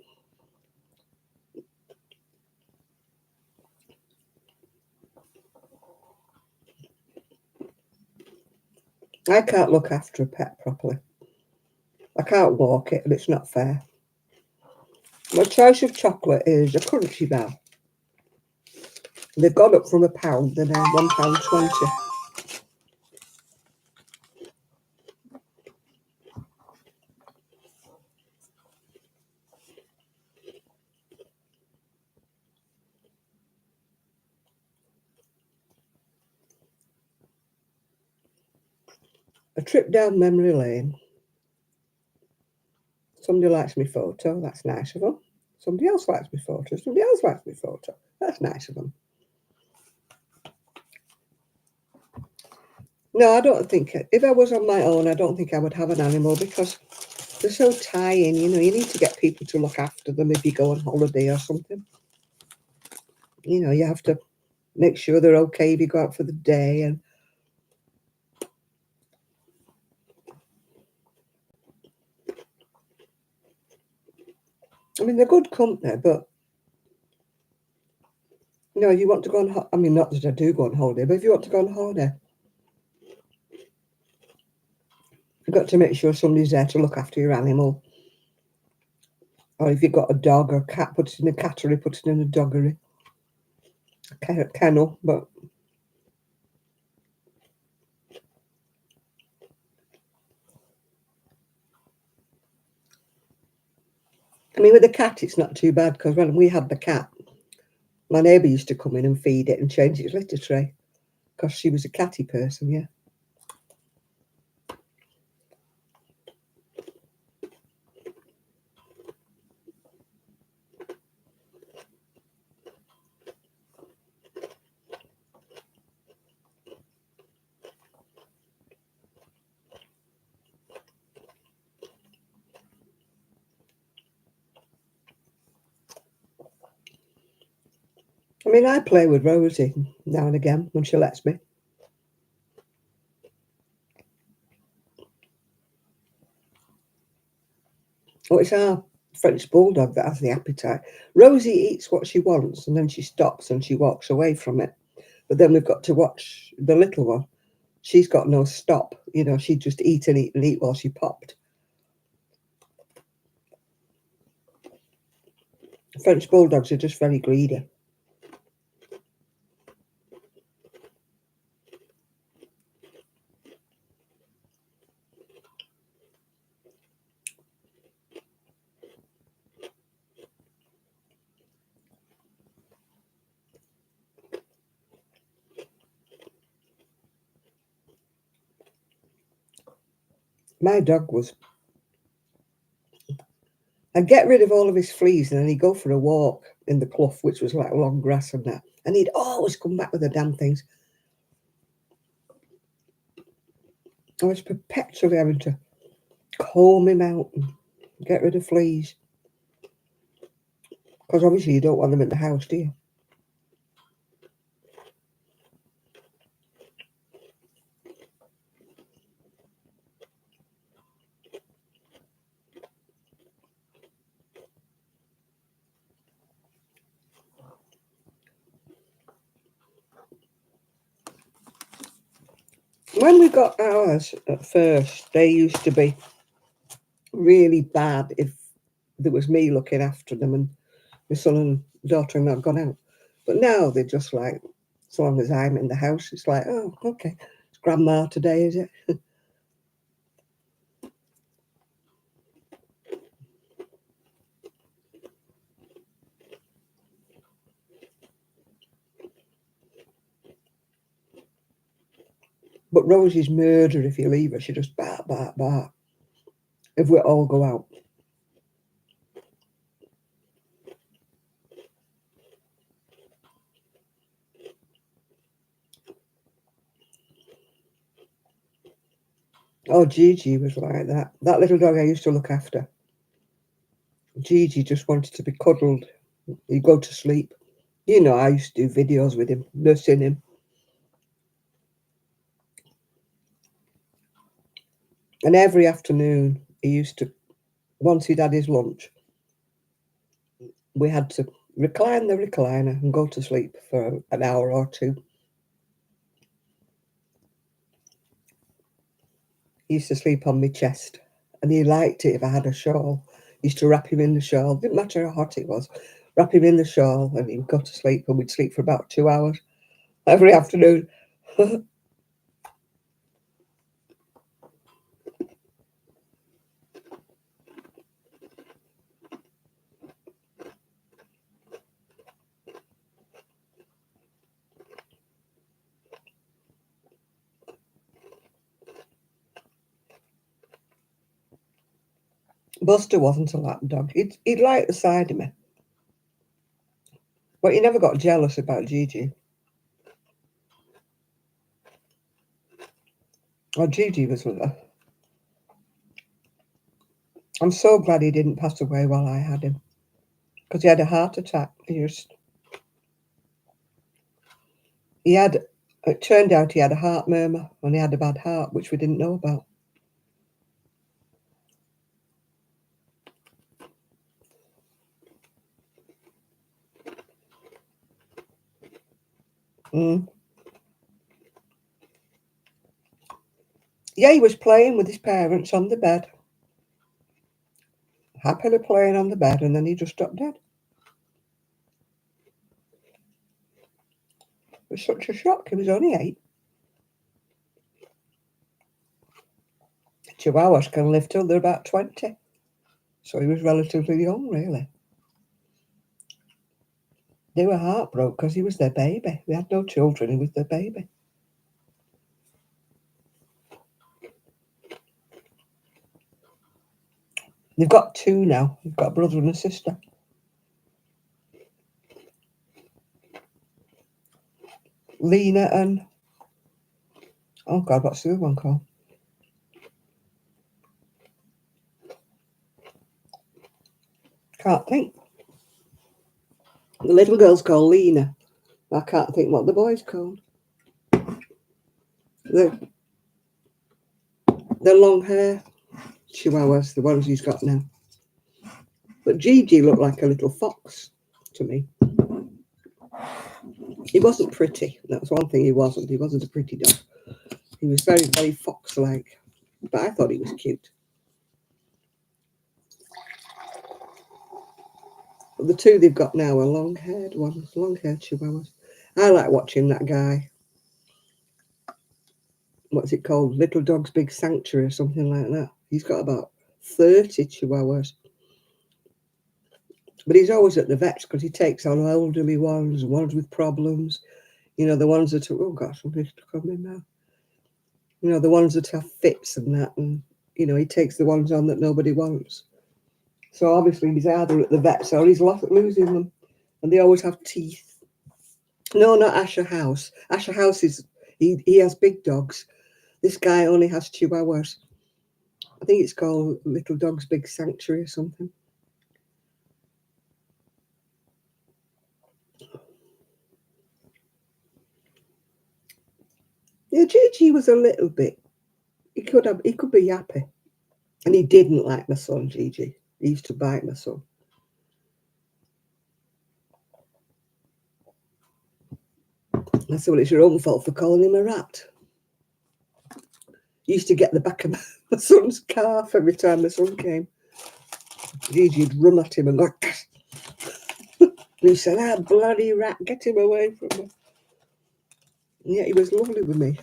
I can't look after a pet properly. I can't walk it, and it's not fair. My choice of chocolate is a crunchy bar. They've gone up from £1. They're now £1.20. A trip down memory lane. Somebody likes my photo. That's nice of them. Somebody else likes my photo. Somebody else likes my photo. That's nice of them. No, I don't think, if I was on my own, I don't think I would have an animal because they're so tying, you know. You need to get people to look after them if you go on holiday or something. You know, you have to make sure they're okay if you go out for the day. And I mean, they're good company, but you know, you want to go on, I mean, not that I do go on holiday, but if you want to go on holiday, you've got to make sure somebody's there to look after your animal. Or if you've got a dog or a cat, put it in a cattery, put it in a doggery. A kennel, but I mean, with the cat, it's not too bad because when we had the cat, my neighbour used to come in and feed it and change its litter tray because she was a catty person, yeah. I mean, I play with Rosie now and again when she lets me. Oh, it's our French bulldog that has the appetite. Rosie eats what she wants and then she stops and she walks away from it. But then we've got to watch the little one. She's got no stop. You know, she'd just eat and eat and eat while she popped. French bulldogs are just very greedy. My dog was, I'd get rid of all of his fleas and then he'd go for a walk in the clough, which was like long grass and that. And he'd always come back with the damn things. I was perpetually having to comb him out and get rid of fleas. Because obviously you don't want them in the house, do you? When we got ours at first, they used to be really bad if there was me looking after them and my son and daughter-in-law had gone out. But now they're just like So long as I'm in the house, it's like, oh, okay, it's grandma today, is it? But Rosie's murder if you leave her. She just bark, bark, bark. If we all go out. Oh, Gigi was like that. That little dog I used to look after. Gigi just wanted to be cuddled. He'd go to sleep. You know, I used to do videos with him, nursing him. And every afternoon, he used to, once he'd had his lunch, we had to recline the recliner and go to sleep for an hour or two. He used to sleep on my chest, and he liked it if I had a shawl. I used to wrap him in the shawl. Didn't matter how hot it was. Wrap him in the shawl, and he'd go to sleep, and we'd sleep for about 2 hours every afternoon. Buster wasn't a lap dog. He'd like the side of me. But he never got jealous about Gigi. Oh, Gigi was with her. I'm so glad he didn't pass away while I had him. Because he had a heart attack. It turned out he had a heart murmur and he had a bad heart, which we didn't know about. Yeah, he was playing with his parents on the bed. Happily playing on the bed, and then he just dropped dead. It was such a shock. He was only 8. Chihuahuas can live till they're about 20. So he was relatively young, really. They were heartbroken because he was their baby. They had no children. He was their baby. They've got 2 now. They've got a brother and a sister. Lena and... Oh, God, what's the other one called? Can't think. The little girl's called Lena. I can't think what the boy's called. The long hair Chihuahuas, the ones he's got now. But Gigi looked like a little fox to me. He wasn't pretty. That's one thing he wasn't. He wasn't a pretty dog. He was very, very fox-like. But I thought he was cute. But the 2 they've got now are long-haired ones, long-haired Chihuahuas. I like watching that guy. What's it called? Little Dog's Big Sanctuary or something like that. He's got about 30 Chihuahuas. But he's always at the vets because he takes on elderly ones with problems. You know, the ones that are, oh gosh, something's come in now. You know, the ones that have fits and that. And, you know, he takes the ones on that nobody wants. So obviously he's either at the vets or he's losing them. And they always have teeth. No, not Asher House. Asher House he has big dogs. This guy only has Chihuahuas. I think it's called Little Dog's Big Sanctuary or something. Yeah, Gigi was a little bit. He could be yappy. And he didn't like my son, Gigi. He used to bite my son. I said, well, it's your own fault for calling him a rat. He used to get the back of my son's calf every time my son came. Gigi'd run at him and go, and he said, ah, bloody rat, get him away from me. Yeah, he was lovely with me.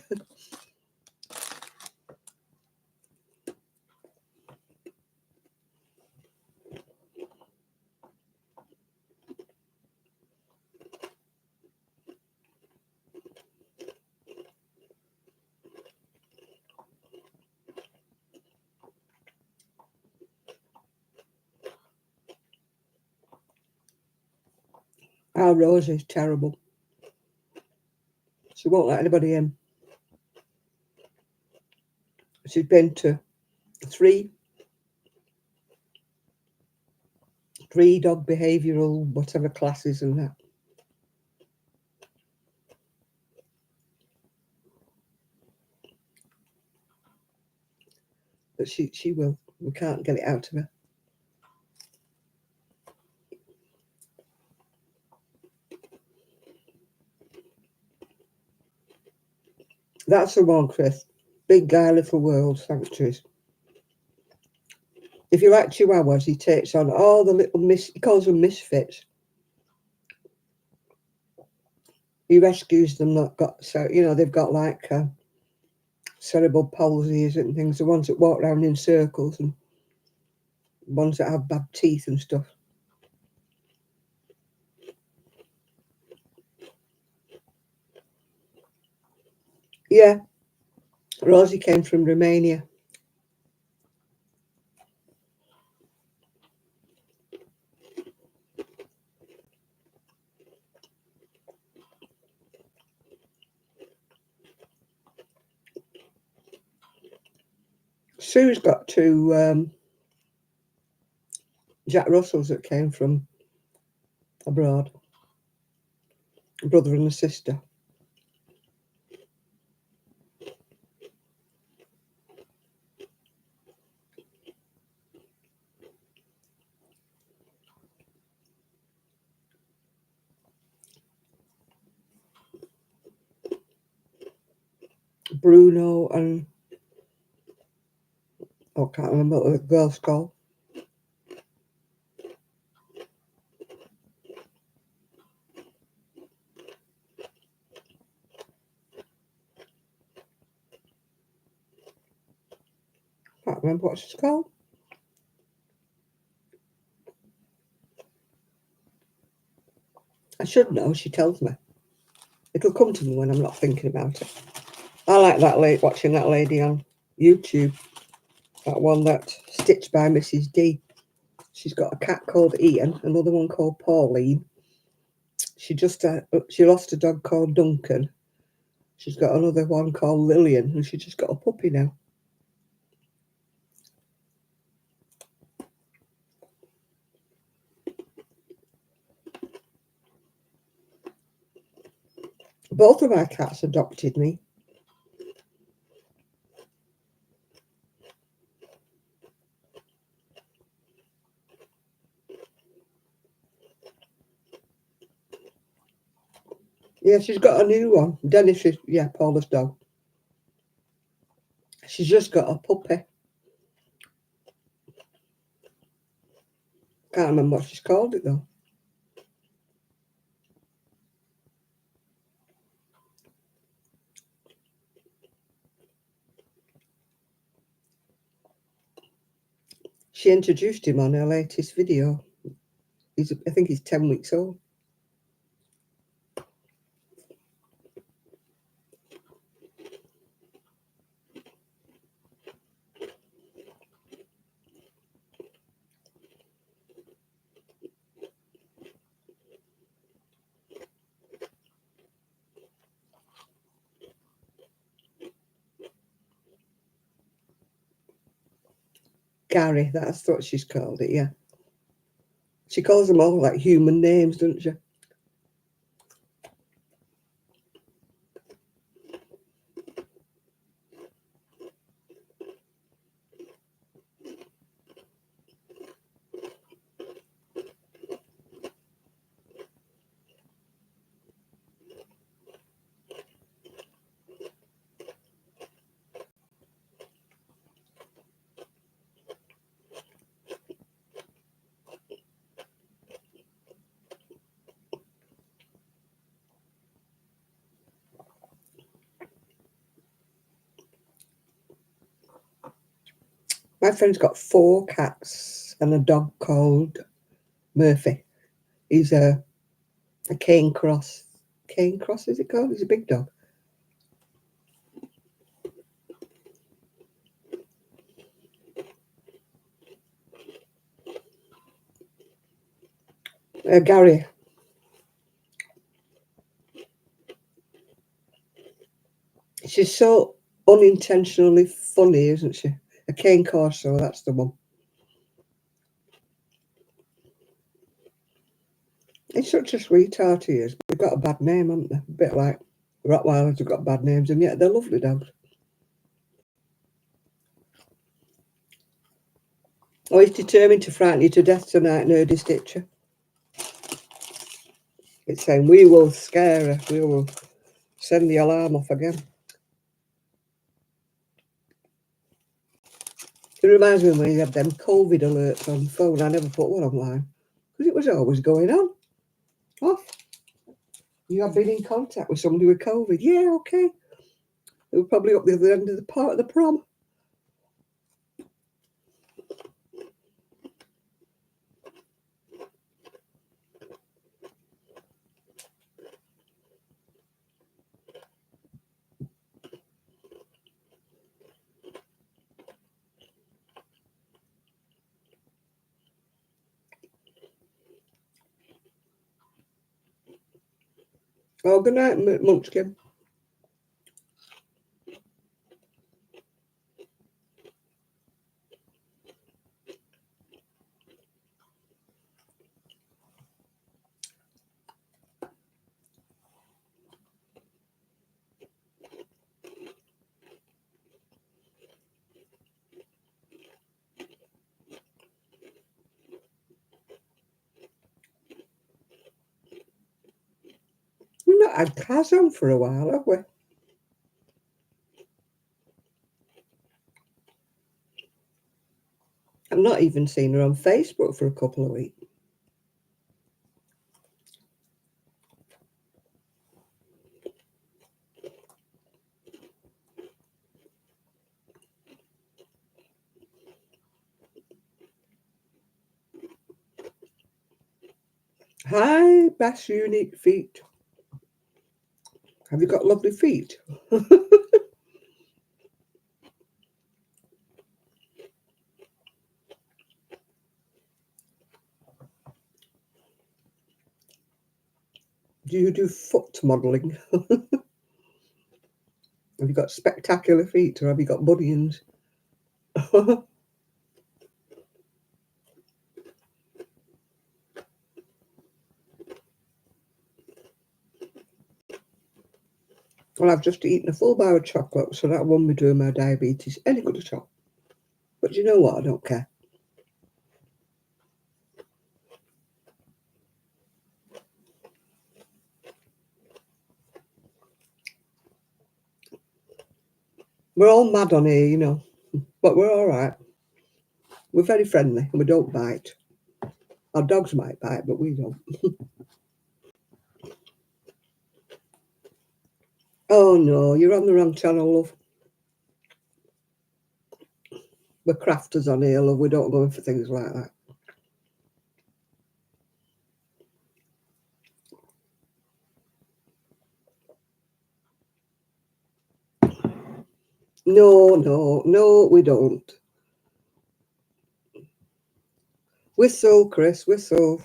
Our Rosie's terrible. She won't let anybody in. She's been to three dog behavioural whatever classes and that. But she will. We can't get it out of her. That's the one, Chris. Big Guy, Little World Sanctuaries. If you like Chihuahuas, he takes on all the little he calls them misfits. He rescues them that got, so you know, they've got like cerebral palsies and things, the ones that walk around in circles and ones that have bad teeth and stuff. Yeah, Rosie came from Romania. Sue's got two Jack Russells that came from abroad, a brother and a sister. Bruno and I can't remember what the girl's called. Can't remember what she's called. I should know. She tells me. It'll come to me when I'm not thinking about it. I like that watching that lady on YouTube. That one that's stitched by Mrs. D. She's got a cat called Ian, another one called Pauline. She lost a dog called Duncan. She's got another one called Lillian, and she just got a puppy now. Both of my cats adopted me. Yeah, she's got a new one. Dennis is, yeah, Paula's dog. She's just got a puppy. Can't remember what she's called it though. She introduced him on her latest video. I think he's 10 weeks old. Gary, that's what she's called it, yeah. She calls them all like human names, doesn't she? My friend's got 4 cats and a dog called Murphy. He's a cane cross. Cane cross, is it called? He's a big dog. Gary. She's so unintentionally funny, isn't she? A cane corso, that's the one. He's such a sweetheart, he is. They've got a bad name, haven't they? A bit like Rottweilers have got bad names, and yet they're lovely dogs. Oh, he's determined to frighten you to death tonight, Nerdy Stitcher. It's saying, we will scare her. We will send the alarm off again. It reminds me when you had them COVID alerts on the phone. I never put one online because it was always going on. Off. You have been in contact with somebody with COVID. Yeah, okay. They were probably up the other end of the part of the prom. Oh, good night, Munchkin. We've not had Kaz on for a while, have we? I've not even seen her on Facebook for a couple of weeks. Hi, Bass Unique Feet. Have you got lovely feet? Do you do foot modelling? Have you got spectacular feet or have you got bunions? Well, I've just eaten a full bar of chocolate, so that won't be doing my diabetes any good at all. But you know what? I don't care. We're all mad on here, you know, but we're all right. We're very friendly and we don't bite. Our dogs might bite, but we don't. Oh no, you're on the wrong channel, love. We're crafters on here, love. We don't go in for things like that. No, we don't. Whistle, Chris, whistle.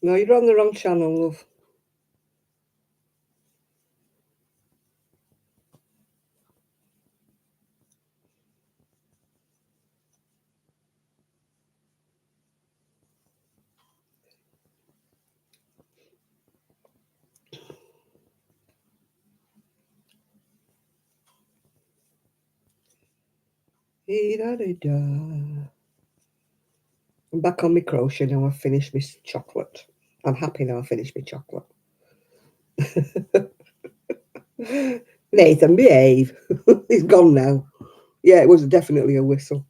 No, you're on the wrong channel, love. I'm back on my crochet now. I've finished my chocolate. I'm happy now I finished my chocolate. Nathan, behave. He's gone now. Yeah, it was definitely a whistle.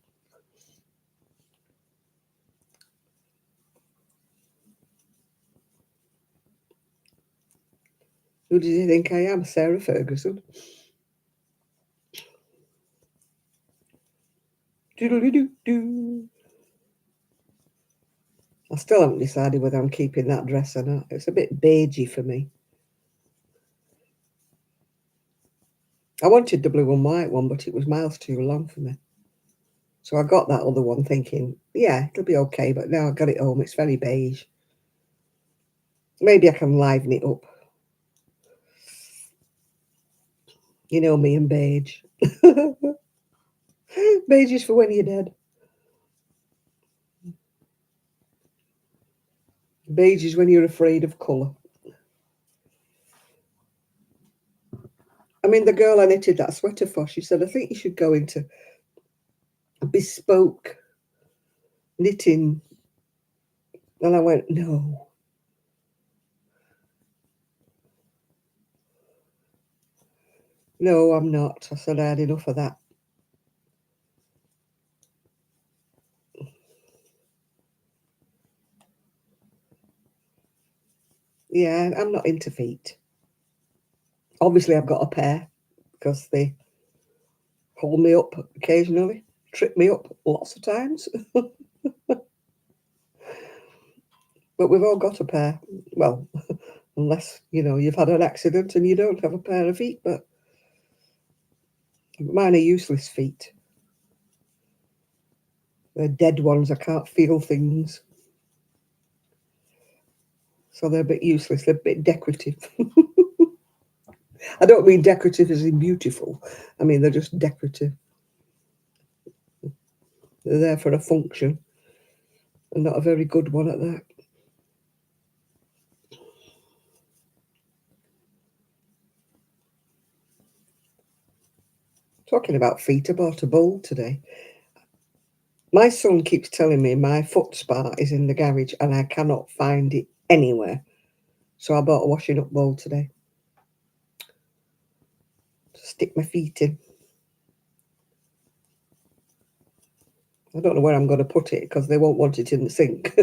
Who does he think I am? Sarah Ferguson? Doodle-doo-doo. I still haven't decided whether I'm keeping that dress or not. It's a bit beigey for me. I wanted the blue and white one, but it was miles too long for me. So I got that other one thinking, yeah, it'll be okay. But now I got it home, it's very beige. Maybe I can liven it up. You know me and beige. Beige is for when you're dead. Beige is when you're afraid of colour. I mean, the girl I knitted that sweater for, she said, I think you should go into bespoke knitting. And I went, no. No, I'm not. I said I had enough of that. Yeah, I'm not into feet. Obviously, I've got a pair because they hold me up occasionally, trip me up lots of times. But we've all got a pair. Well, unless, you've had an accident and you don't have a pair of feet, but mine are useless feet. They're dead ones. I can't feel things. So they're a bit useless. They're a bit decorative. I don't mean decorative as in beautiful. I mean, they're just decorative. They're there for a function and not a very good one at that. Talking about feet, I bought a bowl today. My son keeps telling me my foot spa is in the garage and I cannot find it anywhere. So I bought a washing up bowl today to stick my feet in. I don't know where I'm going to put it because they won't want it in the sink.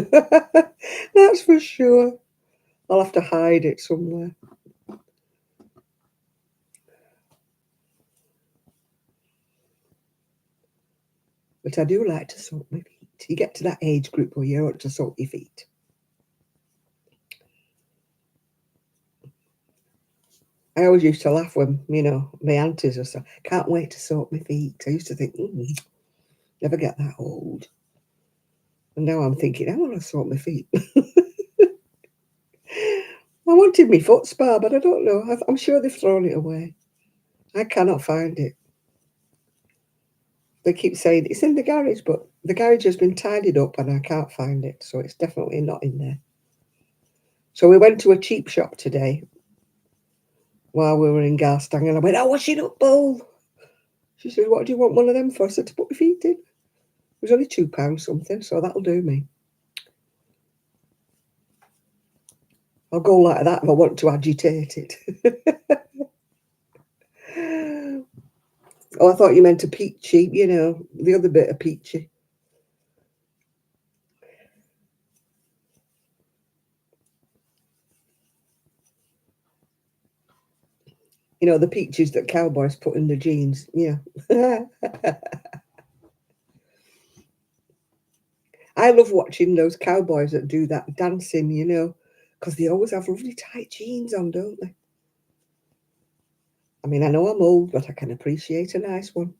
That's for sure. I'll have to hide it somewhere. But I do like to soak my feet. You get to that age group where you want to soak your feet. I always used to laugh when, my aunties or so, can't wait to soak my feet. I used to think, never get that old. And now I'm thinking, I want to soak my feet. I wanted my foot spa, but I don't know. I'm sure they've thrown it away. I cannot find it. They keep saying it's in the garage, but the garage has been tidied up and I can't find it. So it's definitely not in there. So we went to a cheap shop today while we were in Garstang and I went, washing up bowl. She said, what do you want one of them for? I said, to put my feet in. It was only £2 something, so that'll do me. I'll go like that if I want to agitate it. Oh, I thought you meant a peachy, the other bit of peachy. The peaches that cowboys put in the jeans. Yeah. I love watching those cowboys that do that dancing, because they always have lovely tight jeans on, don't they? I mean, I know I'm old, but I can appreciate a nice one.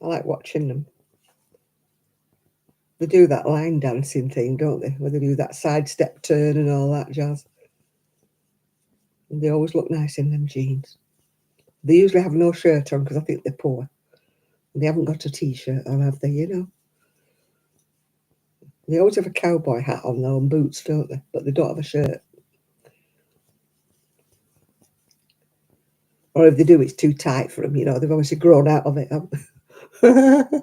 I like watching them. They do that line dancing thing, don't they? Where they do that sidestep turn and all that jazz. And they always look nice in them jeans. They usually have no shirt on because I think they're poor. And they haven't got a T-shirt on, have they, They always have a cowboy hat on though and boots, don't they? But they don't have a shirt. Or if they do, it's too tight for them, They've obviously grown out of it, haven't they?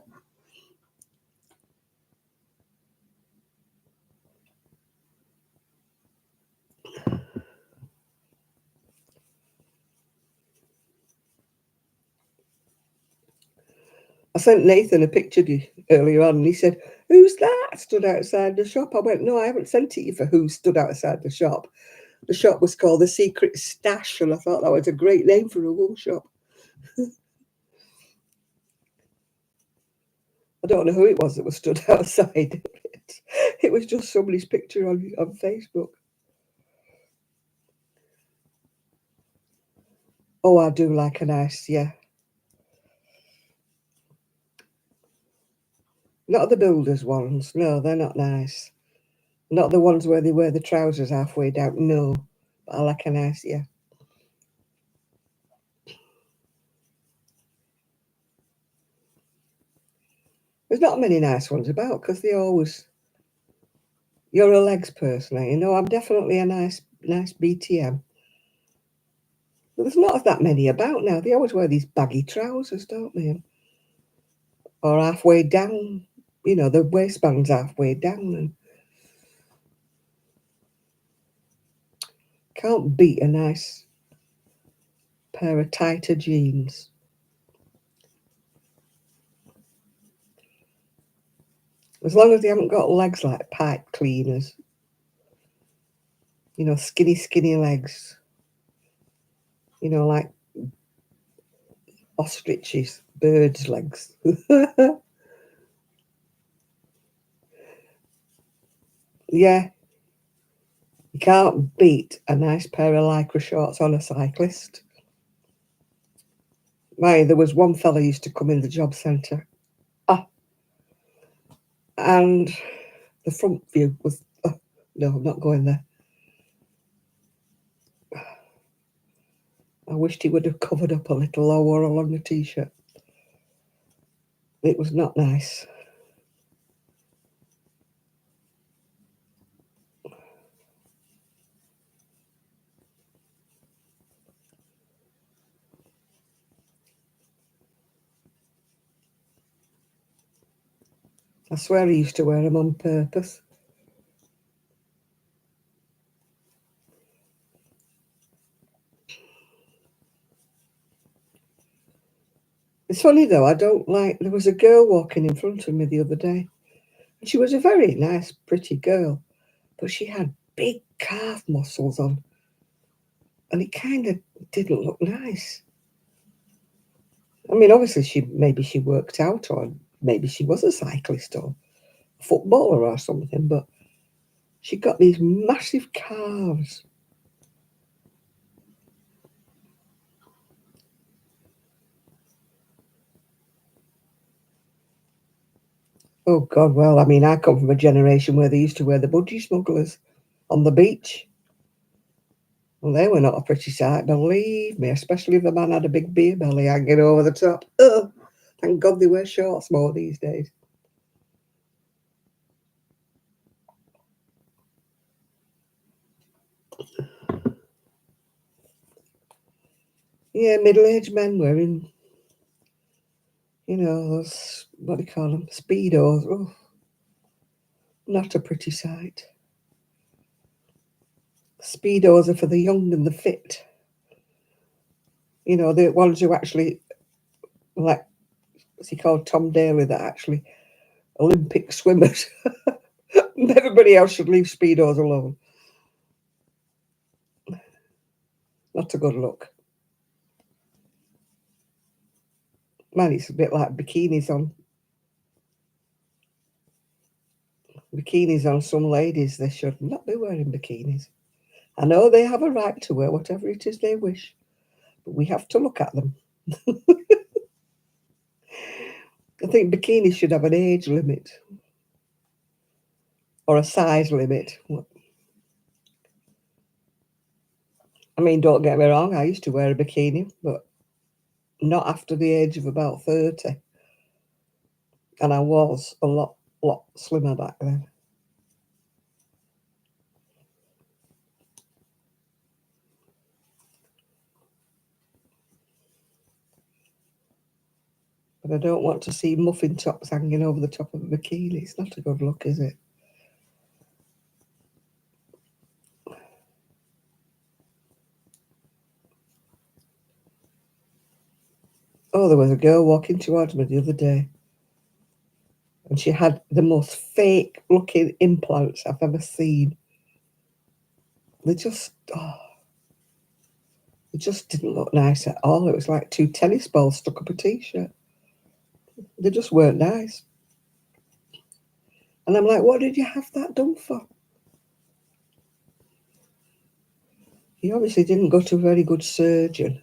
I sent Nathan a picture earlier on, and he said, "Who's that stood outside the shop?" I went, "No, I haven't sent it you for who stood outside the shop. The shop was called the Secret Stash, and I thought that was a great name for a wool shop." I don't know who it was that was stood outside. It was just somebody's picture on Facebook. Oh, I do like a nice, yeah. Not the builders ones. No, they're not nice. Not the ones where they wear the trousers halfway down. No, but I like a nice, yeah. There's not many nice ones about because they always. You're a legs person, you know. I'm definitely a nice BTM. But there's not that many about now. They always wear these baggy trousers, don't they? Or halfway down. You know, the waistband's halfway down, and can't beat a nice pair of tighter jeans. As long as they haven't got legs like pipe cleaners. You know, skinny legs. You know, like ostriches, birds' legs. Yeah, you can't beat a nice pair of lycra shorts on a cyclist. There was one fella used to come in the job centre. Ah, and the front view was, oh, no, I'm not going there. I wished he would have covered up a little or wore a longer t-shirt. It was not nice. I swear he used to wear them on purpose. It's funny though, I don't like, there was a girl walking in front of me the other day. And she was a very nice, pretty girl, but she had big calf muscles on. And it kind of didn't look nice. I mean, obviously maybe she worked out, or maybe she was a cyclist or a footballer or something, but she got these massive calves. Oh God, well, I mean, I come from a generation where they used to wear the budgie smugglers on the beach. Well, they were not a pretty sight, believe me, especially if the man had a big beer belly hanging over the top. Oh, thank God they wear shorts more these days. Yeah, middle-aged men wearing, you know, those, what do you call them, Speedos. Oh, not a pretty sight. Speedos are for the young and the fit. You know, the ones who actually, like, what's he called, Tom Daly, that actually Olympic swimmers. Everybody else should leave Speedos alone. Not a good look. Man, it's a bit like bikinis on. Bikinis on some ladies. They should not be wearing bikinis. I know they have a right to wear whatever it is they wish, but we have to look at them. I think bikinis should have an age limit or a size limit. I mean, don't get me wrong, I used to wear a bikini, but not after the age of about 30. And I was a lot slimmer back then. But I don't want to see muffin tops hanging over the top of a bikini. It's not a good look, is it? Oh, there was a girl walking towards me the other day, and she had the most fake looking implants I've ever seen. They just, oh, it just didn't look nice at all. It was like two tennis balls stuck up a t-shirt. They just weren't nice. And I'm like, what did you have that done for? You obviously didn't go to a very good surgeon.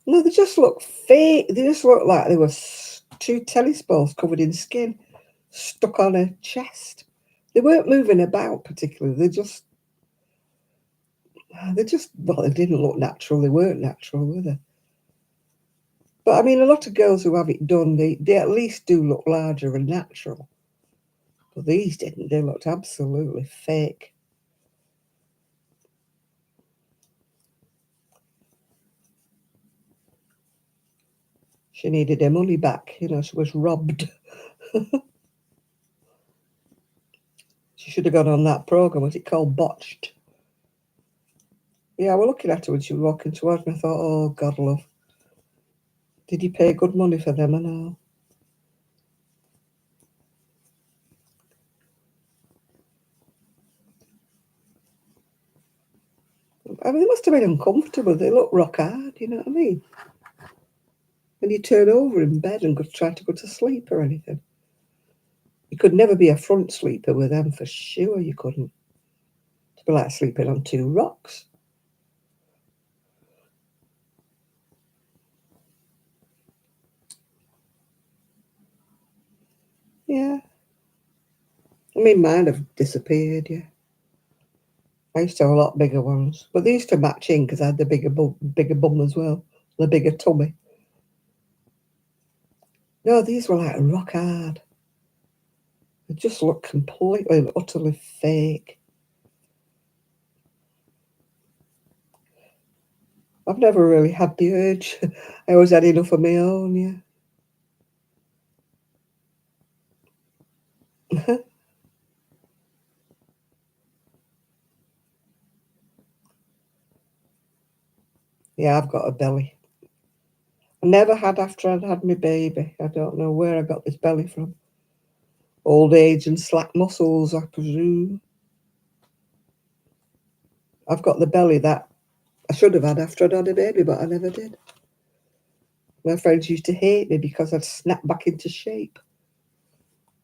No, they just look fake. They just look like they were two tennis balls covered in skin stuck on her chest. They weren't moving about particularly. Well, they didn't look natural. They weren't natural, were they? But I mean, a lot of girls who have it done, they at least do look larger and natural. But these didn't. They looked absolutely fake. She needed her money back. You know, she was robbed. She should have gone on that program. Was it called Botched? Yeah, we're looking at her when she was walking towards me. I thought, oh, God love. Did you pay good money for them and all? I mean, they must have been uncomfortable. They look rock hard, you know what I mean? When you turn over in bed and try to go to sleep or anything. You could never be a front sleeper with them for sure. You couldn't. It'd be like sleeping on two rocks. Yeah. I mean, mine have disappeared, yeah. I used to have a lot bigger ones. But they used to match in because I had the bigger bum as well. The bigger tummy. No, these were like rock hard. They just look completely and utterly fake. I've never really had the urge. I always had enough of my own, yeah. Yeah, I've got a belly. I never had after I'd had my baby. I don't know where I got this belly from. Old age and slack muscles, I presume. I've got the belly that I should have had after I'd had a baby, but I never did. My friends used to hate me because I'd snap back into shape.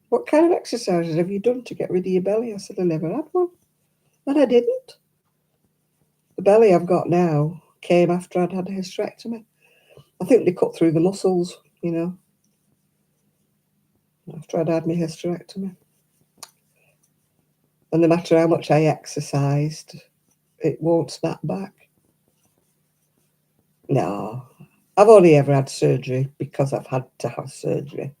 What kind of exercises have you done to get rid of your belly? I said, I never had one. And I didn't. The belly I've got now came after I'd had a hysterectomy. I think they cut through the muscles, you know, after I'd had my hysterectomy. And no matter how much I exercised, it won't snap back. No, I've only ever had surgery because I've had to have surgery.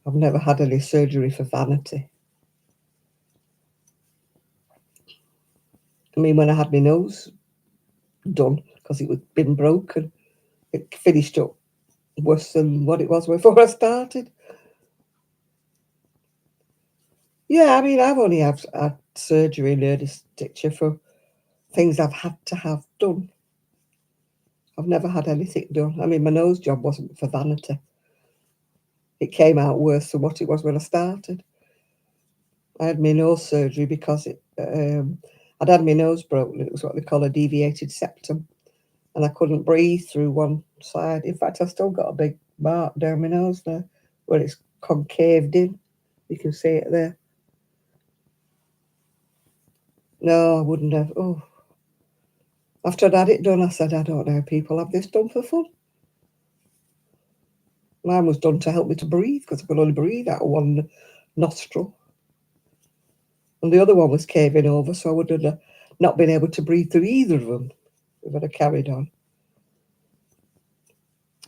I've never had any surgery for vanity. I mean, when I had my nose done, because it had been broken, it finished up worse than what it was before I started. Yeah, I mean, I've only had surgery and hernia stitcher for things I've had to have done. I've never had anything done. I mean, my nose job wasn't for vanity. It came out worse than what it was when I started. I had my nose surgery because I'd had my nose broken. It was what they call a deviated septum, and I couldn't breathe through one side. In fact, I've still got a big mark down my nose there where it's concaved in. You can see it there. No, I wouldn't have. Oh, after I'd had it done, I said, I don't know how people have this done for fun. Mine was done to help me to breathe because I could only breathe out of one nostril. And the other one was caving over, so I would have not been able to breathe through either of them if I'd have carried on.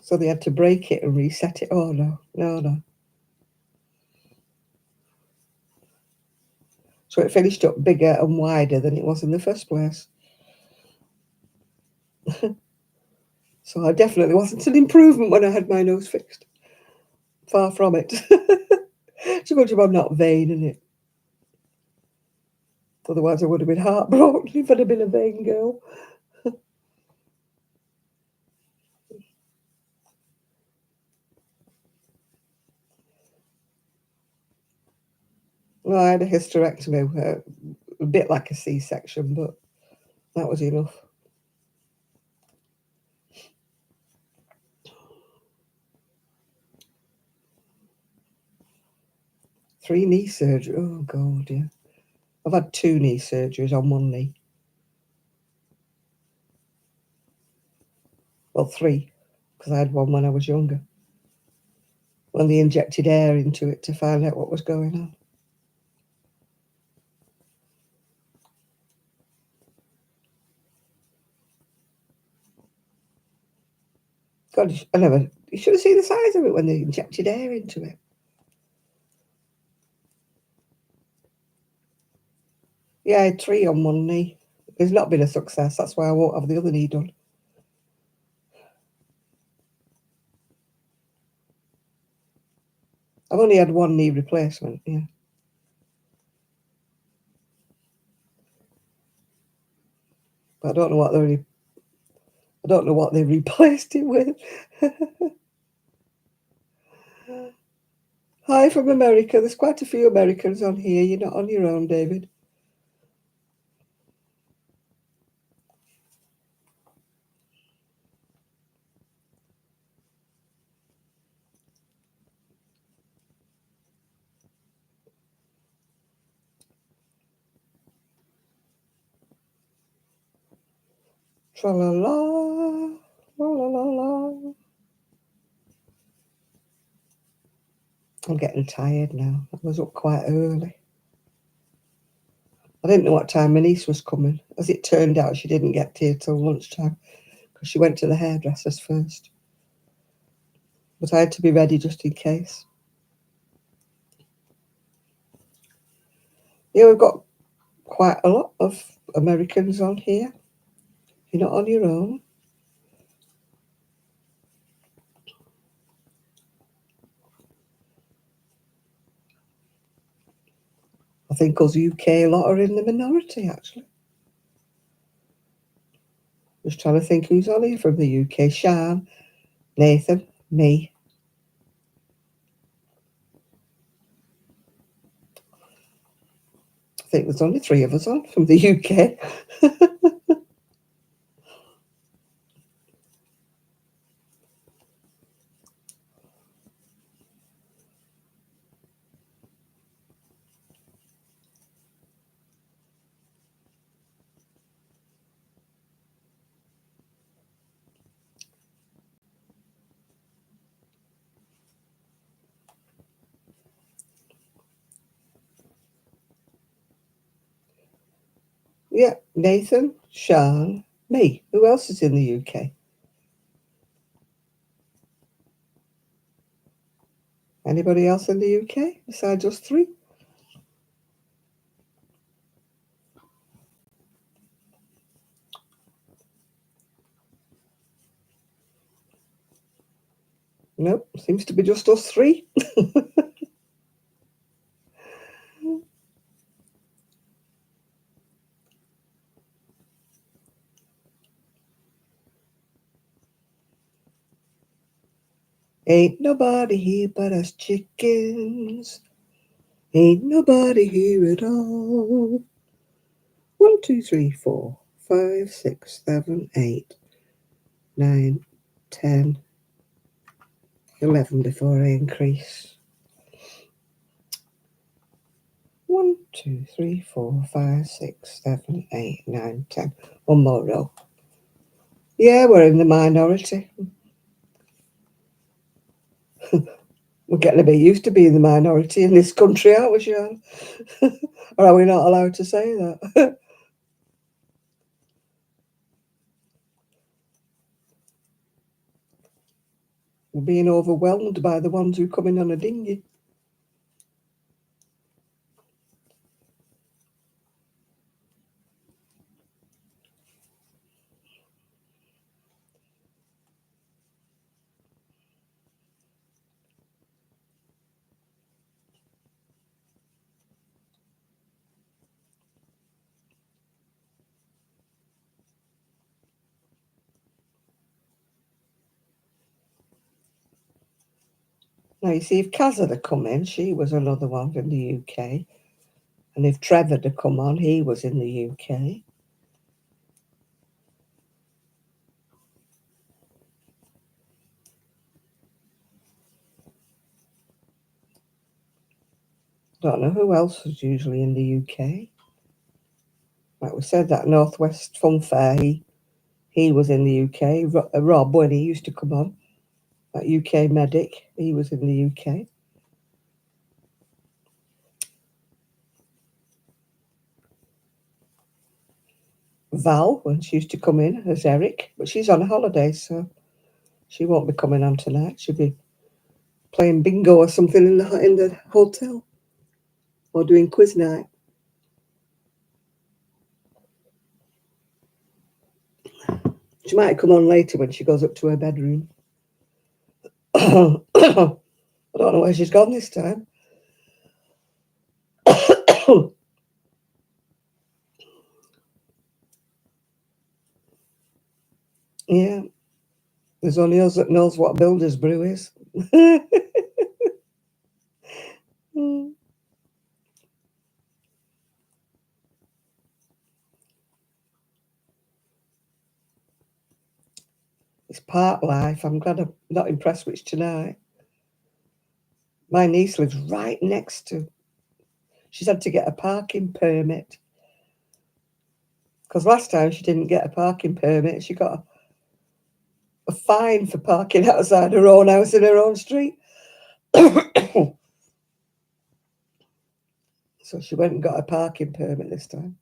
So they had to break it and reset it. Oh, no, no, no. So it finished up bigger and wider than it was in the first place. So I definitely wasn't an improvement when I had my nose fixed. Far from it. It's a good job I'm not vain, isn't it? Otherwise, I would have been heartbroken if I'd have been a vain girl. Well, I had a hysterectomy, a bit like a C-section, but that was enough. 3 knee surgery. Oh, God, yeah. I've had 2 knee surgeries on one knee. Well, 3, because I had one when I was younger. When they injected air into it to find out what was going on. God, you should have seen the size of it when they injected air into it. Yeah, I had 3 on one knee. It's not been a success. That's why I won't have the other knee done. I've only had 1 knee replacement, yeah. But I don't know what they replaced it with. Hi from America. There's quite a few Americans on here. You're not on your own, David. Tra-la-la, la-la-la-la. I'm getting tired now. I was up quite early. I didn't know what time my niece was coming. As it turned out, she didn't get here till lunchtime because she went to the hairdresser's first. But I had to be ready just in case. Yeah, we've got quite a lot of Americans on here. You're not on your own. I think us UK a lot are in the minority, actually. Just trying to think who's on here from the UK. Shan, Nathan, me. I think there's only 3 of us on from the UK. Yeah, Nathan, Shan, me. Who else is in the UK? Anybody else in the UK besides us 3? Nope, seems to be just us 3. Ain't nobody here but us chickens. Ain't nobody here at all. 1, 2, 3, 4, 5, 6, 7, 8, 9, 10, 11 before I increase. 1, 2, 3, 4, 5, 6, 7, 8, 9, 10. One more row. Yeah, we're in the minority. We're getting a bit used to being the minority in this country, aren't we, Sean? Or are we not allowed to say that? We're being overwhelmed by the ones who come in on a dinghy. Now, you see, if Kaz had come in, she was another one from the UK. And if Trevor had come on, he was in the UK. Don't know who else was usually in the UK. Like we said, that Northwest Fun Fair, he was in the UK. Rob, when he used to come on, that UK medic, he was in the UK. Val, when she used to come in as Eric, but she's on holiday, so she won't be coming on tonight. She'll be playing bingo or something in the hotel, or doing quiz night. She might come on later when she goes up to her bedroom. I don't know where she's gone this time. Yeah, there's only us that knows what builder's brew is. It's park life. I'm glad I'm not in Prestwich tonight. My niece lives right next to. She's had to get a parking permit. Because last time she didn't get a parking permit, she got a fine for parking outside her own house in her own street. So she went and got a parking permit this time.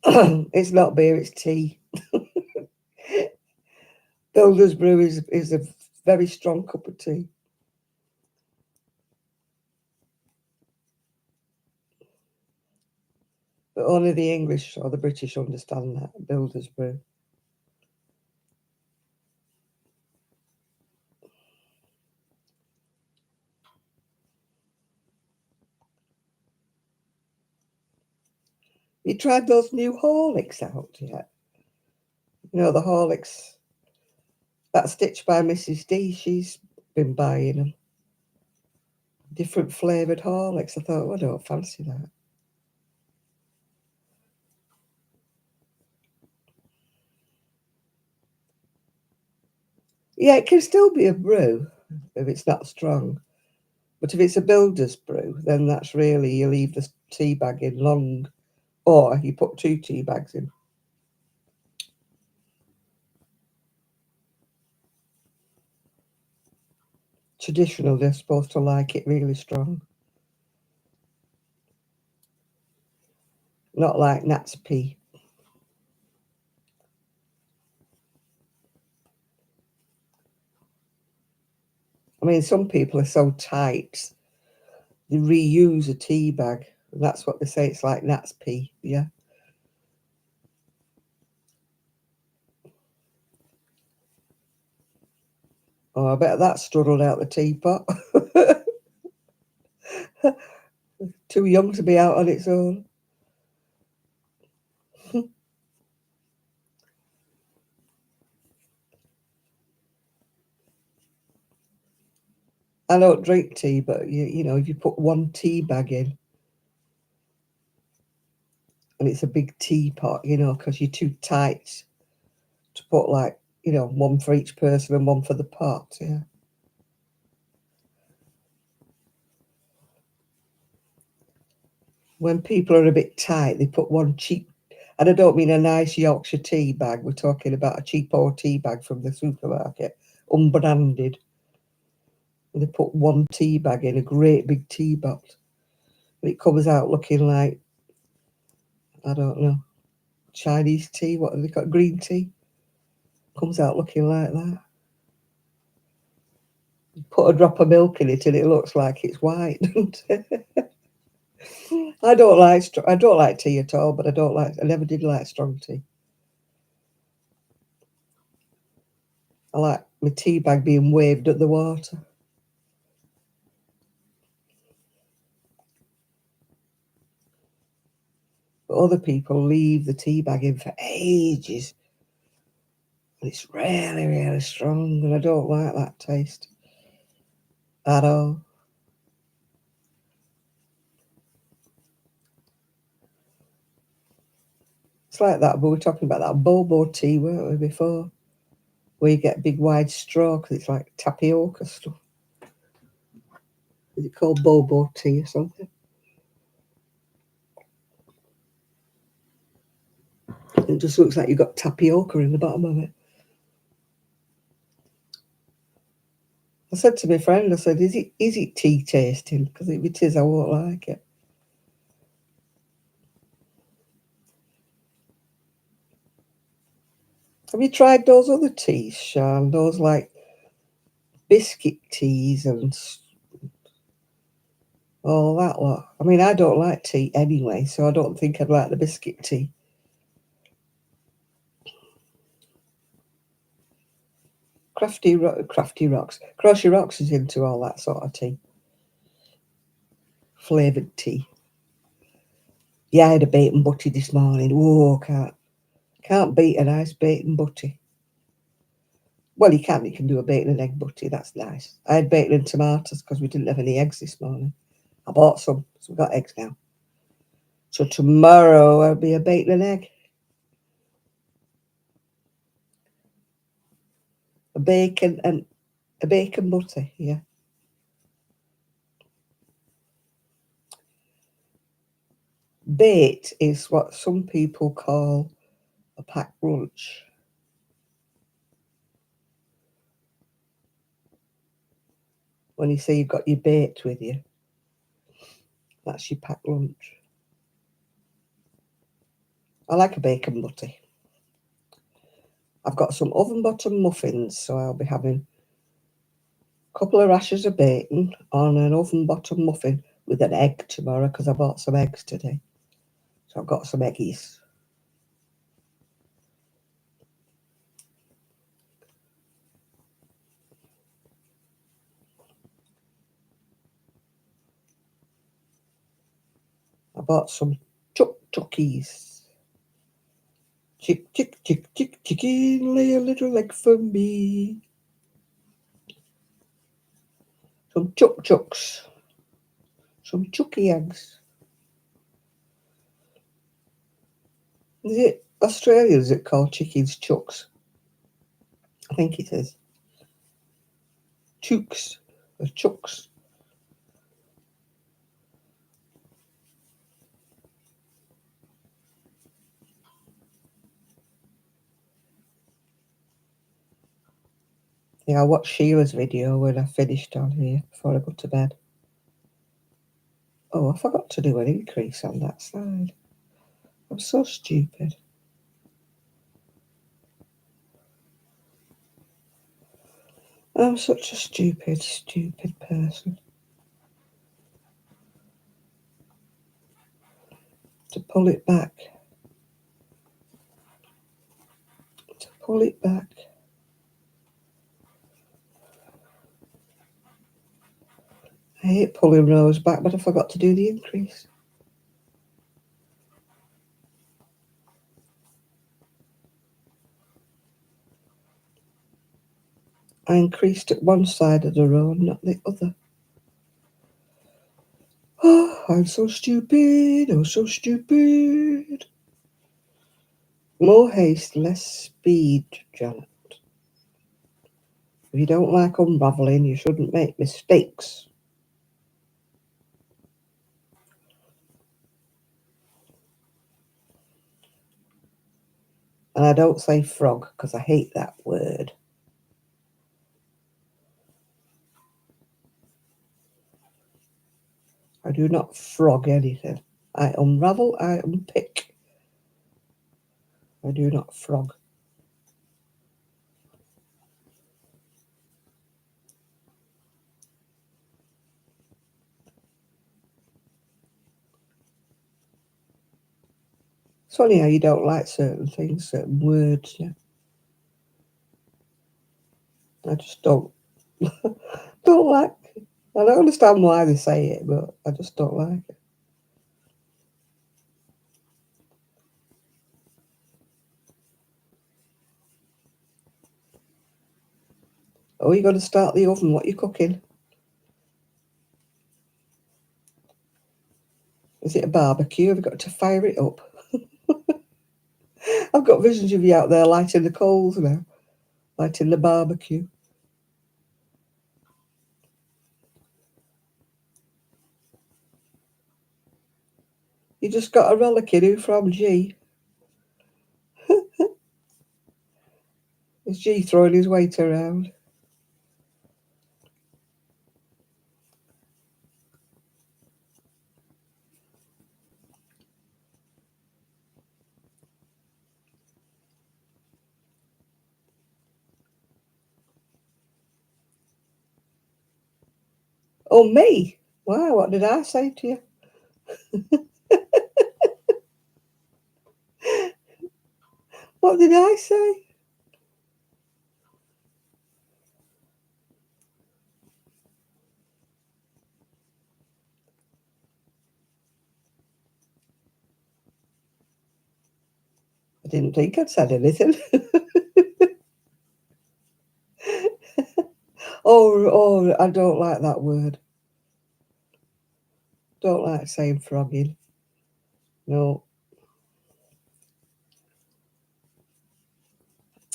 It's not beer, it's tea. Builder's brew is a very strong cup of tea. But only the English or the British understand that, builder's brew. You tried those new Horlicks out yet? You know, the Horlicks, that Stitched by Mrs. D, she's been buying them. Different flavoured Horlicks. I thought, well, I don't fancy that. Yeah, it can still be a brew if it's not strong. But if it's a builder's brew, then that's really, you leave the tea bag in long, or you put 2 tea bags in. Traditional, they're supposed to like it really strong. Not like Nat's pea. I mean, some people are so tight, they reuse a tea bag. And that's what they say, it's like Nat's pea, yeah. Oh, I bet that struggled out the teapot. Too young to be out on its own. I don't drink tea, but you know, if you put 1 tea bag in, and it's a big teapot, you know, because you're too tight to put, like, you know, 1 for each person and 1 for the pot, yeah. When people are a bit tight, they put 1 cheap, and I don't mean a nice Yorkshire tea bag, we're talking about a cheapo tea bag from the supermarket, unbranded. And they put 1 tea bag in, a great big tea pot. And it comes out looking like, I don't know, Chinese tea, what have they got, green tea? Comes out looking like that. Put a drop of milk in it and it looks like it's white. I don't like tea at all, but I never did like strong tea. I like my tea bag being waved at the water. But other people leave the tea bag in for ages. And it's really, really strong, and I don't like that taste. at all. It's like that, we were talking about that bobo tea, weren't we, before? Where you get a big wide straw because it's like tapioca stuff. Is it called bobo tea or something? It just looks like you've got tapioca in the bottom of it. I said to my friend, I said, is it tea tasting? Because if it is, I won't like it. Have you tried those other teas, Sean? Those like biscuit teas and all that lot. I mean, I don't like tea anyway, so I don't think I'd like the biscuit tea. Crochet Rocks is into all that sort of tea. Flavoured tea. Yeah, I had a bacon butty this morning. Whoa, can't beat a nice bacon butty. Well, you can do a bacon and egg butty, that's nice. I had bacon and tomatoes because we didn't have any eggs this morning. I bought some, so we've got eggs now. So tomorrow I'll be a bacon and egg. A bacon butty, yeah. Bait is what some people call a packed lunch. When you say you've got your bait with you, that's your packed lunch. I like a bacon butty. I've got some oven bottom muffins, so I'll be having a couple of rashers of bacon on an oven bottom muffin with an egg tomorrow because I bought some eggs today. So I've got some eggies. I bought some chuckies. Chicken, lay a little egg for me. Some chucks. Some chucky eggs. Is it Australia? Is it called chickens chucks? I think it is. Chooks or chucks. Yeah, I watched Sheila's video when I finished on here before I go to bed. Oh, I forgot to do an increase on that side. I'm so stupid. I'm such a stupid person. To pull it back. To pull it back. I hate pulling rows back, but I forgot to do the increase. I increased at one side of the row, not the other. Oh, I'm so stupid. Oh, so stupid. More haste, less speed, Janet. If you don't like unravelling, you shouldn't make mistakes. And I don't say frog because I hate that word. I do not frog anything. I unravel, I unpick. I do not frog. It's funny how you don't like certain things, certain words, yeah. I just don't like it. I don't understand why they say it, but I just don't like it. Oh, you're going to start the oven. What are you cooking? Is it a barbecue? Have we got to fire it up? I've got visions of you out there lighting the coals now, lighting the barbecue. You just got a roller kiddo from G. Is G throwing his weight around? Oh, me? Wow, what did I say to you? What did I say? I didn't think I'd said anything. Oh, I don't like that word. Don't like saying frogging. No.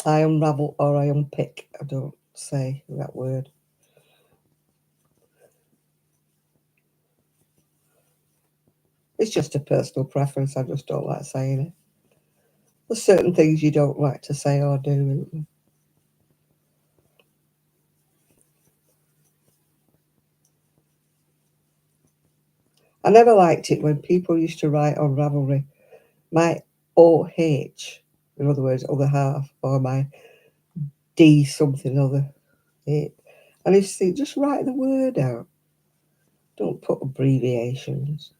I unravel or I unpick. I don't say that word. It's just a personal preference. I just don't like saying it. There's certain things you don't like to say or do. I never liked it when people used to write on Ravelry my OH, in other words, other half, or my D something other. It. And if you just write the word out. Don't put abbreviations.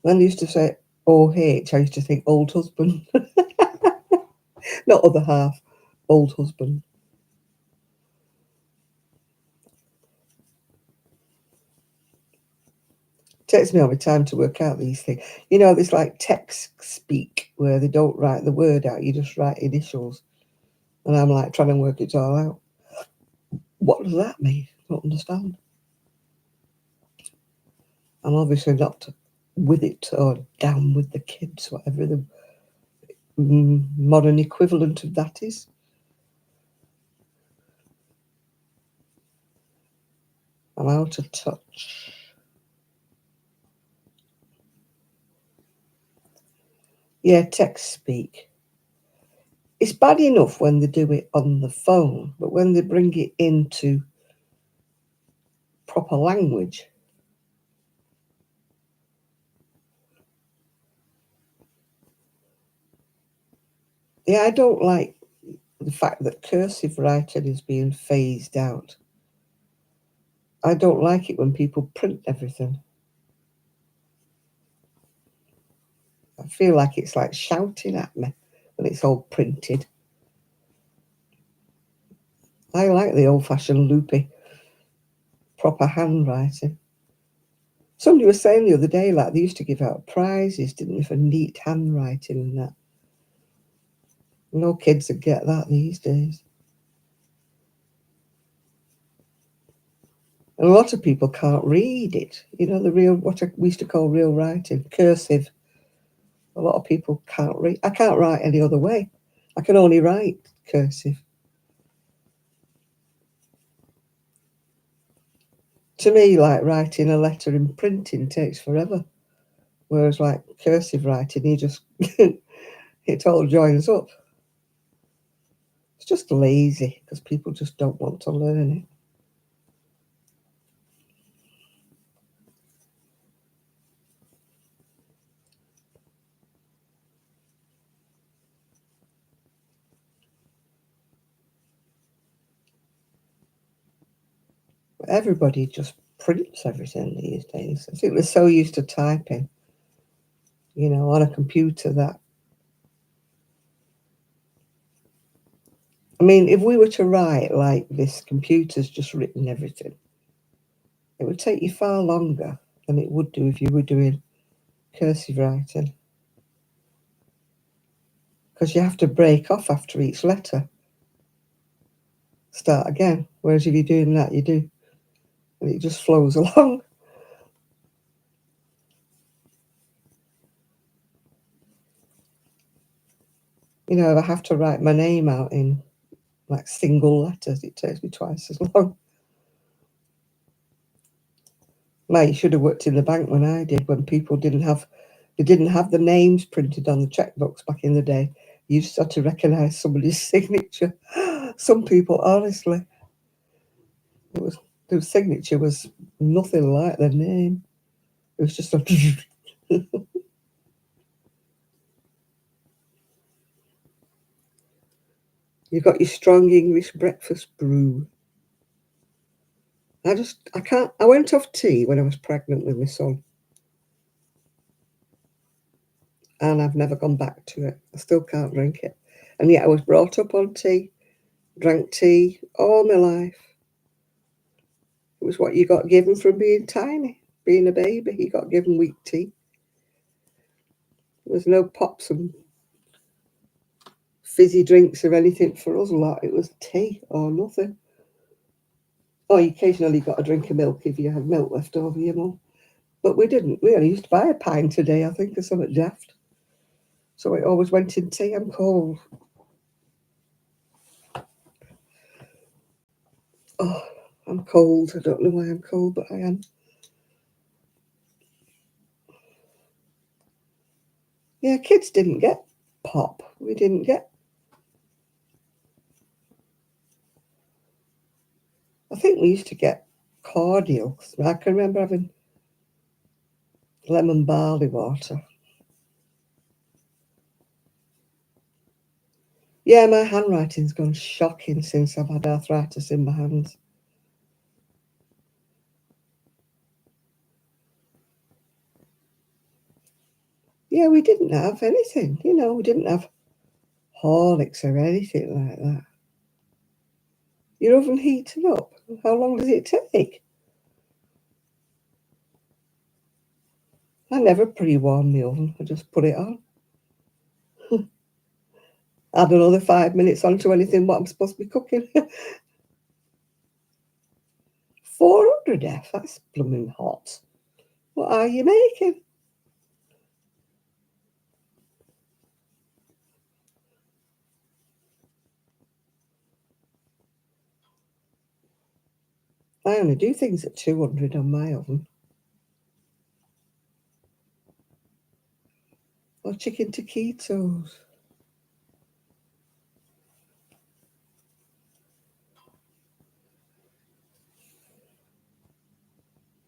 When they used to say OH, I used to think old husband. Not other half, old husband. Takes me all the time to work out these things. You know, this like text speak where they don't write the word out, you just write initials. And I'm like trying to work it all out. What does that mean? I don't understand. I'm obviously not with it or down with the kids, whatever the modern equivalent of that is. I'm out of touch. Yeah, text speak. It's bad enough when they do it on the phone, but when they bring it into proper language, yeah, I don't like the fact that cursive writing is being phased out. I don't like it when people print everything. I feel like it's like shouting at me when it's all printed. I like the old-fashioned loopy, proper handwriting. Somebody was saying the other day, like they used to give out prizes, didn't they, for neat handwriting and that. No kids would get that these days. And a lot of people can't read it. You know, the real, what we used to call real writing, cursive. A lot of people can't read. I can't write any other way. I can only write cursive. To me, like writing a letter in printing takes forever. Whereas like cursive writing, you just, it all joins up. It's just lazy because people just don't want to learn it. But everybody just prints everything these days. I think we're so used to typing, you know, on a computer that, I mean, if we were to write like this computer's just written everything, it would take you far longer than it would do if you were doing cursive writing. Because you have to break off after each letter. Start again. Whereas if you're doing that, you do. And it just flows along. You know, if I have to write my name out in like single letters, it takes me twice as long. Now, you should have worked in the bank when I did, when people didn't have the names printed on the checkbooks back in the day. You just had to recognise somebody's signature. Some people, honestly, their signature was nothing like their name. It was just a You've got your strong English breakfast brew. I went off tea when I was pregnant with my son. And I've never gone back to it. I still can't drink it. And yet I was brought up on tea, drank tea all my life. It was what you got given from being tiny, being a baby. You got given weak tea. There was no pops and fizzy drinks or anything for us a lot. It was tea or nothing. Oh, you occasionally got a drink of milk if you had milk left over your mum. But we didn't. We only used to buy a pint a day, I think, or something daft. So it always went in tea. I'm cold. Oh, I'm cold. I don't know why I'm cold, but I am. Yeah, kids didn't get pop. We didn't get. I think we used to get cordial. I can remember having lemon barley water. Yeah, my handwriting's gone shocking since I've had arthritis in my hands. Yeah, we didn't have anything. You know, we didn't have Horlicks or anything like that. Your oven heating up. How long does it take? I never pre-warm the oven. I just put it on. Add another 5 minutes onto anything what I'm supposed to be cooking. 400 F, that's blooming hot. What are you making? I only do things at 200 on my oven. Or chicken taquitos.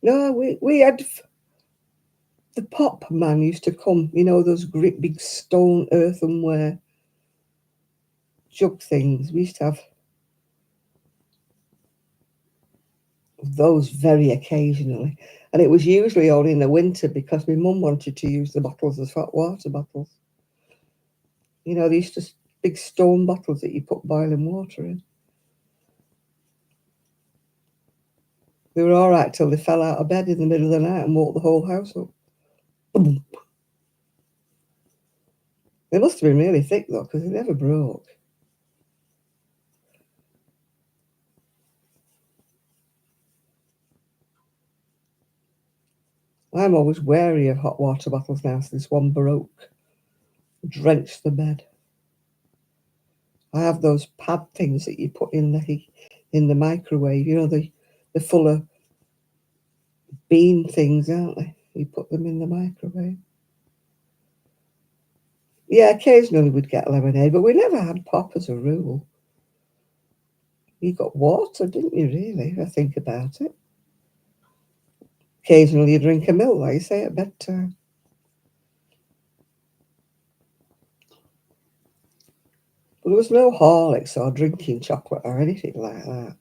No, we had the pop man used to come, you know, those great big stone earthenware jug things. We used to have those very occasionally. And it was usually only in the winter because my mum wanted to use the bottles as hot water bottles. You know, these just big stone bottles that you put boiling water in. They were all right till they fell out of bed in the middle of the night and woke the whole house up. They must have been really thick though, because they never broke. I'm always wary of hot water bottles now since one broke, drenched the bed. I have those pad things that you put in the microwave. You know, the fuller bean things, aren't they? You put them in the microwave. Yeah, occasionally we'd get lemonade, but we never had pop as a rule. You got water, didn't you, really, if I think about it? Occasionally you drink a milk, like you say, at bedtime. But there was no Horlicks or drinking chocolate or anything like that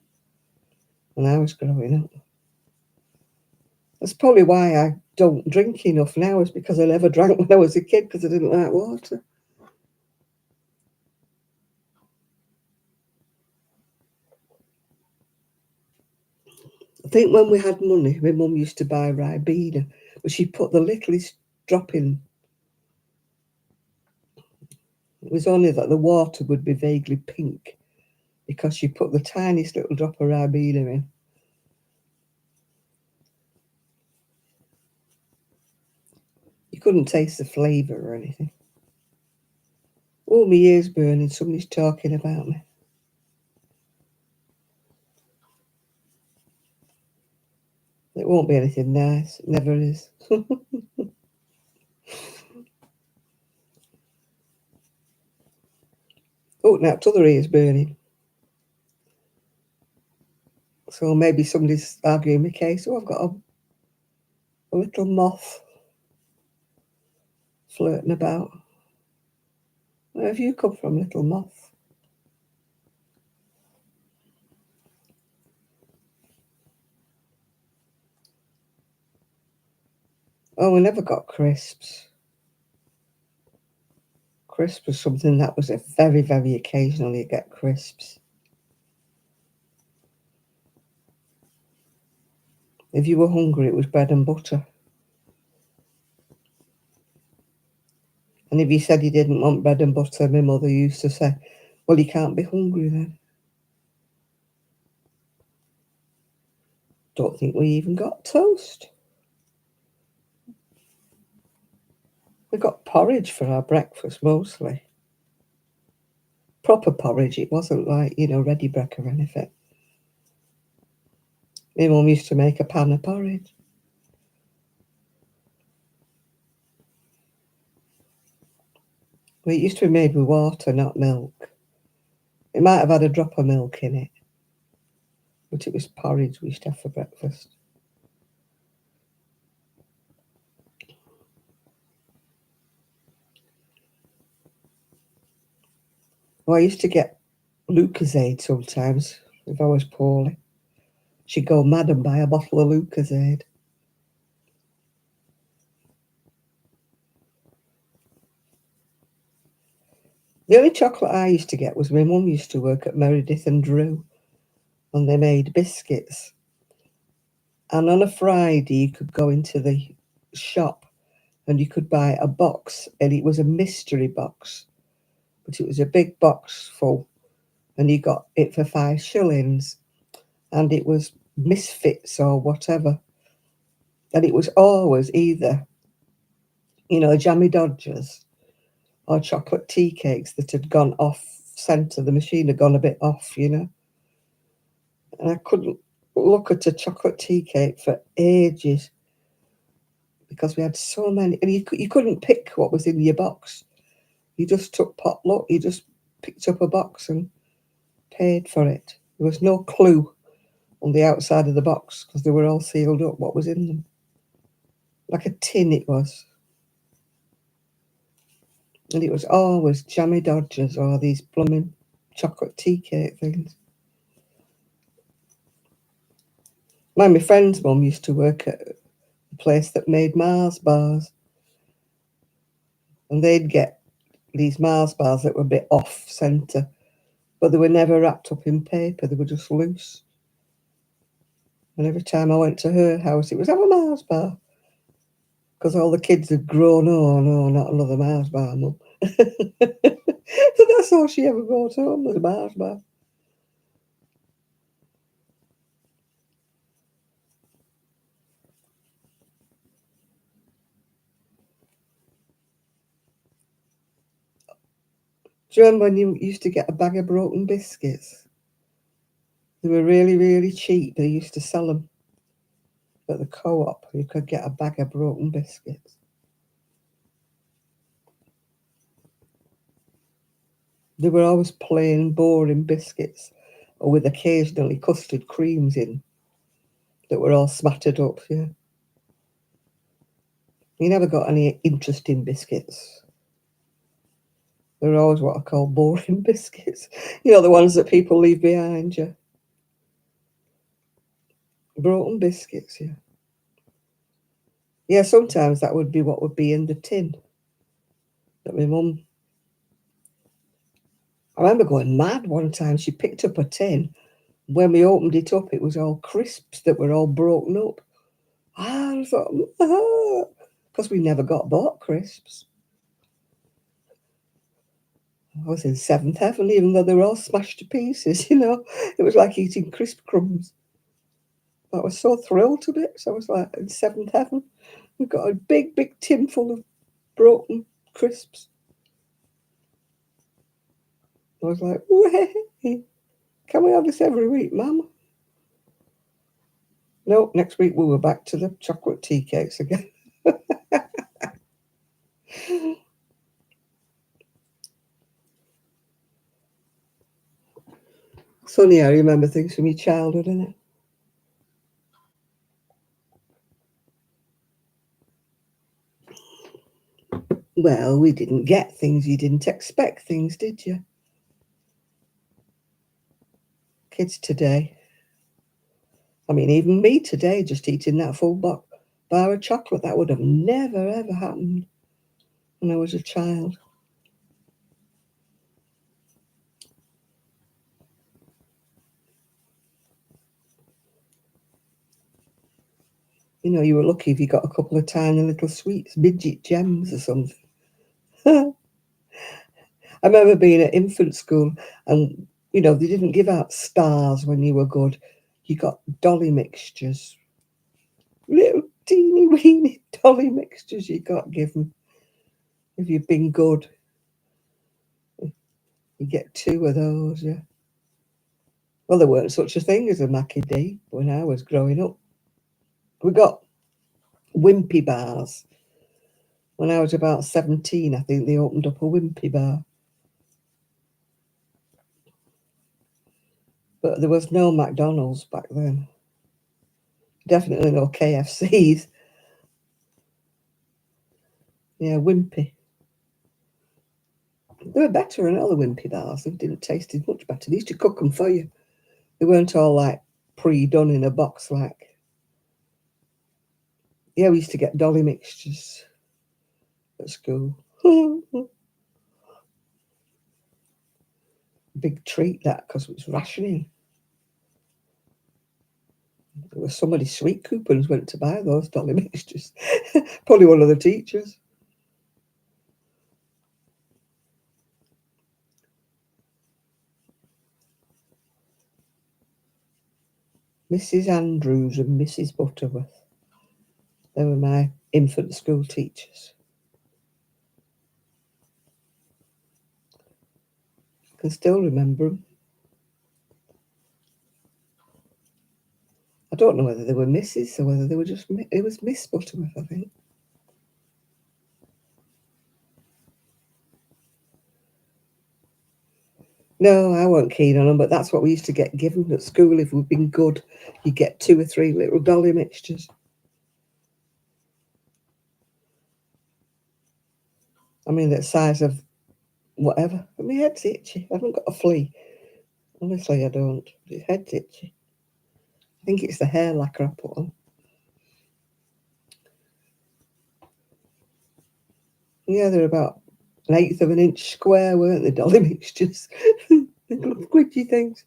when I was growing up. That's probably why I don't drink enough now, is because I never drank when I was a kid because I didn't like water. I think when we had money, my mum used to buy Ribena, but she put the littlest drop in. It was only that the water would be vaguely pink because she put the tiniest little drop of Ribena in. You couldn't taste the flavour or anything. Oh, my ear's burning. Somebody's talking about me. It won't be anything nice. It never is. Oh, now t'other ear's burning. So maybe somebody's arguing my case. Oh, I've got a little moth flirting about. Where have you come from, little moth? Oh, we never got crisps. Crisps was something that was a very, very occasionally get crisps. If you were hungry, it was bread and butter. And if you said you didn't want bread and butter, my mother used to say, well, you can't be hungry then. Don't think we even got toast. We got porridge for our breakfast mostly. Proper porridge. It wasn't like, ready break or anything. My mum used to make a pan of porridge. Well, it used to be made with water, not milk. It might have had a drop of milk in it, but it was porridge we used to have for breakfast. Well, I used to get Lucozade sometimes if I was poorly. She'd go mad and buy a bottle of Lucozade. The only chocolate I used to get was my mum used to work at Meredith and Drew, and they made biscuits. And on a Friday, you could go into the shop and you could buy a box, and it was a mystery box, but it was a big box full, and you got it for 5 shillings, and it was Misfits or whatever. And it was always either, jammy Dodgers or chocolate tea cakes that had gone off centre. The machine had gone a bit off, And I couldn't look at a chocolate tea cake for ages because we had so many. And you couldn't pick what was in your box. You just took potluck. You just picked up a box and paid for it. There was no clue on the outside of the box because they were all sealed up what was in them. Like a tin it was. And it was always jammy Dodgers or these blooming chocolate tea cake things. My friend's mum used to work at a place that made Mars bars. And they'd get these Mars bars that were a bit off centre, but they were never wrapped up in paper. They were just loose. And every time I went to her house, it was, have a Mars bar. Because all the kids had grown, oh no, not another Mars bar, Mum. So that's all she ever brought home, was a Mars bar. Do you remember when you used to get a bag of broken biscuits? They were really, really cheap. They used to sell them at the co-op. You could get a bag of broken biscuits. They were always plain, boring biscuits, or with occasionally custard creams in that were all smattered up, yeah. You never got any interesting biscuits. They were always what I call boring biscuits. The ones that people leave behind you. Broken biscuits, yeah. Yeah, sometimes that would be what would be in the tin that my mum... I remember going mad one time. She picked up a tin when we opened it up, it was all crisps that were all broken up. I thought, because we never got bought crisps. I was in seventh heaven, even though they were all smashed to pieces, you know. It was like eating crisp crumbs. I was so thrilled to bits. I was like, in seventh heaven. We've got a big, big tin full of broken crisps. I was like, way, can we have this every week, Mum? No, next week we were back to the chocolate tea cakes again. Funny how you remember things from your childhood, isn't it? Well, we didn't get things. You didn't expect things, did you? Kids today. I mean, even me today, just eating that full bar of chocolate, that would have never, ever happened when I was a child. You know, you were lucky if you got a couple of tiny little sweets, midget gems or something. I remember being at infant school and, you know, they didn't give out stars when you were good. You got dolly mixtures. Little teeny weeny dolly mixtures you got given if you've been good. You get 2 of those, yeah. Well, there weren't such a thing as a Mackie D when I was growing up. We got Wimpy bars. When I was about 17, I think they opened up a Wimpy bar. But there was no McDonald's back then. Definitely no KFCs. Yeah, Wimpy. They were better than other Wimpy bars. They didn't taste as much better. They used to cook them for you. They weren't all like pre-done in a box like. Yeah, we used to get dolly mixtures at school. Big treat that, because it was rationing. There was somebody sweet coupons went to buy those dolly mixtures. Probably one of the teachers. Mrs. Andrews and Mrs. Butterworth. They were my infant school teachers. I can still remember them. I don't know whether they were Mrs. or whether they were just, it was Miss Butterworth, I think. No, I weren't keen on them, but that's what we used to get given at school. If we'd been good, you get 2 or 3 little dolly mixtures. I mean, the size of whatever. But my head's itchy. I haven't got a flea. Honestly, I don't. My head's itchy. I think it's the hair lacquer I put on. Yeah, they're about 1/8 of an inch square, weren't they, dolly mixtures? Little squidgy things.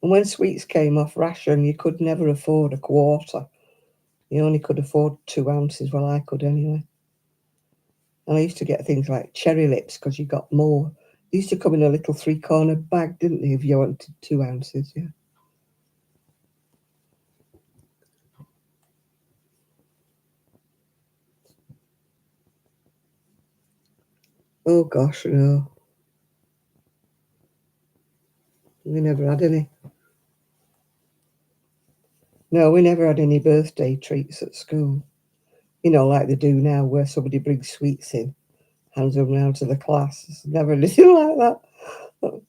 And when sweets came off ration, you could never afford a quarter. You only could afford 2 ounces. Well, I could anyway. And I used to get things like cherry lips because you got more. They used to come in a little 3-cornered bag, didn't they, if you wanted 2 ounces, yeah. Oh, gosh, no. We never had any. No, we never had any birthday treats at school. You know, like they do now, where somebody brings sweets in, hands them round to the class. It's never anything like that.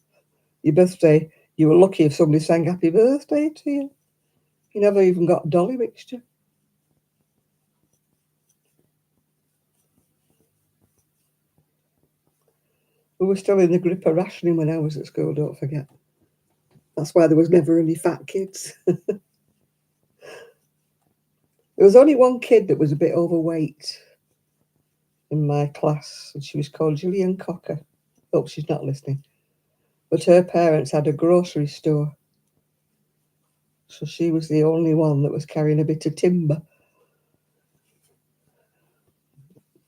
Your birthday, you were lucky if somebody sang happy birthday to you. You never even got a dolly mixture. We were still in the grip of rationing when I was at school, don't forget. That's why there was never any fat kids. There was only one kid that was a bit overweight. in my class, and she was called Gillian Cocker. Hope she's not listening. But her parents had a grocery store, so she was the only one that was carrying a bit of timber.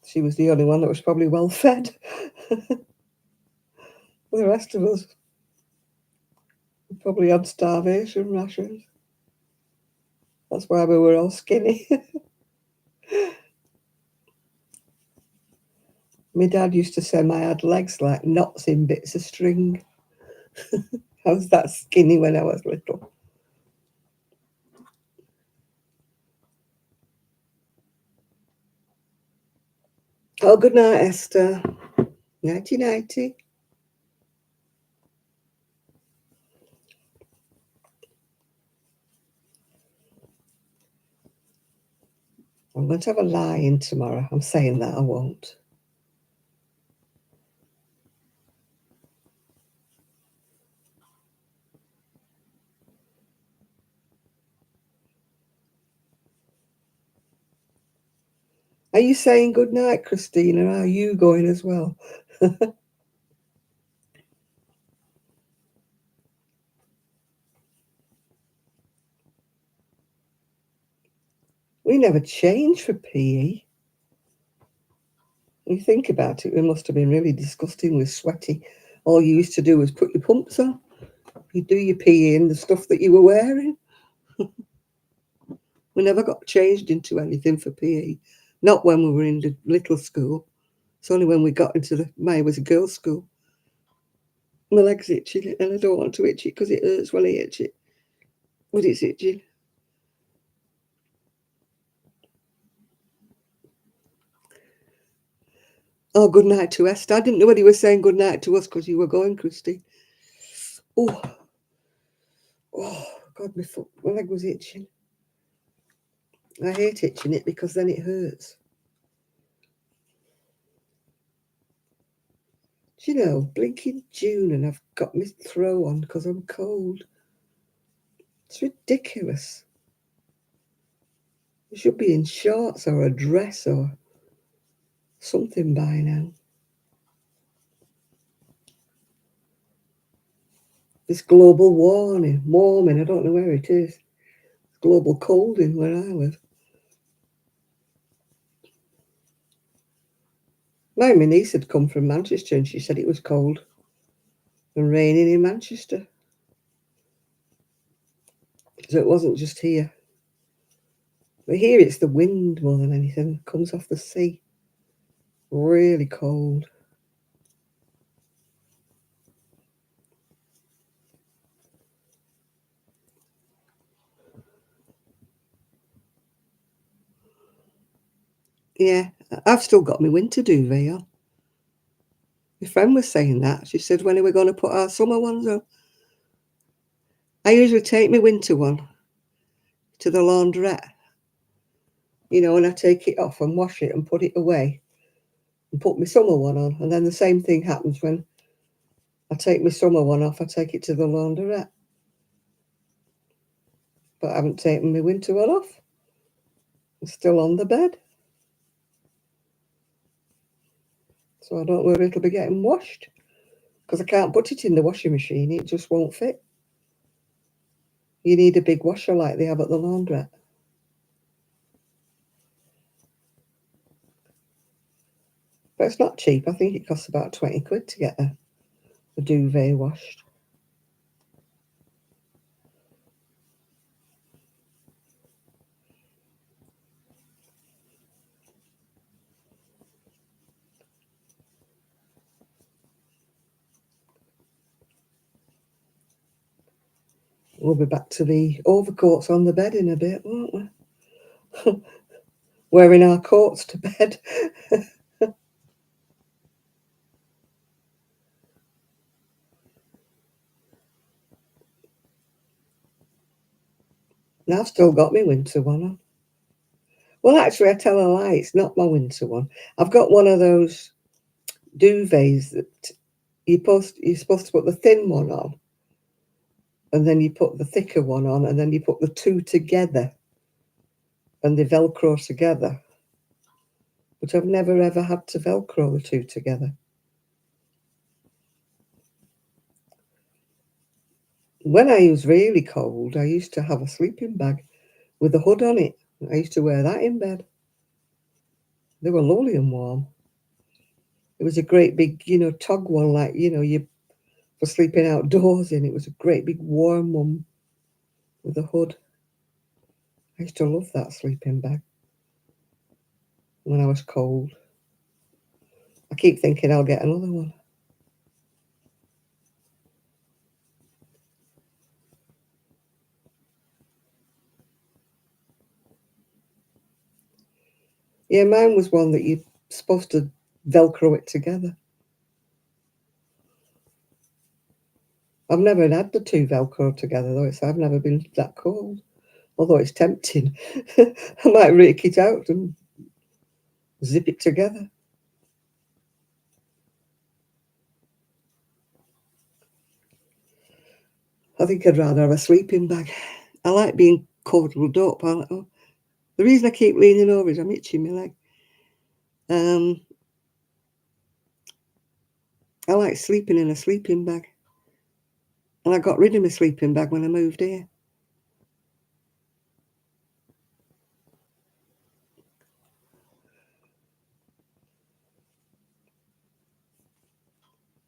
She was the only one that was probably well fed. The rest of us were probably on starvation rations. That's why we were all skinny. My dad used to say I had legs like knots in bits of string. I was that skinny when I was little. Oh, good night, Esther. Nighty nighty. I'm going to have a lie-in tomorrow. I'm saying that I won't. Are you saying good night, Christina? Are you going as well? We never changed for PE. When you think about it, we must have been really disgustingly sweaty. All you used to do was put your pumps on. You do your PE in the stuff that you were wearing. We never got changed into anything for PE. Not when we were in the little school. It's only when we got into mine was a girls' school. My leg's itching and I don't want to itch it because it hurts when I itch it. But it's itching. Oh, good night to Esther. I didn't know whether you were saying good night to us because you were going, Christy. Oh, God, my leg was itching. I hate itching it because then it hurts. Do you know, blinking June and I've got my throw on because I'm cold. It's ridiculous. I should be in shorts or a dress or something by now. This global warming, I don't know where it is. Global colding where I live. My niece had come from Manchester and she said it was cold and raining in Manchester. So it wasn't just here. But here it's the wind more than anything. It comes off the sea. Really cold. Yeah, I've still got my winter duvet on. My friend was saying that. She said, when are we going to put our summer ones on? I usually take my winter one to the laundrette, and I take it off and wash it and put it away and put my summer one on. And then the same thing happens when I take my summer one off, I take it to the laundrette. But I haven't taken my winter one off. It's still on the bed. So I don't know whether it'll be getting washed because I can't put it in the washing machine. It just won't fit. You need a big washer like they have at the laundrette. But it's not cheap. I think it costs about 20 quid to get a duvet washed. We'll be back to the overcoats on the bed in a bit, won't we? Wearing our coats to bed. And I've still got my winter one on. Well, actually, I tell a lie. It's not my winter one. I've got one of those duvets that you're supposed to put the thin one on, and then you put the thicker one on, and then you put the two together, and they Velcro together. but I've never ever had to Velcro the two together. When I was really cold, I used to have a sleeping bag with a hood on it. I used to wear that in bed. They were lovely and warm. It was a great big, tog one, like, you for sleeping outdoors in. It was a great big warm one with a hood. I used to love that sleeping bag when I was cold. I keep thinking I'll get another one. Yeah, mine was one that you're supposed to Velcro it together. I've never had the two Velcro together though, so I've never been that cold. Although it's tempting. I might rake it out and zip it together. I think I'd rather have a sleeping bag. I like being cuddled up. The reason I keep leaning over is I'm itching my leg. I like sleeping in a sleeping bag. And I got rid of my sleeping bag when I moved here.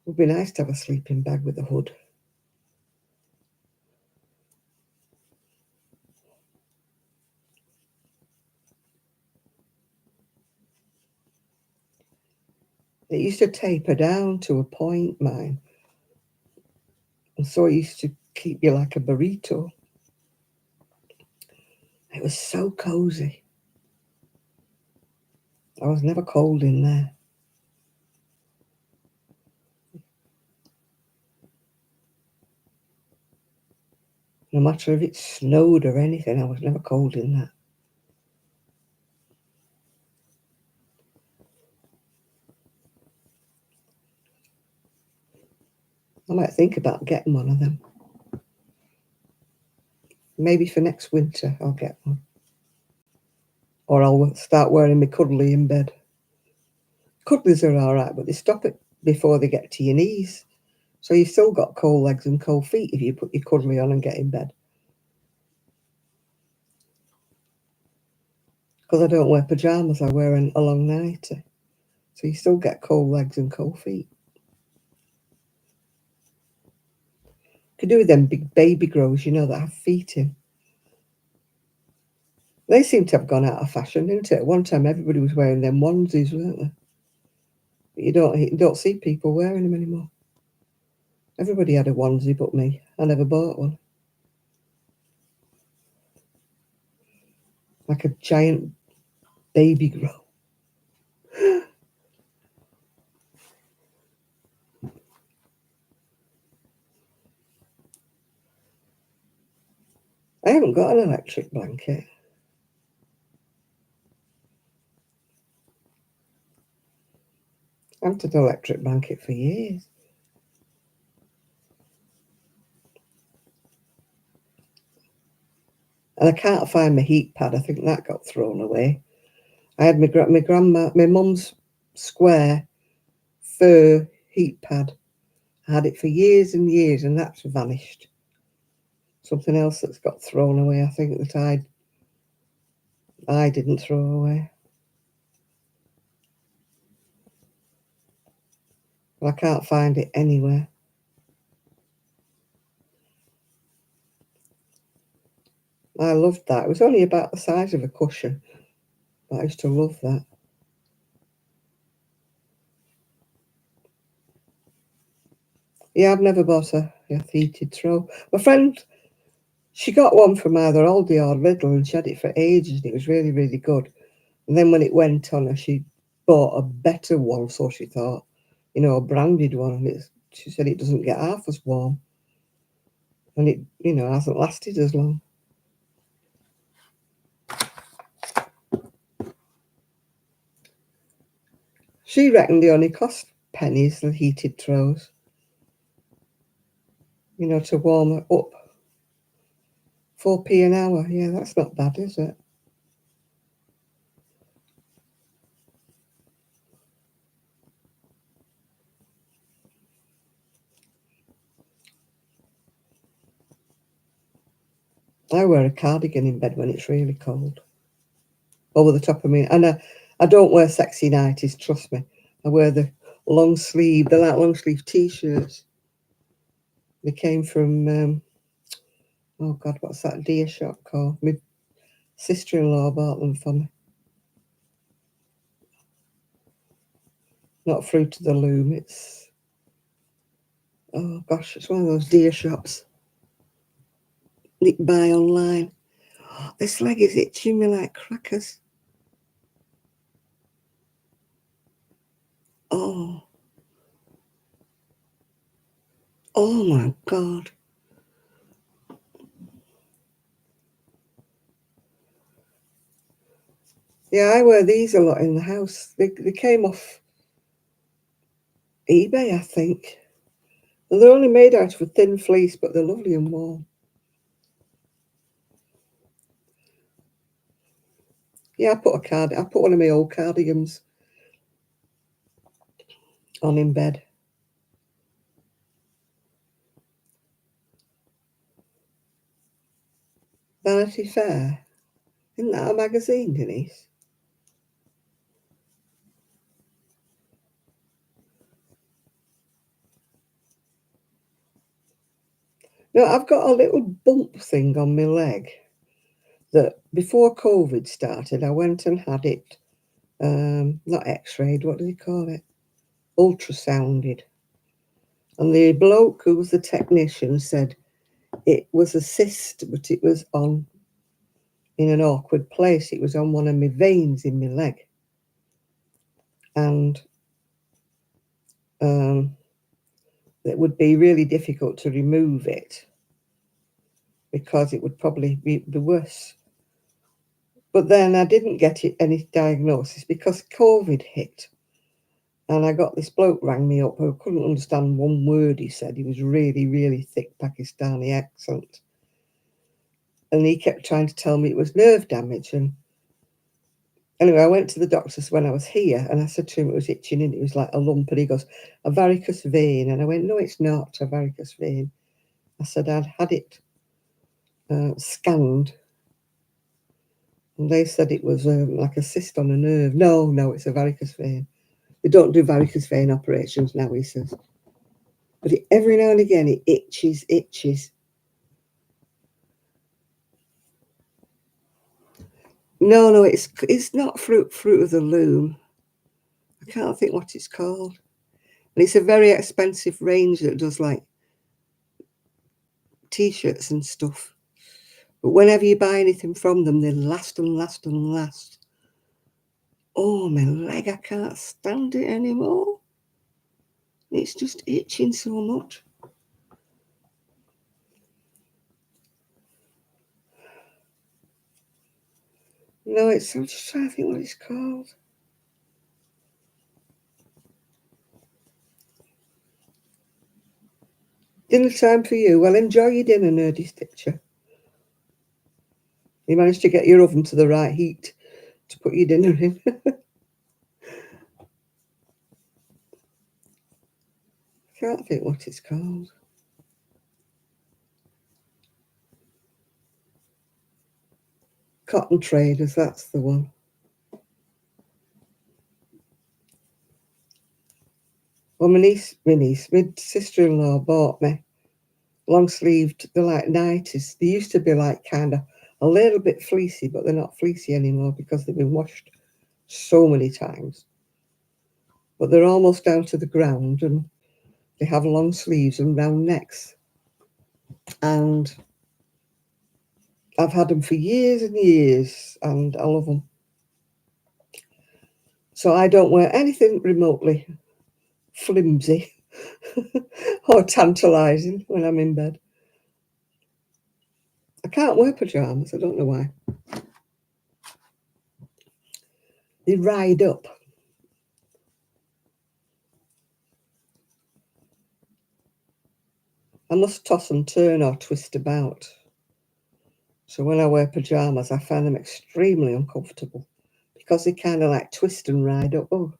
It would be nice to have a sleeping bag with a hood. It used to taper down to a point, mine. And so it used to keep you like a burrito. It was so cozy. I was never cold in there. No matter if it snowed or anything, I was never cold in that. I might think about getting one of them. Maybe for next winter I'll get one. Or I'll start wearing my cuddly in bed. Cuddlies are all right, but they stop it before they get to your knees. So you've still got cold legs and cold feet if you put your cuddly on and get in bed. Because I don't wear pyjamas, I wear a long nightie. So you still get cold legs and cold feet. Could do with them big baby grows, that have feet in. They seem to have gone out of fashion, didn't it? At one time everybody was wearing them onesies, weren't they? But you don't see people wearing them anymore. Everybody had a onesie but me. I never bought one. Like a giant baby grow. I haven't got an electric blanket. I haven't had an electric blanket for years. And I can't find my heat pad. I think that got thrown away. I had my mum's square fur heat pad. I had it for years and years, and that's vanished. Something else that's got thrown away, I think, that I didn't throw away. But I can't find it anywhere. I loved that. It was only about the size of a cushion, but I used to love that. Yeah, I've never bought a heated throw. My friend, she got one from either Aldi or Lidl, and she had it for ages, and it was really, really good. And then when it went on her, she bought a better one, so she thought, a branded one. And she said it doesn't get half as warm, and it, hasn't lasted as long. She reckoned they only cost pennies, the heated throws, to warm her up. 4p an hour. Yeah, that's not bad, is it? I wear a cardigan in bed when it's really cold, over the top of me. And I don't wear sexy nighties, trust me. I wear the long sleeve, the like long sleeve t-shirts. They came from, oh God, what's that deer shop called? My sister-in-law bought them for me. Not Fruit of the Loom, it's, oh gosh, it's one of those deer shops. You can buy online. Oh, this leg is itching me like crackers. Oh, oh my God. Yeah, I wear these a lot in the house. They came off eBay, I think. And they're only made out of a thin fleece, but they're lovely and warm. Yeah, I put one of my old cardigans on in bed. Vanity Fair. Isn't that a magazine, Denise? No, I've got a little bump thing on my leg that before COVID started, I went and had it, not x-rayed, what do they call it? Ultrasounded. And the bloke who was the technician said it was a cyst, but it was on in an awkward place. It was on one of my veins in my leg. And it would be really difficult to remove it because it would probably be worse. But then I didn't get any diagnosis because COVID hit. And I got this bloke rang me up who couldn't understand one word he said. He was really, really thick Pakistani accent. And he kept trying to tell me it was nerve damage. And anyway, I went to the doctors when I was here and I said to him it was itching and it was like a lump. And he goes, a varicose vein. And I went, no, it's not a varicose vein. I said I'd had it scanned. And they said it was like a cyst on a nerve. No, no, it's a varicose vein. They don't do varicose vein operations now, he says. But every now and again it itches. No, it's not fruit of the loom. I can't think what it's called. And it's a very expensive range that does like t-shirts and stuff. But whenever you buy anything from them, they last and last and last. Oh, my leg, I can't stand it anymore. It's just itching so much. No, I'm just trying to think what it's called. Dinner time for you. Well, enjoy your dinner, nerdy stitcher. You managed to get your oven to the right heat to put your dinner in. Can't think what it's called. Cotton Traders, that's the one. Well, my sister-in-law bought me long-sleeved, they're like nighties. They used to be like kind of a little bit fleecy, but they're not fleecy anymore because they've been washed so many times. But they're almost down to the ground and they have long sleeves and round necks. And I've had them for years and years and I love them. So I don't wear anything remotely flimsy or tantalising when I'm in bed. I can't wear pyjamas, I don't know why. They ride up. I must toss and turn or twist about. So when I wear pyjamas, I find them extremely uncomfortable because they kind of like twist and ride up. Oh,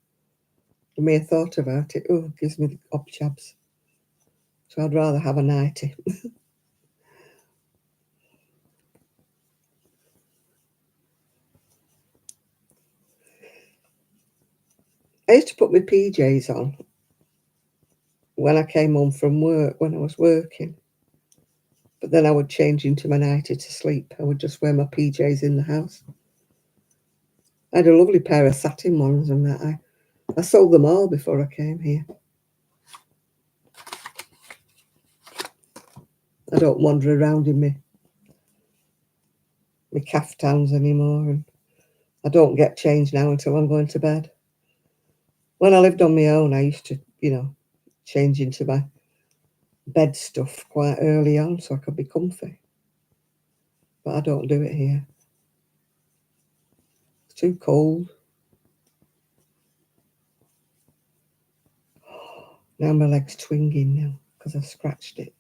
the mere thought about it, oh, gives me the obchabs. So I'd rather have a nightie. used to put my PJs on when I came home from work, when I was working. But then I would change into my nightie to sleep. I would just wear my PJs in the house. I had a lovely pair of satin ones and that. I sold them all before I came here. I don't wander around in my caftans anymore, and I don't get changed now until I'm going to bed. When I lived on my own, I used to, change into my bed stuff quite early on so I could be comfy. But I don't do it here. It's too cold. Now my leg's twinging now because I've scratched it.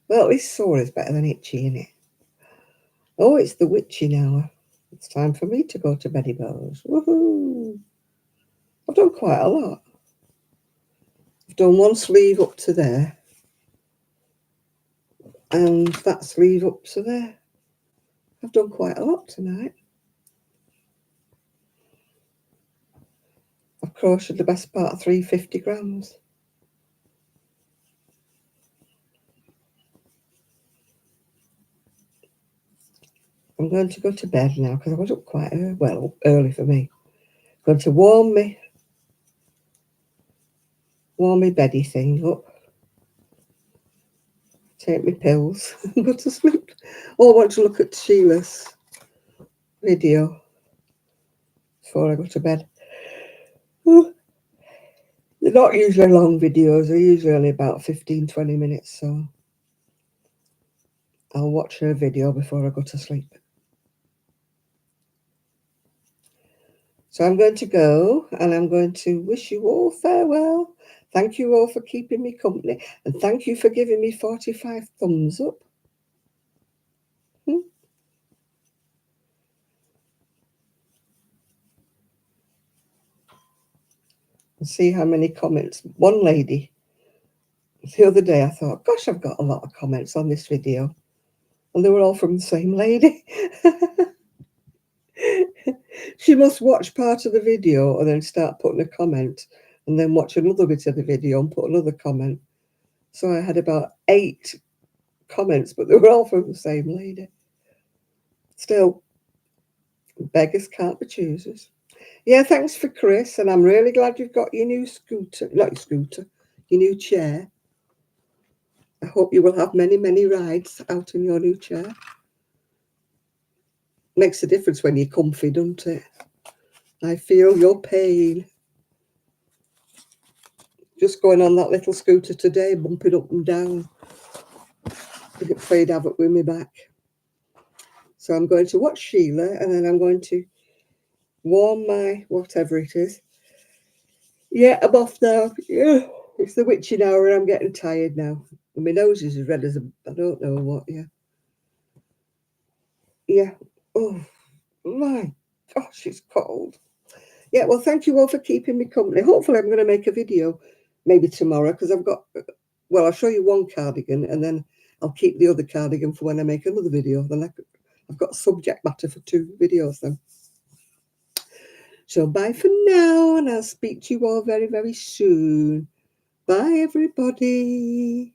Well, at least sore is better than itchy, innit? Oh, it's the witching hour. It's time for me to go to beddy bows. Woohoo! I've done quite a lot. I've done one sleeve up to there and that sleeve up to there. I've done quite a lot tonight. I've crocheted the best part of 350 grams. I'm going to go to bed now because I was up quite early for me. I'm going to warm my beddy thing up, take my pills and go to sleep. Oh, I want to look at Sheila's video before I go to bed. Oh, they're not usually long videos, they're usually only about 15-20 minutes, so I'll watch her video before I go to sleep. So I'm going to go and I'm going to wish you all farewell. Thank you all for keeping me company and thank you for giving me 45 thumbs up. And see how many comments. One lady, the other day I thought, gosh, I've got a lot of comments on this video. And they were all from the same lady. She must watch part of the video and then start putting a comment and then watch another bit of the video and put another comment. So I had about 8 comments, but they were all from the same lady. Still, beggars can't be choosers. Yeah, thanks for Chris, and I'm really glad you've got your new your new chair. I hope you will have many, many rides out in your new chair. Makes a difference when you're comfy, doesn't it? I feel your pain. Just going on that little scooter today, bumping up and down. It played havoc with me back. So I'm going to watch Sheila, and then I'm going to warm my whatever it is. Yeah, I'm off now. Yeah, it's the witching hour, and I'm getting tired now. And my nose is as red as I don't know what. Yeah. Yeah. Oh my gosh, it's cold. Yeah, well, thank you all for keeping me company. Hopefully I'm going to make a video maybe tomorrow because I've got, well, I'll show you one cardigan and then I'll keep the other cardigan for when I make another video. Then I've got subject matter for 2 videos then. So bye for now, and I'll speak to you all very, very soon. Bye, everybody.